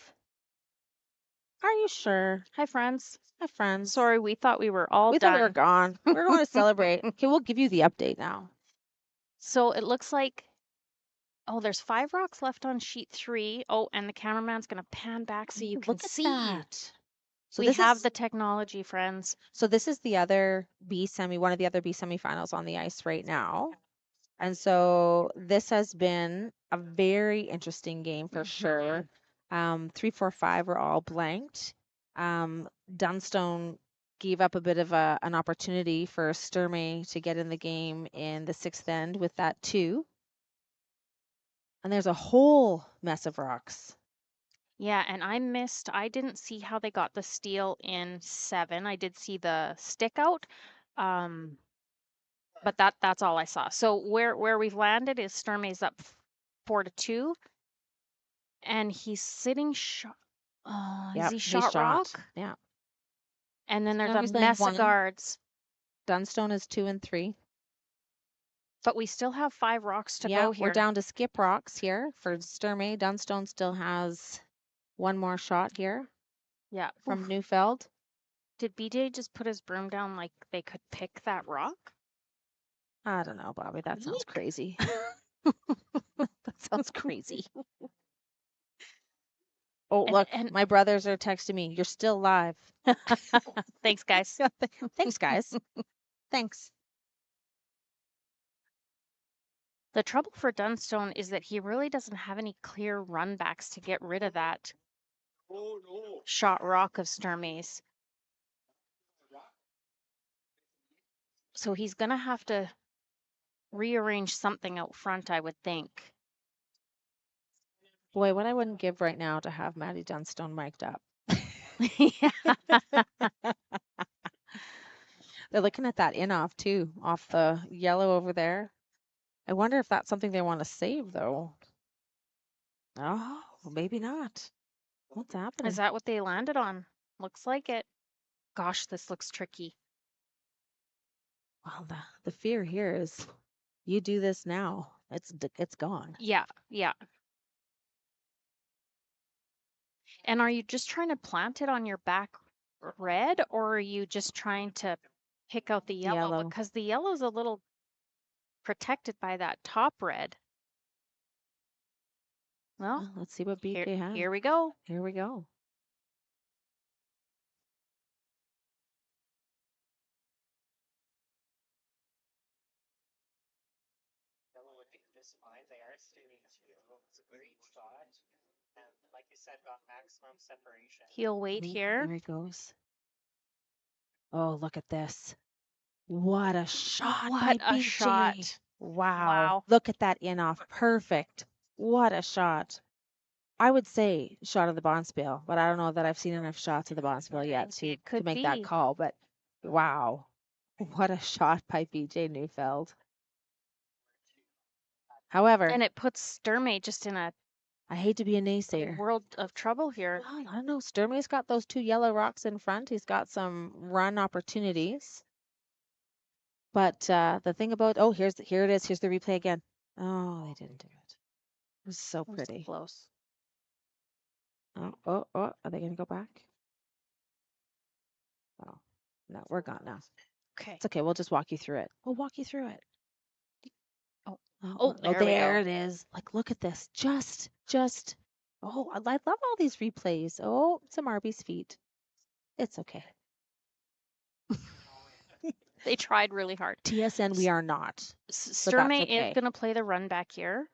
Are you sure? Hi, friends. Hi, friends. Sorry, we thought we were all We done. thought we were gone. We're going to celebrate. Okay, we'll give you the update now. So it looks like, oh, there's 5 rocks left on sheet 3. Oh, and the cameraman's gonna pan back so you Ooh, can look at see. that. So We this have is, the technology, friends. so this is the other B semi, one of the other B semifinals on the ice right now. And so this has been a very interesting game for sure. 3, 4, 5 were all blanked. Dunstone gave up a bit of an opportunity for Sturmey to get in the game in the 6th end with that 2. And there's a whole mess of rocks. Yeah, and I didn't see how they got the steal in 7. I did see the stick out. But that's all I saw. So where we've landed is Sturmey's up 4-2. And he's sitting shot. Oh, Yep, is he he's shot rock? Yeah. And then there's Sturmey's a laying mess one. of guards. Dunstone is 2 and 3. But we still have 5 rocks to Yeah, go here. we're down to skip rocks here for Sturmey. Dunstone still has one more shot here Yeah. from Oof. Neufeld. Did BJ just put his broom down like they could pick that rock? I don't know, Bobby. That sounds Yeek. crazy. That sounds crazy. Oh, And- look, and- my brothers are texting me. You're still live. Thanks, guys. Thanks, guys. Thanks. The trouble for Dunstone is that he really doesn't have any clear run backs to get rid of that Oh no. shot rock of Sturmey's. So he's going to have to rearrange something out front, I would think. Boy, what I wouldn't give right now to have Maddie Dunstone mic'd up. Yeah. They're looking at that in-off too, off the yellow over there. I wonder if that's something they want to save though. Oh, maybe not. What's happening? Is that what they landed on? Looks like it. Gosh, this looks tricky. Well, the fear here is you do this now, it's gone. Yeah, yeah. And are you just trying to plant it on your back red, or are you just trying to pick out the yellow? Yellow. Because the yellow's a little protected by that top red. Well, Well, let's see what BK has. here we go. Here we go. Yellow would be this fine. They are staying too. It's a great shot. And like you said, got maximum separation. He'll wait here. There he goes. Oh, look at this. What a shot. What by a BJ. shot. Wow. Wow. Look at that in off. Perfect. What a shot. I would say shot of the bonspiel, but I don't know that I've seen enough shots of the bonspiel yet Maybe it to could make that be. call. But wow. What a shot by BJ Neufeld. However, And it puts Sturmey just in a I hate to be a naysayer. world of trouble here. Well, I don't know. Sturmey's got those 2 yellow rocks in front. He's got some run opportunities. But the thing about here it is. Here's the replay again. Oh, they didn't do it. It was so It was pretty. close. Oh, are they gonna go back? Oh, no, we're gone now. Okay. It's okay. We'll just walk you through it. We'll walk you through it. Oh, there we there go. it is. Like, look at this. Just. Oh, I love all these replays. Oh, some Arby's feet. It's okay. They tried really hard. TSN, we are not. But that's Sturmey okay. is going to play the run back here.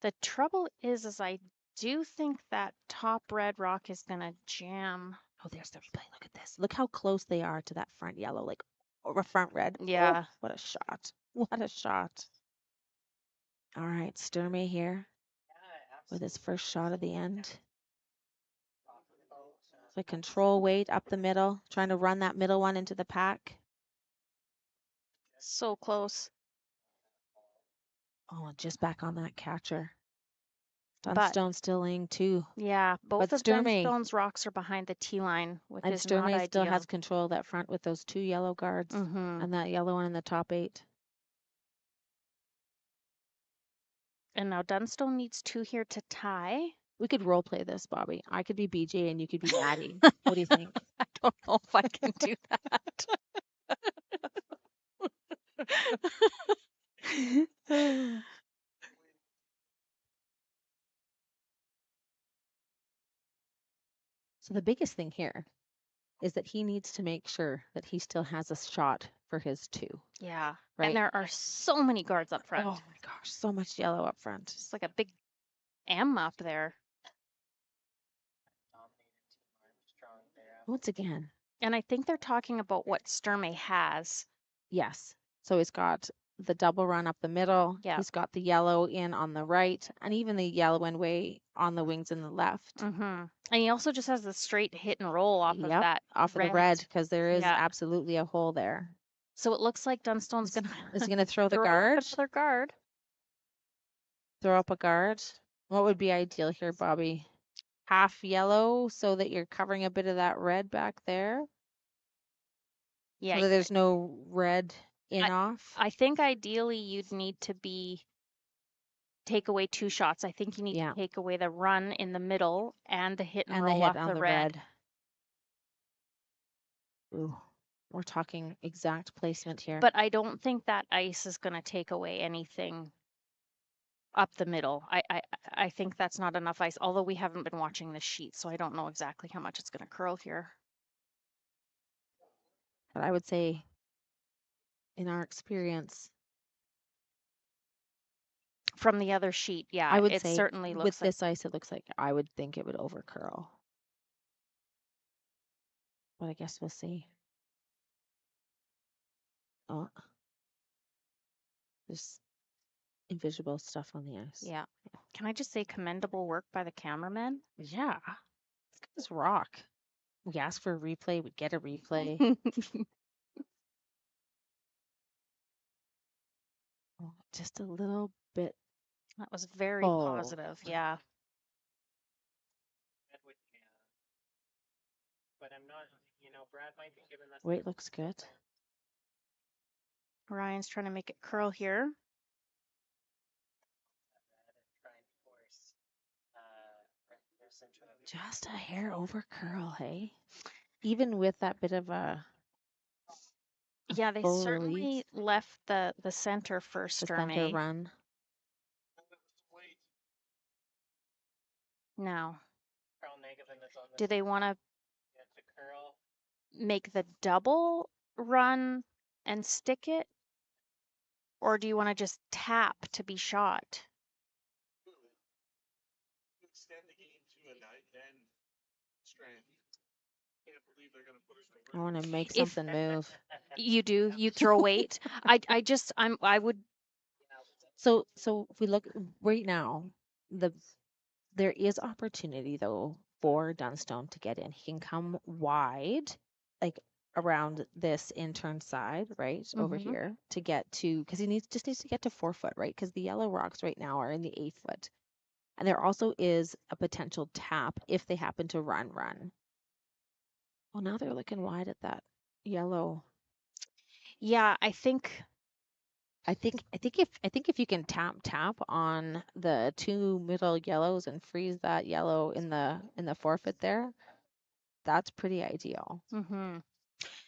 The trouble is I do think that top red rock is going to jam. Oh, there's the replay. Look at this. Look how close they are to that front yellow, like, or front red. Yeah. Oh, what a shot. What a shot. All right, Sturmey here with his first shot of the end. So control weight up the middle, trying to run that middle one into the pack. So close. Oh, and just back on that catcher. But Dunstone still laying 2. yeah, both But of Sturmey, Dunstone's rocks are behind the T line, which and is not Sturmey still ideal. has control of that front with those 2 yellow guards and that yellow one in the top 8. And now Dunstone needs 2 here to tie. We could role play this, Bobby. I could be BJ and you could be Maddie. What do you think? I don't know if I can do that. So the biggest thing here is that he needs to make sure that he still has a shot for his 2. Yeah. Right. And there are so many guards up front. Oh my gosh, so much yellow up front. It's like a big M up there. Once again. And I think they're talking about what Sturmey has. Yes. So he's got the double run up the middle. Yeah. He's got the yellow in on the right and even the yellow and way on the wings in the left. And he also just has the straight hit and roll off of that. Off of the red because there is Yeah. absolutely a hole there. So it looks like Dunstone's going Is he going to throw the throw guard? up another guard. Throw up a guard. What would be ideal here, Bobby? Half yellow so that you're covering a bit of that red back there. Yeah. So that there's no red in off. I think ideally you'd need to take away 2 shots. I think you need to take away the run in the middle and the hit and roll the hit off on the red. Ooh, we're talking exact placement here. But I don't think that ice is going to take away anything up the middle. I think that's not enough ice, although we haven't been watching the sheet, so I don't know exactly how much it's going to curl here. But I would say, in our experience, from the other sheet, yeah, I would it say certainly looks with like this ice, it looks like I would think it would over curl. But I guess we'll see. Oh, there's invisible stuff on the ice. Yeah. Can I just say commendable work by the cameraman? Yeah. This rock. We ask for a replay, we get a replay. Oh, just a little bit. That was very Oh. positive. Yeah. But I'm not, Brad might be giving us. Weight looks good. Ryan's trying to make it curl here. Just a hair over curl, hey? Even with that bit of a Yeah, they full certainly release, left the center for the center Sturmey. run. Now, Carl Negavan is on do they want to the curl. make the double run and stick it? Or do you want to just tap to be shot? Extend the game to a 9-10 strand. Can't believe they're going to put us I want to make If- something move. You do. You throw weight. I would. So if we look right now, there is opportunity though for Dunstone to get in. He can come wide, like around this intern side, right over Mm-hmm. here to get to, because he needs to get to 4 foot, right? Because the yellow rocks right now are in the 8 foot, and there also is a potential tap if they happen to run. Well, now they're looking wide at that yellow. Yeah, I think I think if you can tap on the 2 middle yellows and freeze that yellow in the 4 foot there, that's pretty ideal. mm-hmm.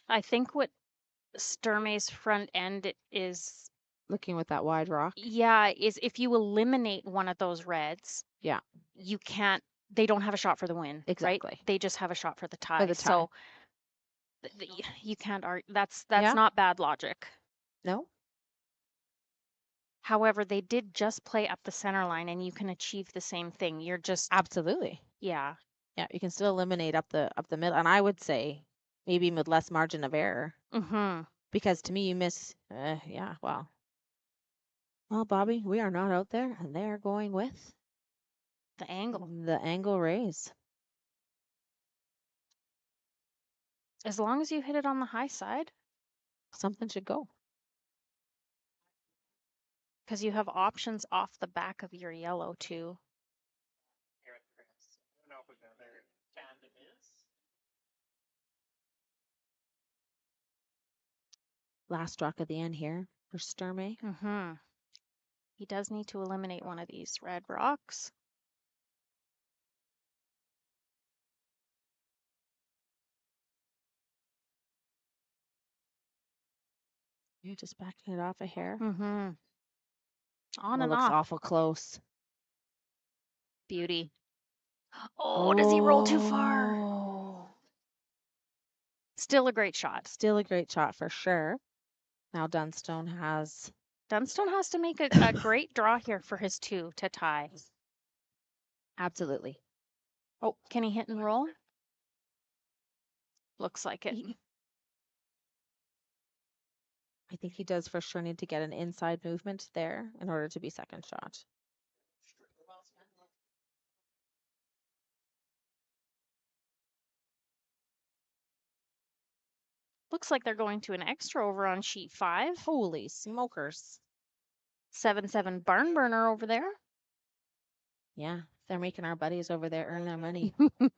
I think what Sturmay's front end is, Looking with that wide rock. yeah, is if you eliminate one of those reds, Yeah, you can't. They don't have a shot for the win, right? exactly. They just have a shot for the tie. For the tie. So you can't argue. That's Yeah. not bad logic. No? However, they did just play up the center line, and you can achieve the same thing. You're just Absolutely. yeah. Yeah, you can still eliminate up the middle, and I would say maybe with less margin of error, Mm-hmm. because to me you miss. Yeah, well, Bobby, we are not out there, and they are going with The angle. the angle raise. As long as you hit it on the high side, Something should go. because you have options off the back of your yellow too. Here at Chris. I don't know what another tandem is. Last rock of the end here for Sturmey. Mm-hmm. He does need to eliminate one of these red rocks. You're just backing it off a hair. Mm-hmm. On Oh, and looks off. awful close. Beauty. Oh, does he roll too far? Oh. Still a great shot. Still a great shot for sure. Now Dunstone has To make a great draw here for his 2 to tie. absolutely. Oh, can he hit and roll? Looks like it. I think he does for sure need to get an inside movement there in order to be second shot. Looks like they're going to an extra over on sheet 5. Holy smokers. 7-7 barn burner over there. Yeah, they're making our buddies over there earn their money. We're able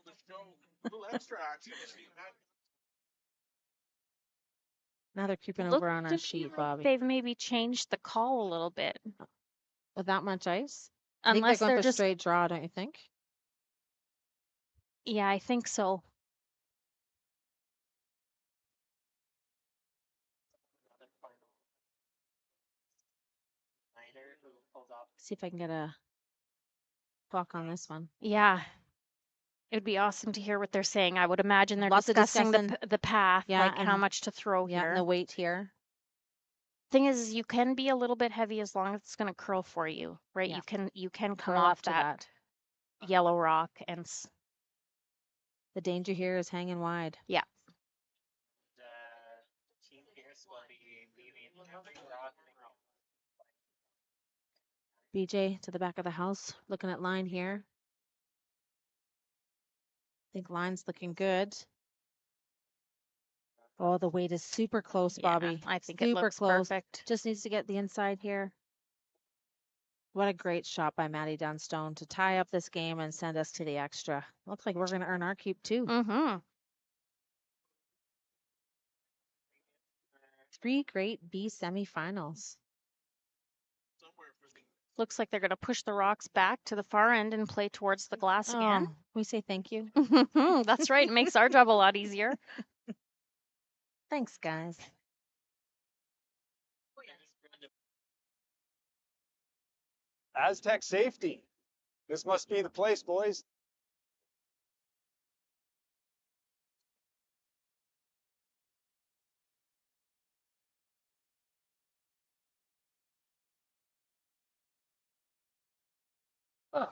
to show a little extra action. Now they're creeping Look over on our to sheet, me like Bobby. they've maybe changed the call a little bit. With that much ice? I think Unless they're going they're for just, straight draw, don't you think? yeah, I think so. Another final Snyder who pulled off. See if I can get a clock on this one. Yeah. It would be awesome to hear what they're saying. I would imagine they're Lots of discussing discussing. the path, Yeah, like how and- much to throw Yeah, here. and the weight here. Thing is, you can be a little bit heavy as long as it's going to curl for you, right? Yeah. You can come Curl up off to that yellow rock and The danger here is hanging wide. yeah. Team Pierce will be leaving every rock. BJ to the back of the house, looking at line here. I think line's looking good. Oh, the weight is super close, Bobby. I think it Super looks close. perfect. Just needs to get the inside here. What a great shot by Maddie Dunstone to tie up this game and send us to the extra. Looks like we're going to earn our keep too. Mm-hmm. 3 great B semifinals. Looks like they're going to push the rocks back to the far end and play towards the glass again. We say thank you. That's right. It makes our job a lot easier. Thanks, guys. Astec safety. This must be the place, boys. Oh,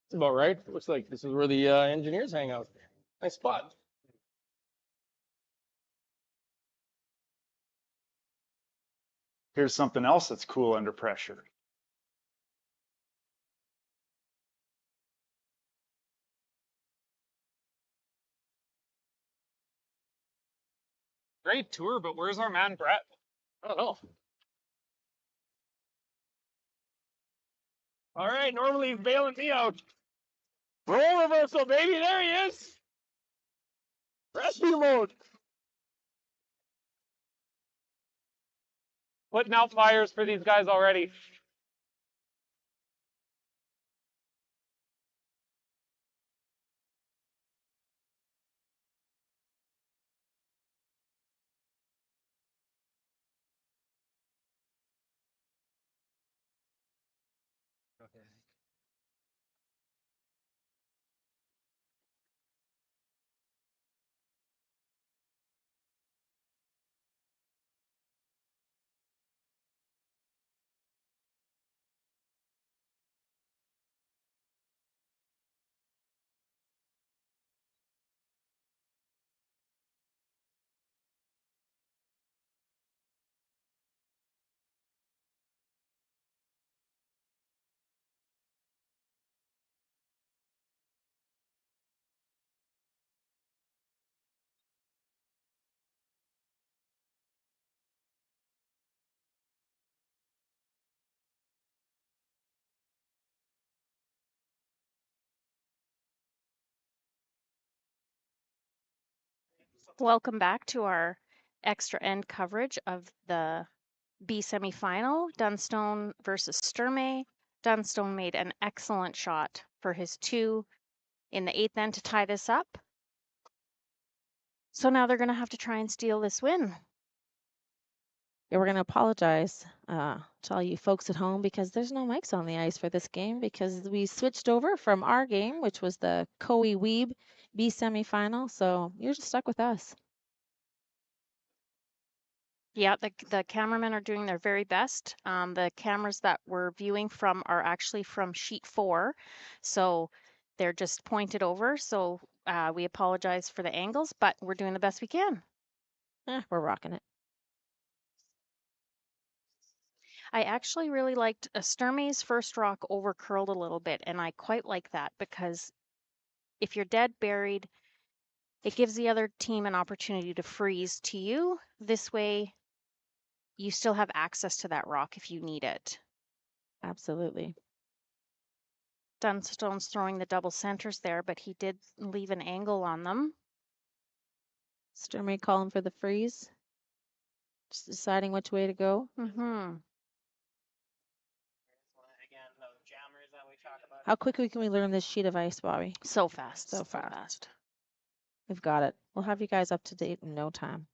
it's about right. Looks like this is where the engineers hang out. Nice spot. Here's something else that's cool under pressure. Great tour, but where's our man Brett? I don't know. All right, normally he's bailing me out. Roll reversal, baby. There he is. Rescue mode. Putting out fires for these guys already. Welcome back to our extra end coverage of the B semifinal, Dunstone versus Sturmey. Dunstone made an excellent shot for his 2 in the 8th end to tie this up. So now they're going to have to try and steal this win. Yeah, we're going to apologize to all you folks at home because there's no mics on the ice for this game because we switched over from our game, which was the Coe Wiebe B semifinal. So you're just stuck with us. Yeah, the cameramen are doing their very best. The cameras that we're viewing from are actually from sheet 4. So they're just pointed over. So we apologize for the angles, but we're doing the best we can. We're rocking it. I actually really liked Sturmey's first rock over curled a little bit, and I quite like that because if you're dead buried, it gives the other team an opportunity to freeze to you. This way, you still have access to that rock if you need it. Absolutely. Dunstone's throwing the double centers there, but he did leave an angle on them. Sturmey calling for the freeze. Just deciding which way to go. Mm-hmm. How quickly can we learn this sheet of ice, Bobby? So fast. So fast. We've got it. We'll have you guys up to date in no time.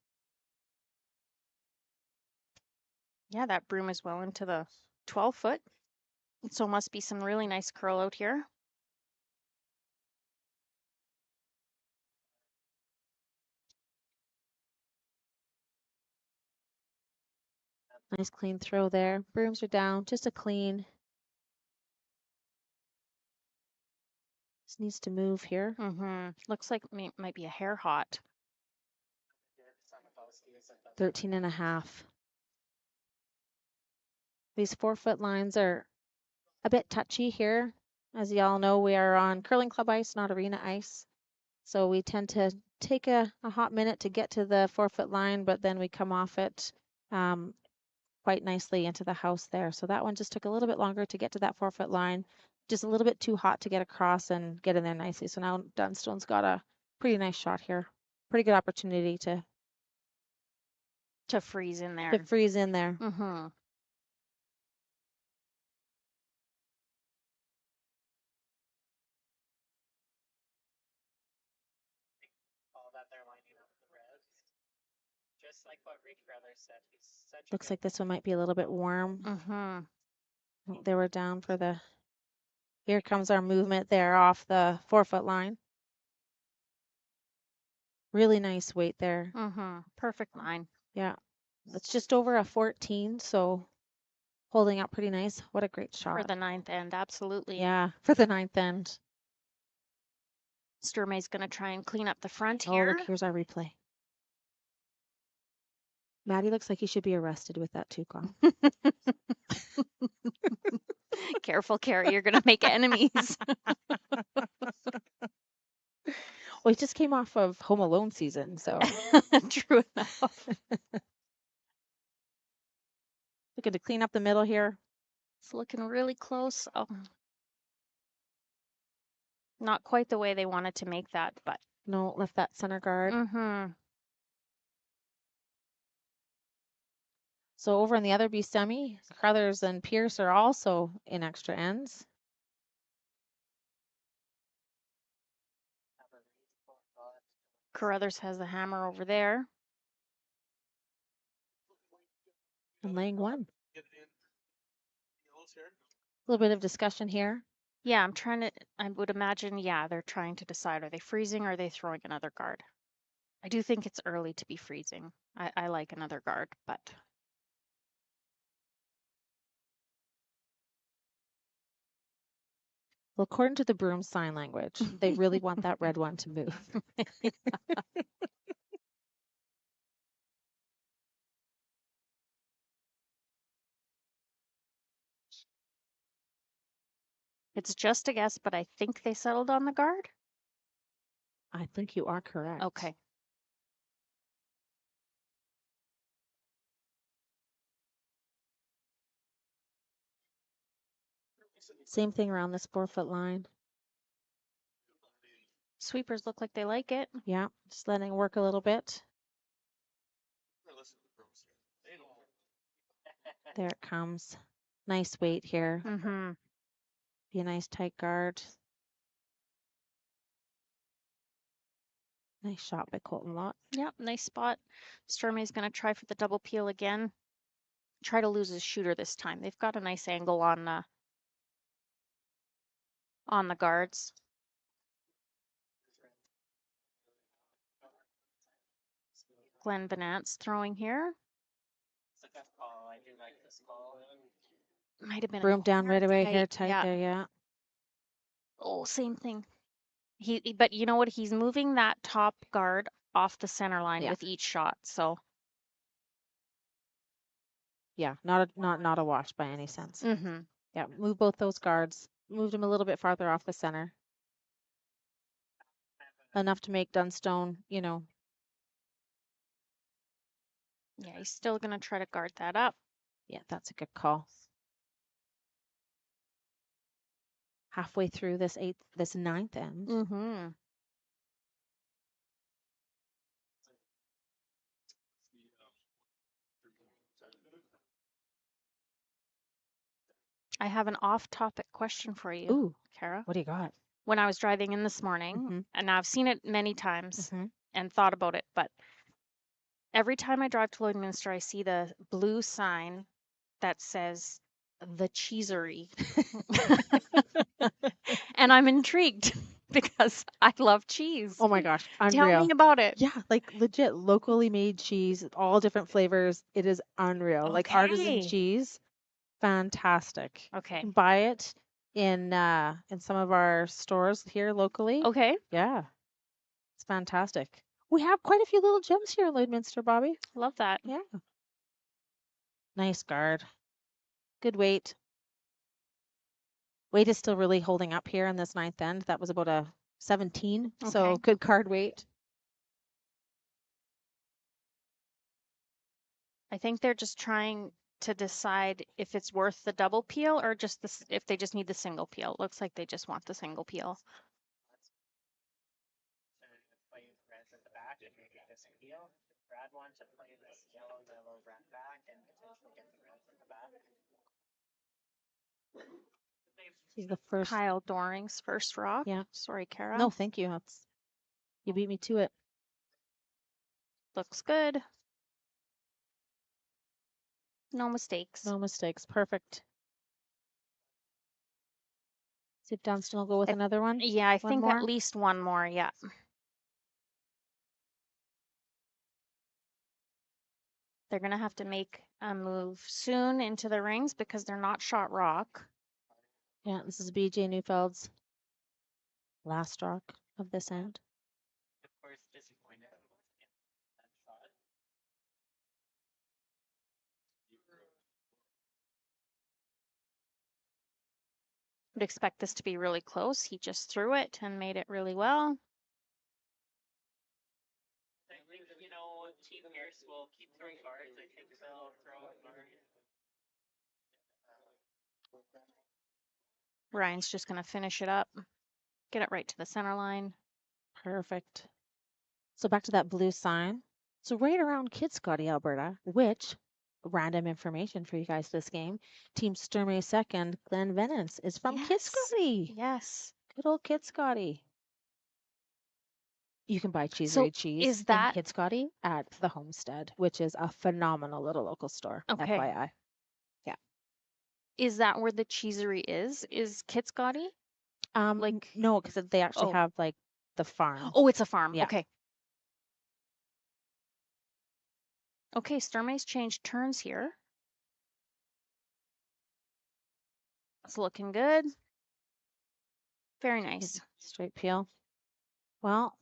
Yeah, that broom is well into the 12 foot. So must be some really nice curl out here. Nice clean throw there. Brooms are down. Just a clean. Just needs to move here. Mm-hmm. Looks like it might be a hair hot. 13.5. These 4-foot lines are a bit touchy here. As y'all know, we are on curling club ice, not arena ice. So we tend to take a hot minute to get to the 4-foot line, but then we come off it quite nicely into the house there. So that one just took a little bit longer to get to that 4-foot line. Just a little bit too hot to get across and get in there nicely. So now Dunstone's got a pretty nice shot here. Pretty good opportunity to freeze in there. To freeze in there. Mm-hmm. Just like what Rick Brothers said, he's such Looks like this one might be a little bit warm. Mm-hmm. They were down for the. Here comes our movement there off the 4-foot line. Really nice weight there. Mm-hmm. Perfect line. Yeah. It's just over a 14, so holding up pretty nice. What a great shot. For the 9th end, absolutely. Yeah, for the 9th end. Sturmey's going to try and clean up the front Oh, here. look, here's our replay. Maddie looks like he should be arrested with that toucan. Careful, Carrie, you're gonna make enemies. Well, he just came off of Home Alone season, so True enough. looking to clean up the middle here. It's looking really close. Oh, not quite the way they wanted to make that, but No, left that center guard. So over in the other B semi, Crothers and Pierce are also in extra ends. Carruthers has the hammer over there. And laying one. A little bit of discussion here. Yeah, I would imagine, yeah, they're trying to decide, are they freezing or are they throwing another guard? I do think it's early to be freezing. I like another guard, but Well, according to the broom sign language, they really want that red one to move. it's just a guess, but I think they settled on the guard. I think you are correct. Okay. Same thing around this 4-foot line. Sweepers look like they like it. Yeah, just letting it work a little bit. There it comes. Nice weight here. Be a nice tight guard. Nice shot by Colton Lott. Yep, nice spot. Stormy's going to try for the double peel again. Try to lose his shooter this time. They've got a nice angle on the guards. Glenn Benant's throwing here. I do like this call. Might have been Broom down right away, hair tight, tight there, yeah. Oh, same thing. But you know what? He's moving that top guard off the center line with each shot. So yeah, not a wash by any sense. Yeah, move both those guards. Moved him a little bit farther off the center. Enough to make Dunstone, you know. Yeah, he's still gonna try to guard that up. Yeah, that's a good call. Halfway through this ninth end. I have an off-topic question for you, Ooh, Kara. what do you got? When I was driving in this morning, and I've seen it many times and thought about it, but every time I drive to Lloydminster, I see the blue sign that says the cheesery. And I'm intrigued because I love cheese. Oh my gosh, unreal. Tell me about it. Yeah, like legit locally made cheese, all different flavors. It is unreal. Like artisan cheese. Fantastic. Okay. You can buy it in some of our stores here locally. Okay. Yeah. It's fantastic. We have quite a few little gems here in Lloydminster, Bobby. Love that. Yeah. Nice guard. Good weight. Weight is still really holding up here in this ninth end. That was about a 17, so good card weight. I think they're just trying to decide if it's worth the double peel or just if they just need the single peel. Looks like they just want the single peel. Brad wants to play this yellow red back and potentially get the red from the back. He's the first. Kyle Doring's first rock. Yeah. Sorry, Kara. No, thank you. You beat me to it. Looks good. No mistakes. No mistakes. Perfect. See if Dunstan will go with another one. Yeah, I think at least one more. Yeah. They're going to have to make a move soon into the rings because they're not shot rock. Yeah, this is BJ Neufeld's last rock of this end. Of course, disappointed in that shot. Would expect this to be really close. He just threw it and made it really well. I think, Team Pierce will keep throwing cards. I think they'll throw a card. Ryan's just going to finish it up, get it right to the center line. Perfect. So back to that blue sign. So right around Kitscotty, Alberta, which, random information for you guys this game, Team Sturmey second, Glenn Venance is from Kitscotty. Yes. Good old Kitscotty. You can buy cheesery So cheese is that in Kitscotty at the Homestead, which is a phenomenal little local store. okay? FYI. Yeah. Is that where the cheesery is? Is Kitscotty? Like no, because they actually oh. have like the farm. Oh, it's a farm. Yeah. Okay. Okay, Sturmey's changed turns here. It's looking good. Very nice. Straight peel. Well,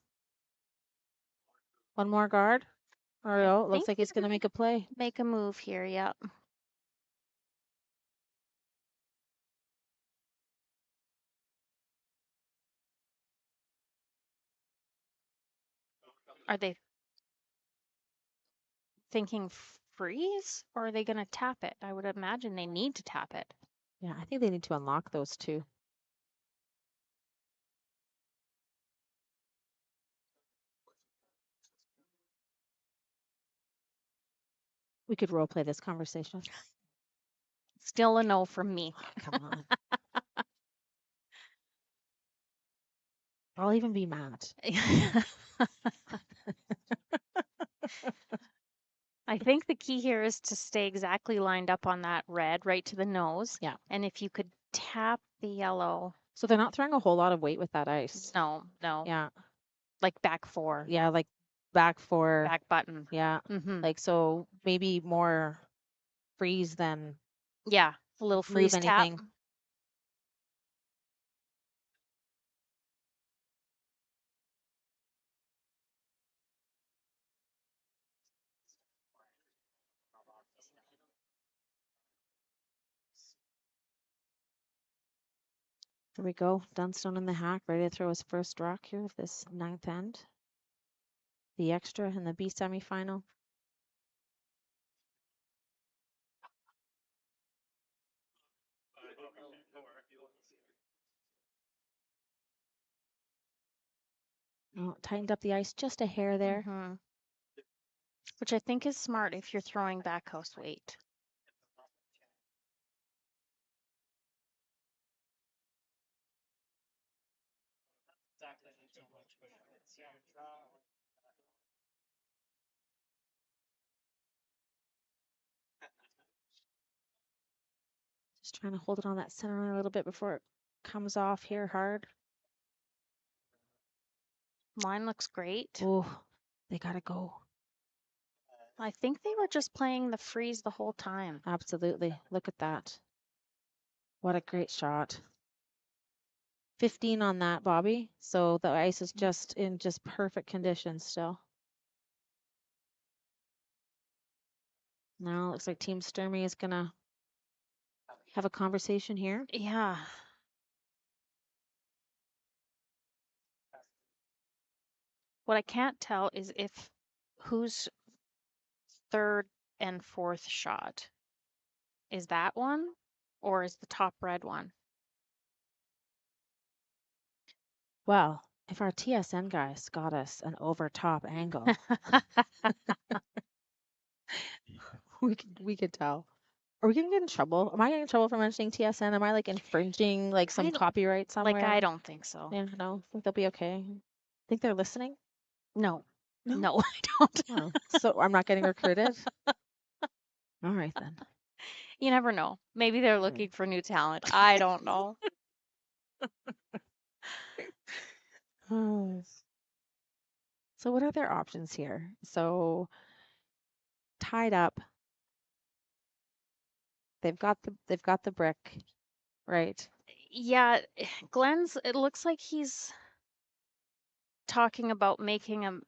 one more guard. Or no, looks like he's going to make a play. Make a move here, yep. Are they thinking freeze or are they going to tap it? I would imagine they need to tap it. Yeah, I think they need to unlock those two. We could role play this conversation. Still a no from me. Come on. I'll even be mad. I think the key here is to stay exactly lined up on that red right to the nose. Yeah. And if you could tap the yellow. So they're not throwing a whole lot of weight with that ice. No. Yeah. Like back four. Yeah, like back four. Back button. Yeah. Mm-hmm. Like, so maybe more freeze than yeah, a little freeze move tap. anything. Here we go. Dunstone in the hack, ready to throw his first rock here of this 9th end. The extra in the B semifinal. Oh, tightened up the ice just a hair there. Mm-hmm. Which I think is smart if you're throwing back house weight. Just trying to hold it on that center line a little bit before it comes off here hard. Line looks great. Oh, they gotta go. I think they were just playing the freeze the whole time. Absolutely. Look at that. What a great shot. 15 on that, Bobby. So the ice is just in just perfect condition still. Now it looks like Team Sturmey is gonna have a conversation here. Yeah. What I can't tell is if whose third and fourth shot. Is that one or is the top red one? Well, if our TSN guys got us an over top angle, we could tell. Are we gonna get in trouble? Am I getting in trouble for mentioning TSN? Am I like infringing like some copyright somewhere? Like, I don't think so. Yeah, no, think they'll be okay. Think they're listening? No. No, No, I don't. Oh, so I'm not getting recruited? All right then. You never know. Maybe they're looking for new talent. I don't know. Oh. So what are their options here? So tied up. They've got the brick, right? Yeah, Glenn's, it looks like he's talking about making a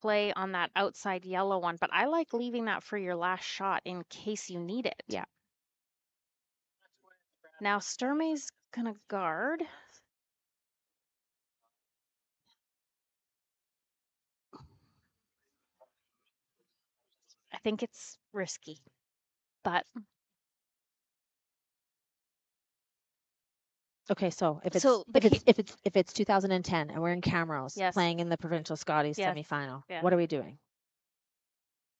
play on that outside yellow one, but I like leaving that for your last shot in case you need it. Yeah. Now Sturmey's Gonna guard. I think it's risky, but Okay, so if it's so the if it's 2010 and we're in Camrose Yes. playing in the Provincial Scotties Yes. semifinal, Yeah. what are we doing?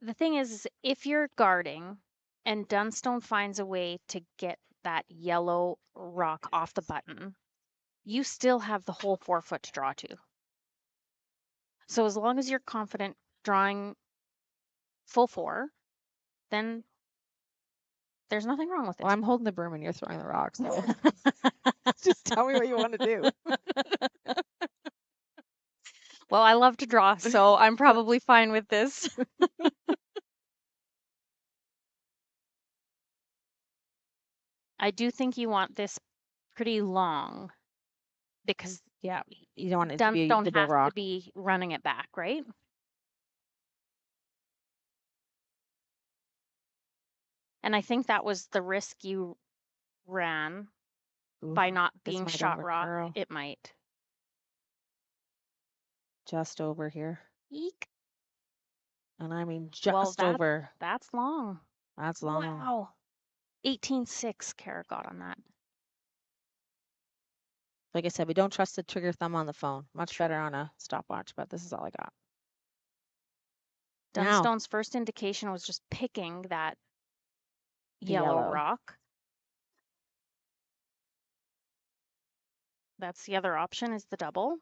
the thing is if you're guarding and Dunstone finds a way to get that yellow rock off the button, you still have the whole 4 foot to draw to. So as long as you're confident drawing full 4, then there's nothing wrong with it. Well, I'm holding the broom and you're throwing the rocks. So just tell me what you want to do. Well, I love to draw, so I'm probably fine with this. I do think you want this pretty long because Yeah, you don't want it to be a don't double have rock. to be running it back, right? And I think that was the risk you ran by Ooh, not this being might shot rock. overcurl. It might. Just over here. Eek. And I mean Well, just over. that's long. That's long. Wow. 18.6 Kara got on that. Like I said, we don't trust the trigger thumb on the phone. Much better on a stopwatch, but this is all I got. Now, Dunstone's first indication was just picking that the yellow yellow. rock. That's the other option is the double.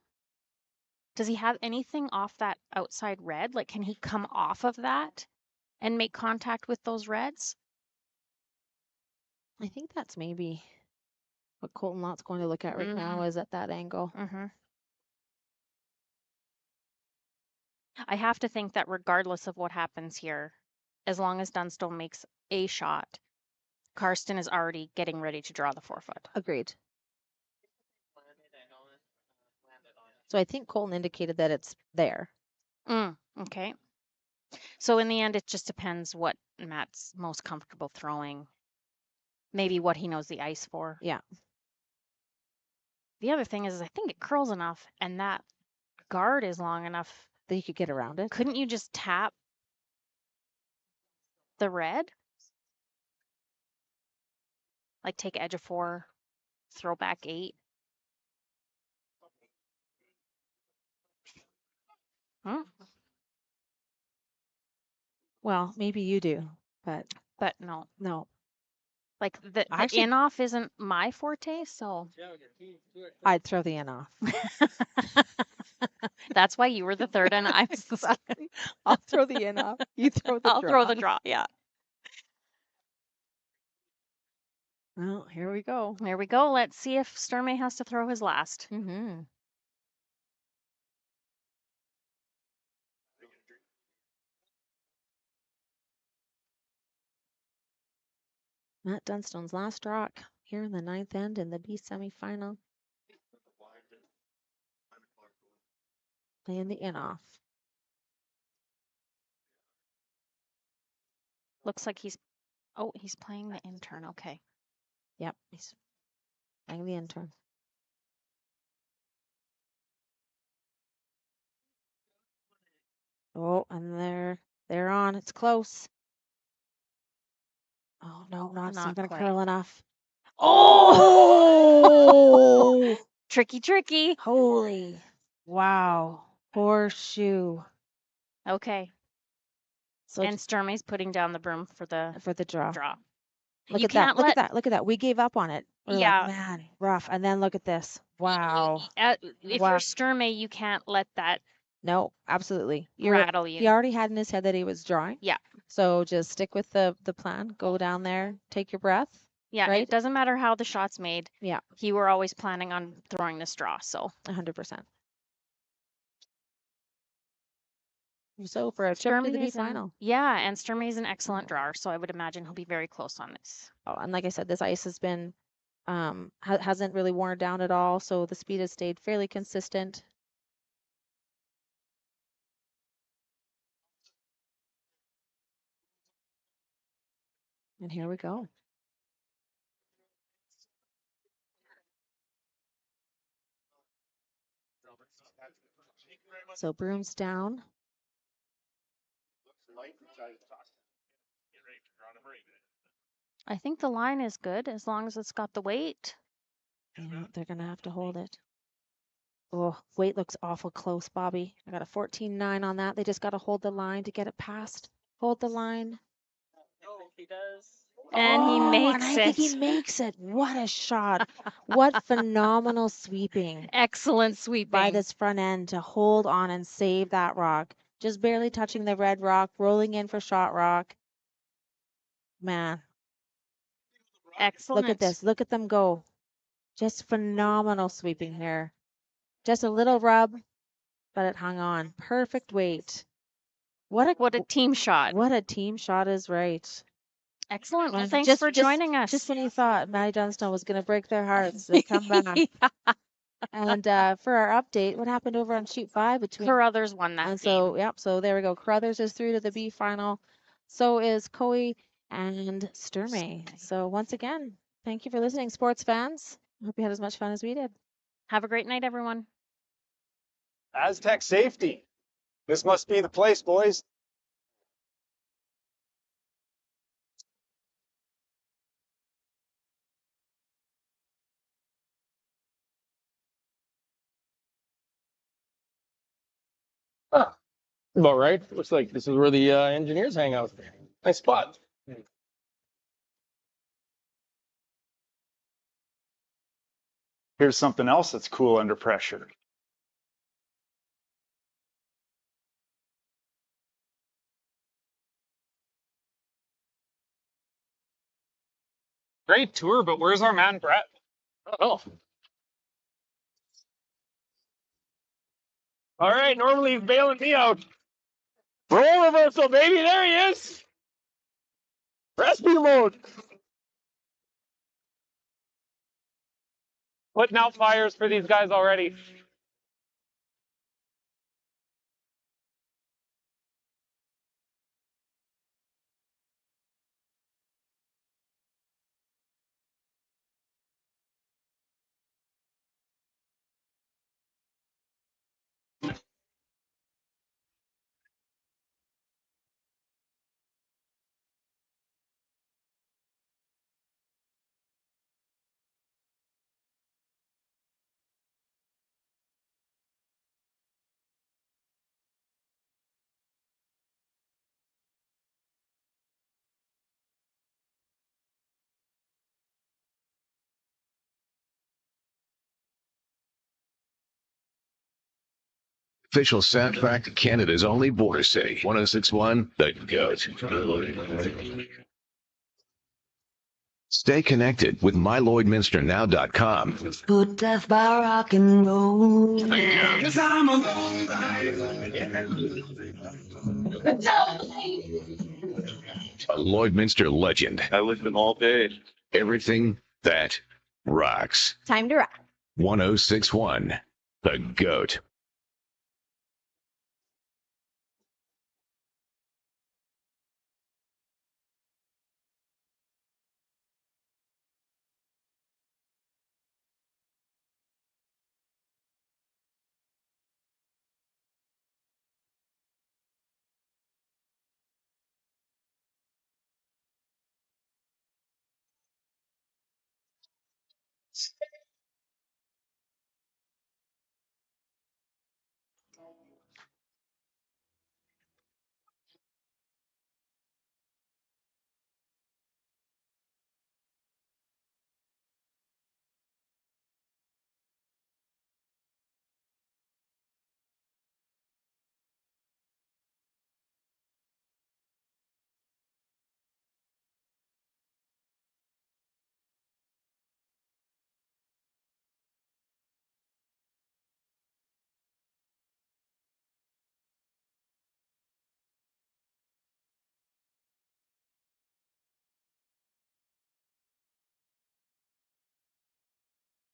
Does he have anything off that outside red? Like, can he come off of that and make contact with those reds? I think that's maybe what Colton Lott's going to look at right now is at that angle. Mm-hmm. I have to think that regardless of what happens here, as long as Dunstone makes a shot, Karsten is already getting ready to draw the 4 foot. Agreed. So I think Colton indicated that it's there. Okay. So in the end, it just depends what Matt's most comfortable throwing. Maybe what he knows the ice for. Yeah. The other thing is I think it curls enough and that guard is long enough that you could get around it. Couldn't you just tap the red? Like take edge of 4, throw back 8. Well, maybe you do, but no. No. Like the Actually- in off isn't my forte, so I'd throw the in off. that's why you were the third and I was the second. I'll throw the in off. You throw the I'll draw. throw the draw. Yeah. Well, here we go. There we go. Let's see if Stormy has to throw his last. Mm-hmm. Matt Dunstone's last rock here in the 9th end in the B semifinal. Playing the in off. Looks like he's playing the intern. Okay. Yep, he's playing the intern. Oh, and they're on. It's close. Oh no, not Not gonna quite. curl enough. Oh, tricky. Holy, wow, horseshoe. Okay. So And Stormy's putting down the broom for the draw. Look You at that. can't Look let- at that. Look at that. We gave up on it. We're like, Yeah. man, rough. And then look at this. Wow. If Wow. you're Sturmey, you can't let that No, absolutely. rattle you. He already had in his head that he was drawing. Yeah. So just stick with the plan. Go down there, take your breath. Yeah, right? it doesn't matter how the shot's made. Yeah, You were always planning on throwing this draw, so 100%. So for a trip to the B final. Yeah, and Sturmey's an excellent drawer, so I would imagine he'll be very close on this. Oh, and like I said, this ice has been hasn't really worn down at all, so the speed has stayed fairly consistent. And here we go. So brooms down. I think the line is good as long as it's got the weight. Yeah, they're gonna have to hold it. Oh, weight looks awful close, Bobby. I got a 14.9 on that. They just got to hold the line to get it past. Hold the line. If he does. And he And makes I think he it. makes it. What a shot. What phenomenal sweeping Excellent sweeping. by this front end to hold on and save that rock. Just barely touching the red rock, rolling in for shot rock. Man, Excellent. look at this. Look at them go. Just phenomenal sweeping here. Just a little rub, but it hung on. Perfect weight. What a team shot. What a team shot is right. Excellent. Well, And thanks for joining us. Just when you thought Maddie Johnstone was going to break their hearts, they come back. And for our update, what happened over on Shoot 5 between Carruthers won that and game. so yep, so there we go. Carruthers is through to the B final. So is Coe and Sturmey. So once again, thank you for listening, sports fans. Hope you had as much fun as we did. Have a great night, everyone. Astec safety. This must be the place, boys. Huh. About right. Looks like this is where the engineers hang out. Nice spot. Here's something else that's cool under pressure. Great tour, but where's our man Brett? Oh. All right, normally he's bailing me out. Roll reversal, baby. There he is. Rescue mode. Putting out fires for these guys already. Official soundtrack to Canada's only border city. 106.1 The Goat. Stay connected with MyLloydminsterNow.com. Put death by rock and roll. 'Cause I'm a A Lloydminster legend. I listen all day. Everything that rocks. Time to rock. 106.1 The Goat.